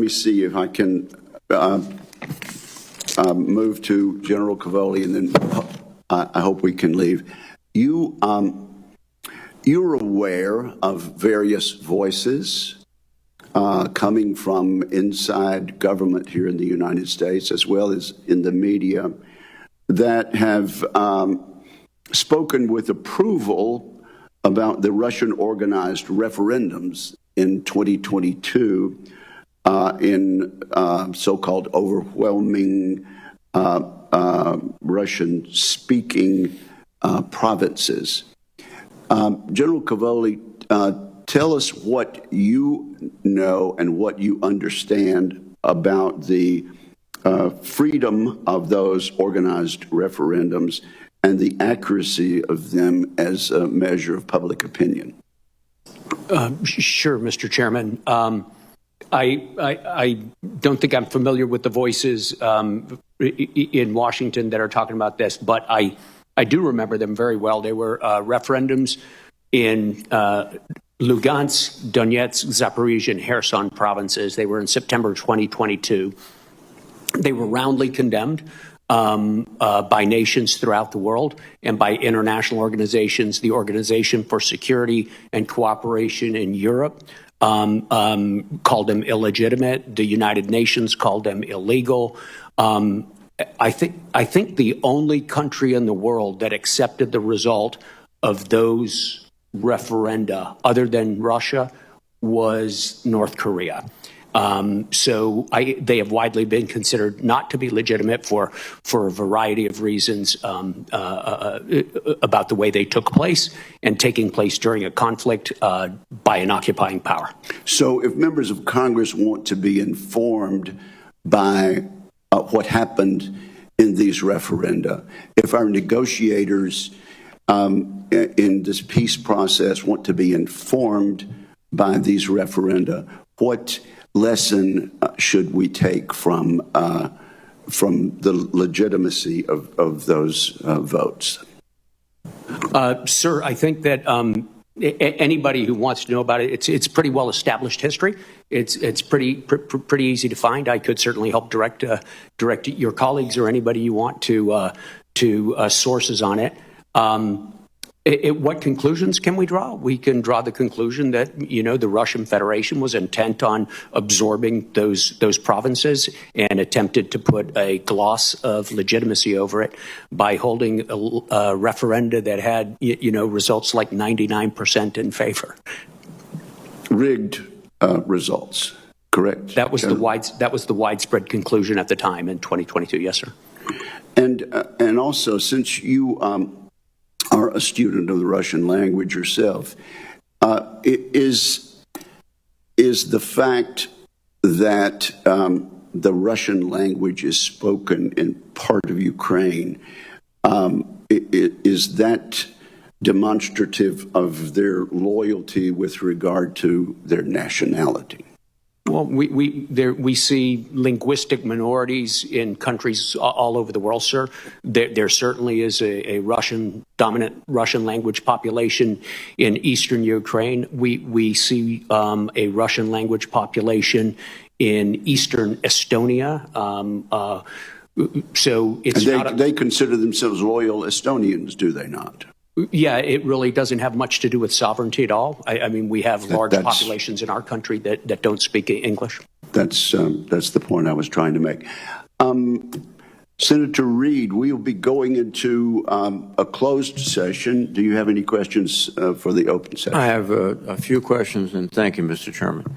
see if I can move to General Cavoli, and then I hope we can leave. You're aware of various voices coming from inside government here in the United States, as well as in the media, that have spoken with approval about the Russian organized referendums in 2022 in so-called overwhelming Russian-speaking provinces. General Cavoli, tell us what you know and what you understand about the freedom of those organized referendums and the accuracy of them as a measure of public opinion. Sure, Mr. Chairman. I don't think I'm familiar with the voices in Washington that are talking about this, but I do remember them very well. They were referendums in Lugansk, Donetsk, Zaporizhia, and Kherson provinces. They were in September 2022. They were roundly condemned by nations throughout the world and by international organizations. The Organization for Security and Cooperation in Europe called them illegitimate. The United Nations called them illegal. I think the only country in the world that accepted the result of those referenda, other than Russia, was North Korea. So they have widely been considered not to be legitimate for a variety of reasons about the way they took place and taking place during a conflict by an occupying power. So if members of Congress want to be informed by what happened in these referenda, if our negotiators in this peace process want to be informed by these referenda, what lesson should we take from the legitimacy of those votes? Sir, I think that anybody who wants to know about it, it's pretty well established history. It's pretty easy to find. I could certainly help direct your colleagues or anybody you want to sources on it. What conclusions can we draw? We can draw the conclusion that, the Russian Federation was intent on absorbing those provinces and attempted to put a gloss of legitimacy over it by holding a referenda that had, results like 99% in favor. Rigged results, correct? That was the widespread conclusion at the time in 2022. Yes, sir. And also, since you are a student of the Russian language yourself, is the fact that the Russian language is spoken in part of Ukraine, is that demonstrative of their loyalty with regard to their nationality? Well, we see linguistic minorities in countries all over the world, sir. There certainly is a dominant Russian language population in eastern Ukraine. We see a Russian language population in eastern Estonia. So it's they consider themselves loyal Estonians, do they not? Yeah, it really doesn't have much to do with sovereignty at all. I mean, we have large populations in our country that don't speak English. That's the point I was trying to make. Senator Reid, we will be going into a closed session. Do you have any questions for the open session? I have a few questions, and thank you, Mr. Chairman.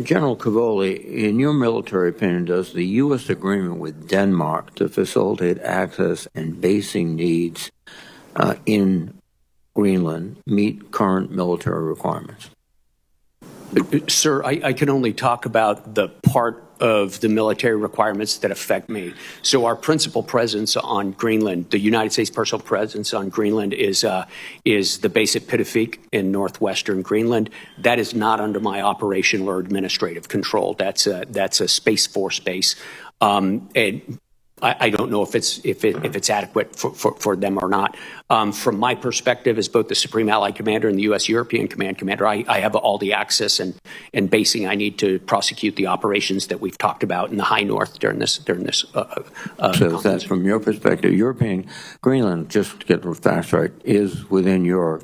General Cavoli, in your military opinion, does the U.S. agreement with Denmark to facilitate access and basing needs in Greenland meet current military requirements? Sir, I can only talk about the part of the military requirements that affect me. So our principal presence on Greenland, the United States personal presence on Greenland, is the base at Pitufik in northwestern Greenland. That is not under my operational or administrative control. That's a Space Force base. And I don't know if it's adequate for them or not. From my perspective, as both the Supreme Allied Commander and the U.S. European Command Commander, I have all the access and basing I need to prosecute the operations that we've talked about in the high north during this. So that's from your perspective, European Greenland, just to get the facts right, is within your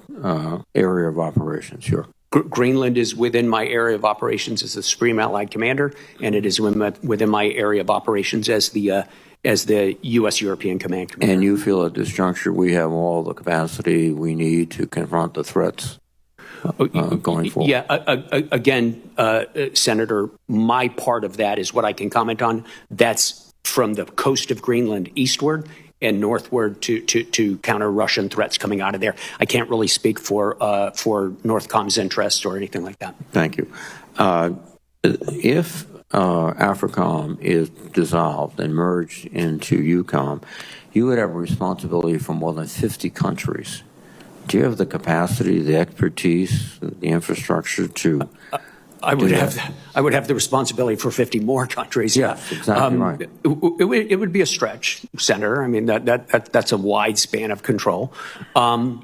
area of operations. Greenland is within my area of operations as the Supreme Allied Commander, and it is within my area of operations as the U.S. European Command Commander. And you feel at this juncture we have all the capacity we need to confront the threats going forward? Yeah, again, Senator, my part of that is what I can comment on. That's from the coast of Greenland eastward and northward to counter Russian threats coming out of there. I can't really speak for Northcom's interests or anything like that. Thank you. If AFRICOM is dissolved and merged into EUCOM, you would have responsibility for more than 50 countries. Do you have the capacity, the expertise, the infrastructure to I would have the responsibility for 50 more countries. Yes, exactly right. It would be a stretch, Senator. I mean, that's a wide span of control. I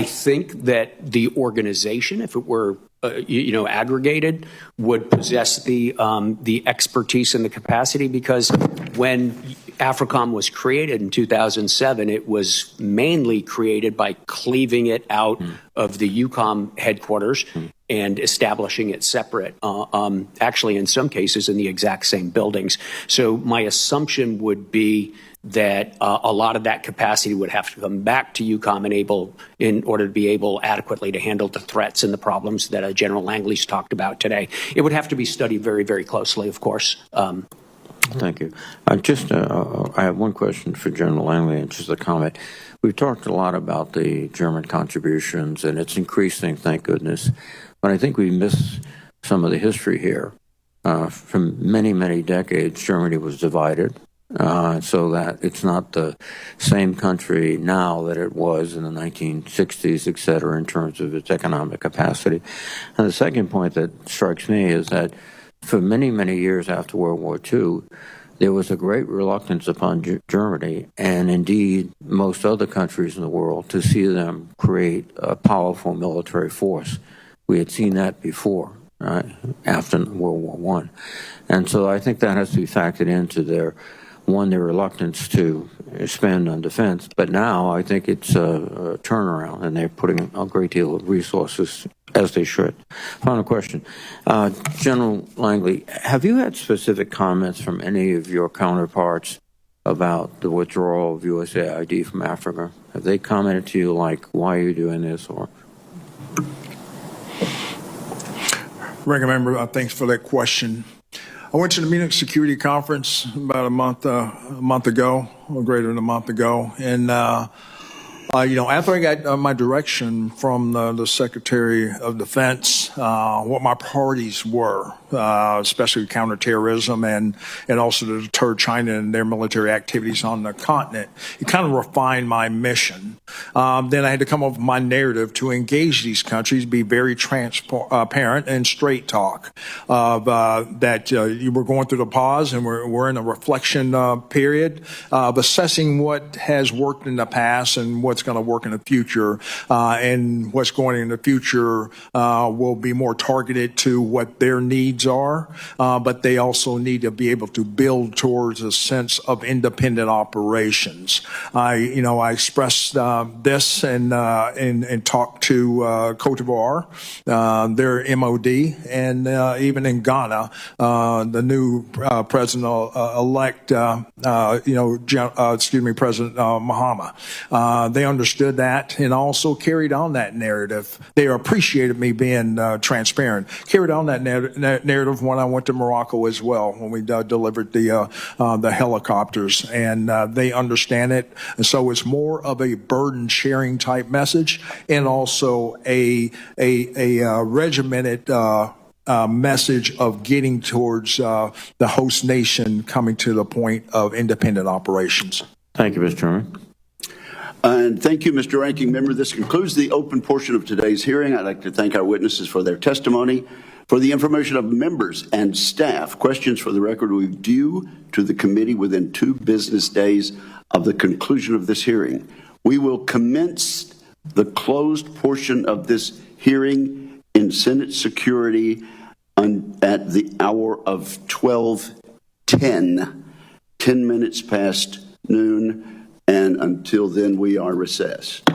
think that the organization, if it were aggregated, would possess the expertise and the capacity, because when AFRICOM was created in 2007, it was mainly created by cleaving it out of the EUCOM headquarters and establishing it separate, actually in some cases in the exact same buildings. So my assumption would be that a lot of that capacity would have to come back to EUCOM in order to be able adequately to handle the threats and the problems that General Langley's talked about today. It would have to be studied very, very closely, of course. Thank you. I have one question for General Langley, and just a comment. We've talked a lot about the German contributions, and it's increasing, thank goodness. But I think we miss some of the history here. For many, many decades, Germany was divided. So that it's not the same country now that it was in the 1960s, et cetera, in terms of its economic capacity. And the second point that strikes me is that for many, many years after World War II, there was a great reluctance upon Germany, and indeed most other countries in the world, to see them create a powerful military force. We had seen that before, after World War I. And so I think that has to be factored into their reluctance to spend on defense. But now I think it's a turnaround, and they're putting a great deal of resources, as they should. Final question. General Langley, have you had specific comments from any of your counterparts about the withdrawal of USAID from Africa? Have they commented to you like, why are you doing this? Or Ranking Member, thanks for that question. I went to the Munich Security Conference about a month ago, or greater than a month ago, and After I got my direction from the Secretary of Defense, what my priorities were, especially counterterrorism and also to deter China and their military activities on the continent, it kind of refined my mission. Then I had to come up with my narrative to engage these countries, be very transparent and straight talk of that you were going through the pause and we're in a reflection period of assessing what has worked in the past and what's going to work in the future, and what's going in the future will be more targeted to what their needs are, but they also need to be able to build towards a sense of independent operations. I expressed this and talked to Cote d'Ivoire, their MOD, and even in Ghana, the new president-elect, President Mahama. They understood that and also carried on that narrative. They appreciated me being transparent. Carried on that narrative when I went to Morocco as well, when we delivered the helicopters, and they understand it. And so it's more of a burden-sharing type message, and also a regimented message of getting towards the host nation coming to the point of independent operations. Thank you, Mr. Chairman. And thank you, Mr. Ranking Member. This concludes the open portion of today's hearing. I'd like to thank our witnesses for their testimony. For the information of members and staff, questions for the record will be due to the committee within 2 business days of the conclusion of this hearing. We will commence the closed portion of this hearing in Senate security at the hour of 12:10, 10 minutes past noon, and until then we are recessed.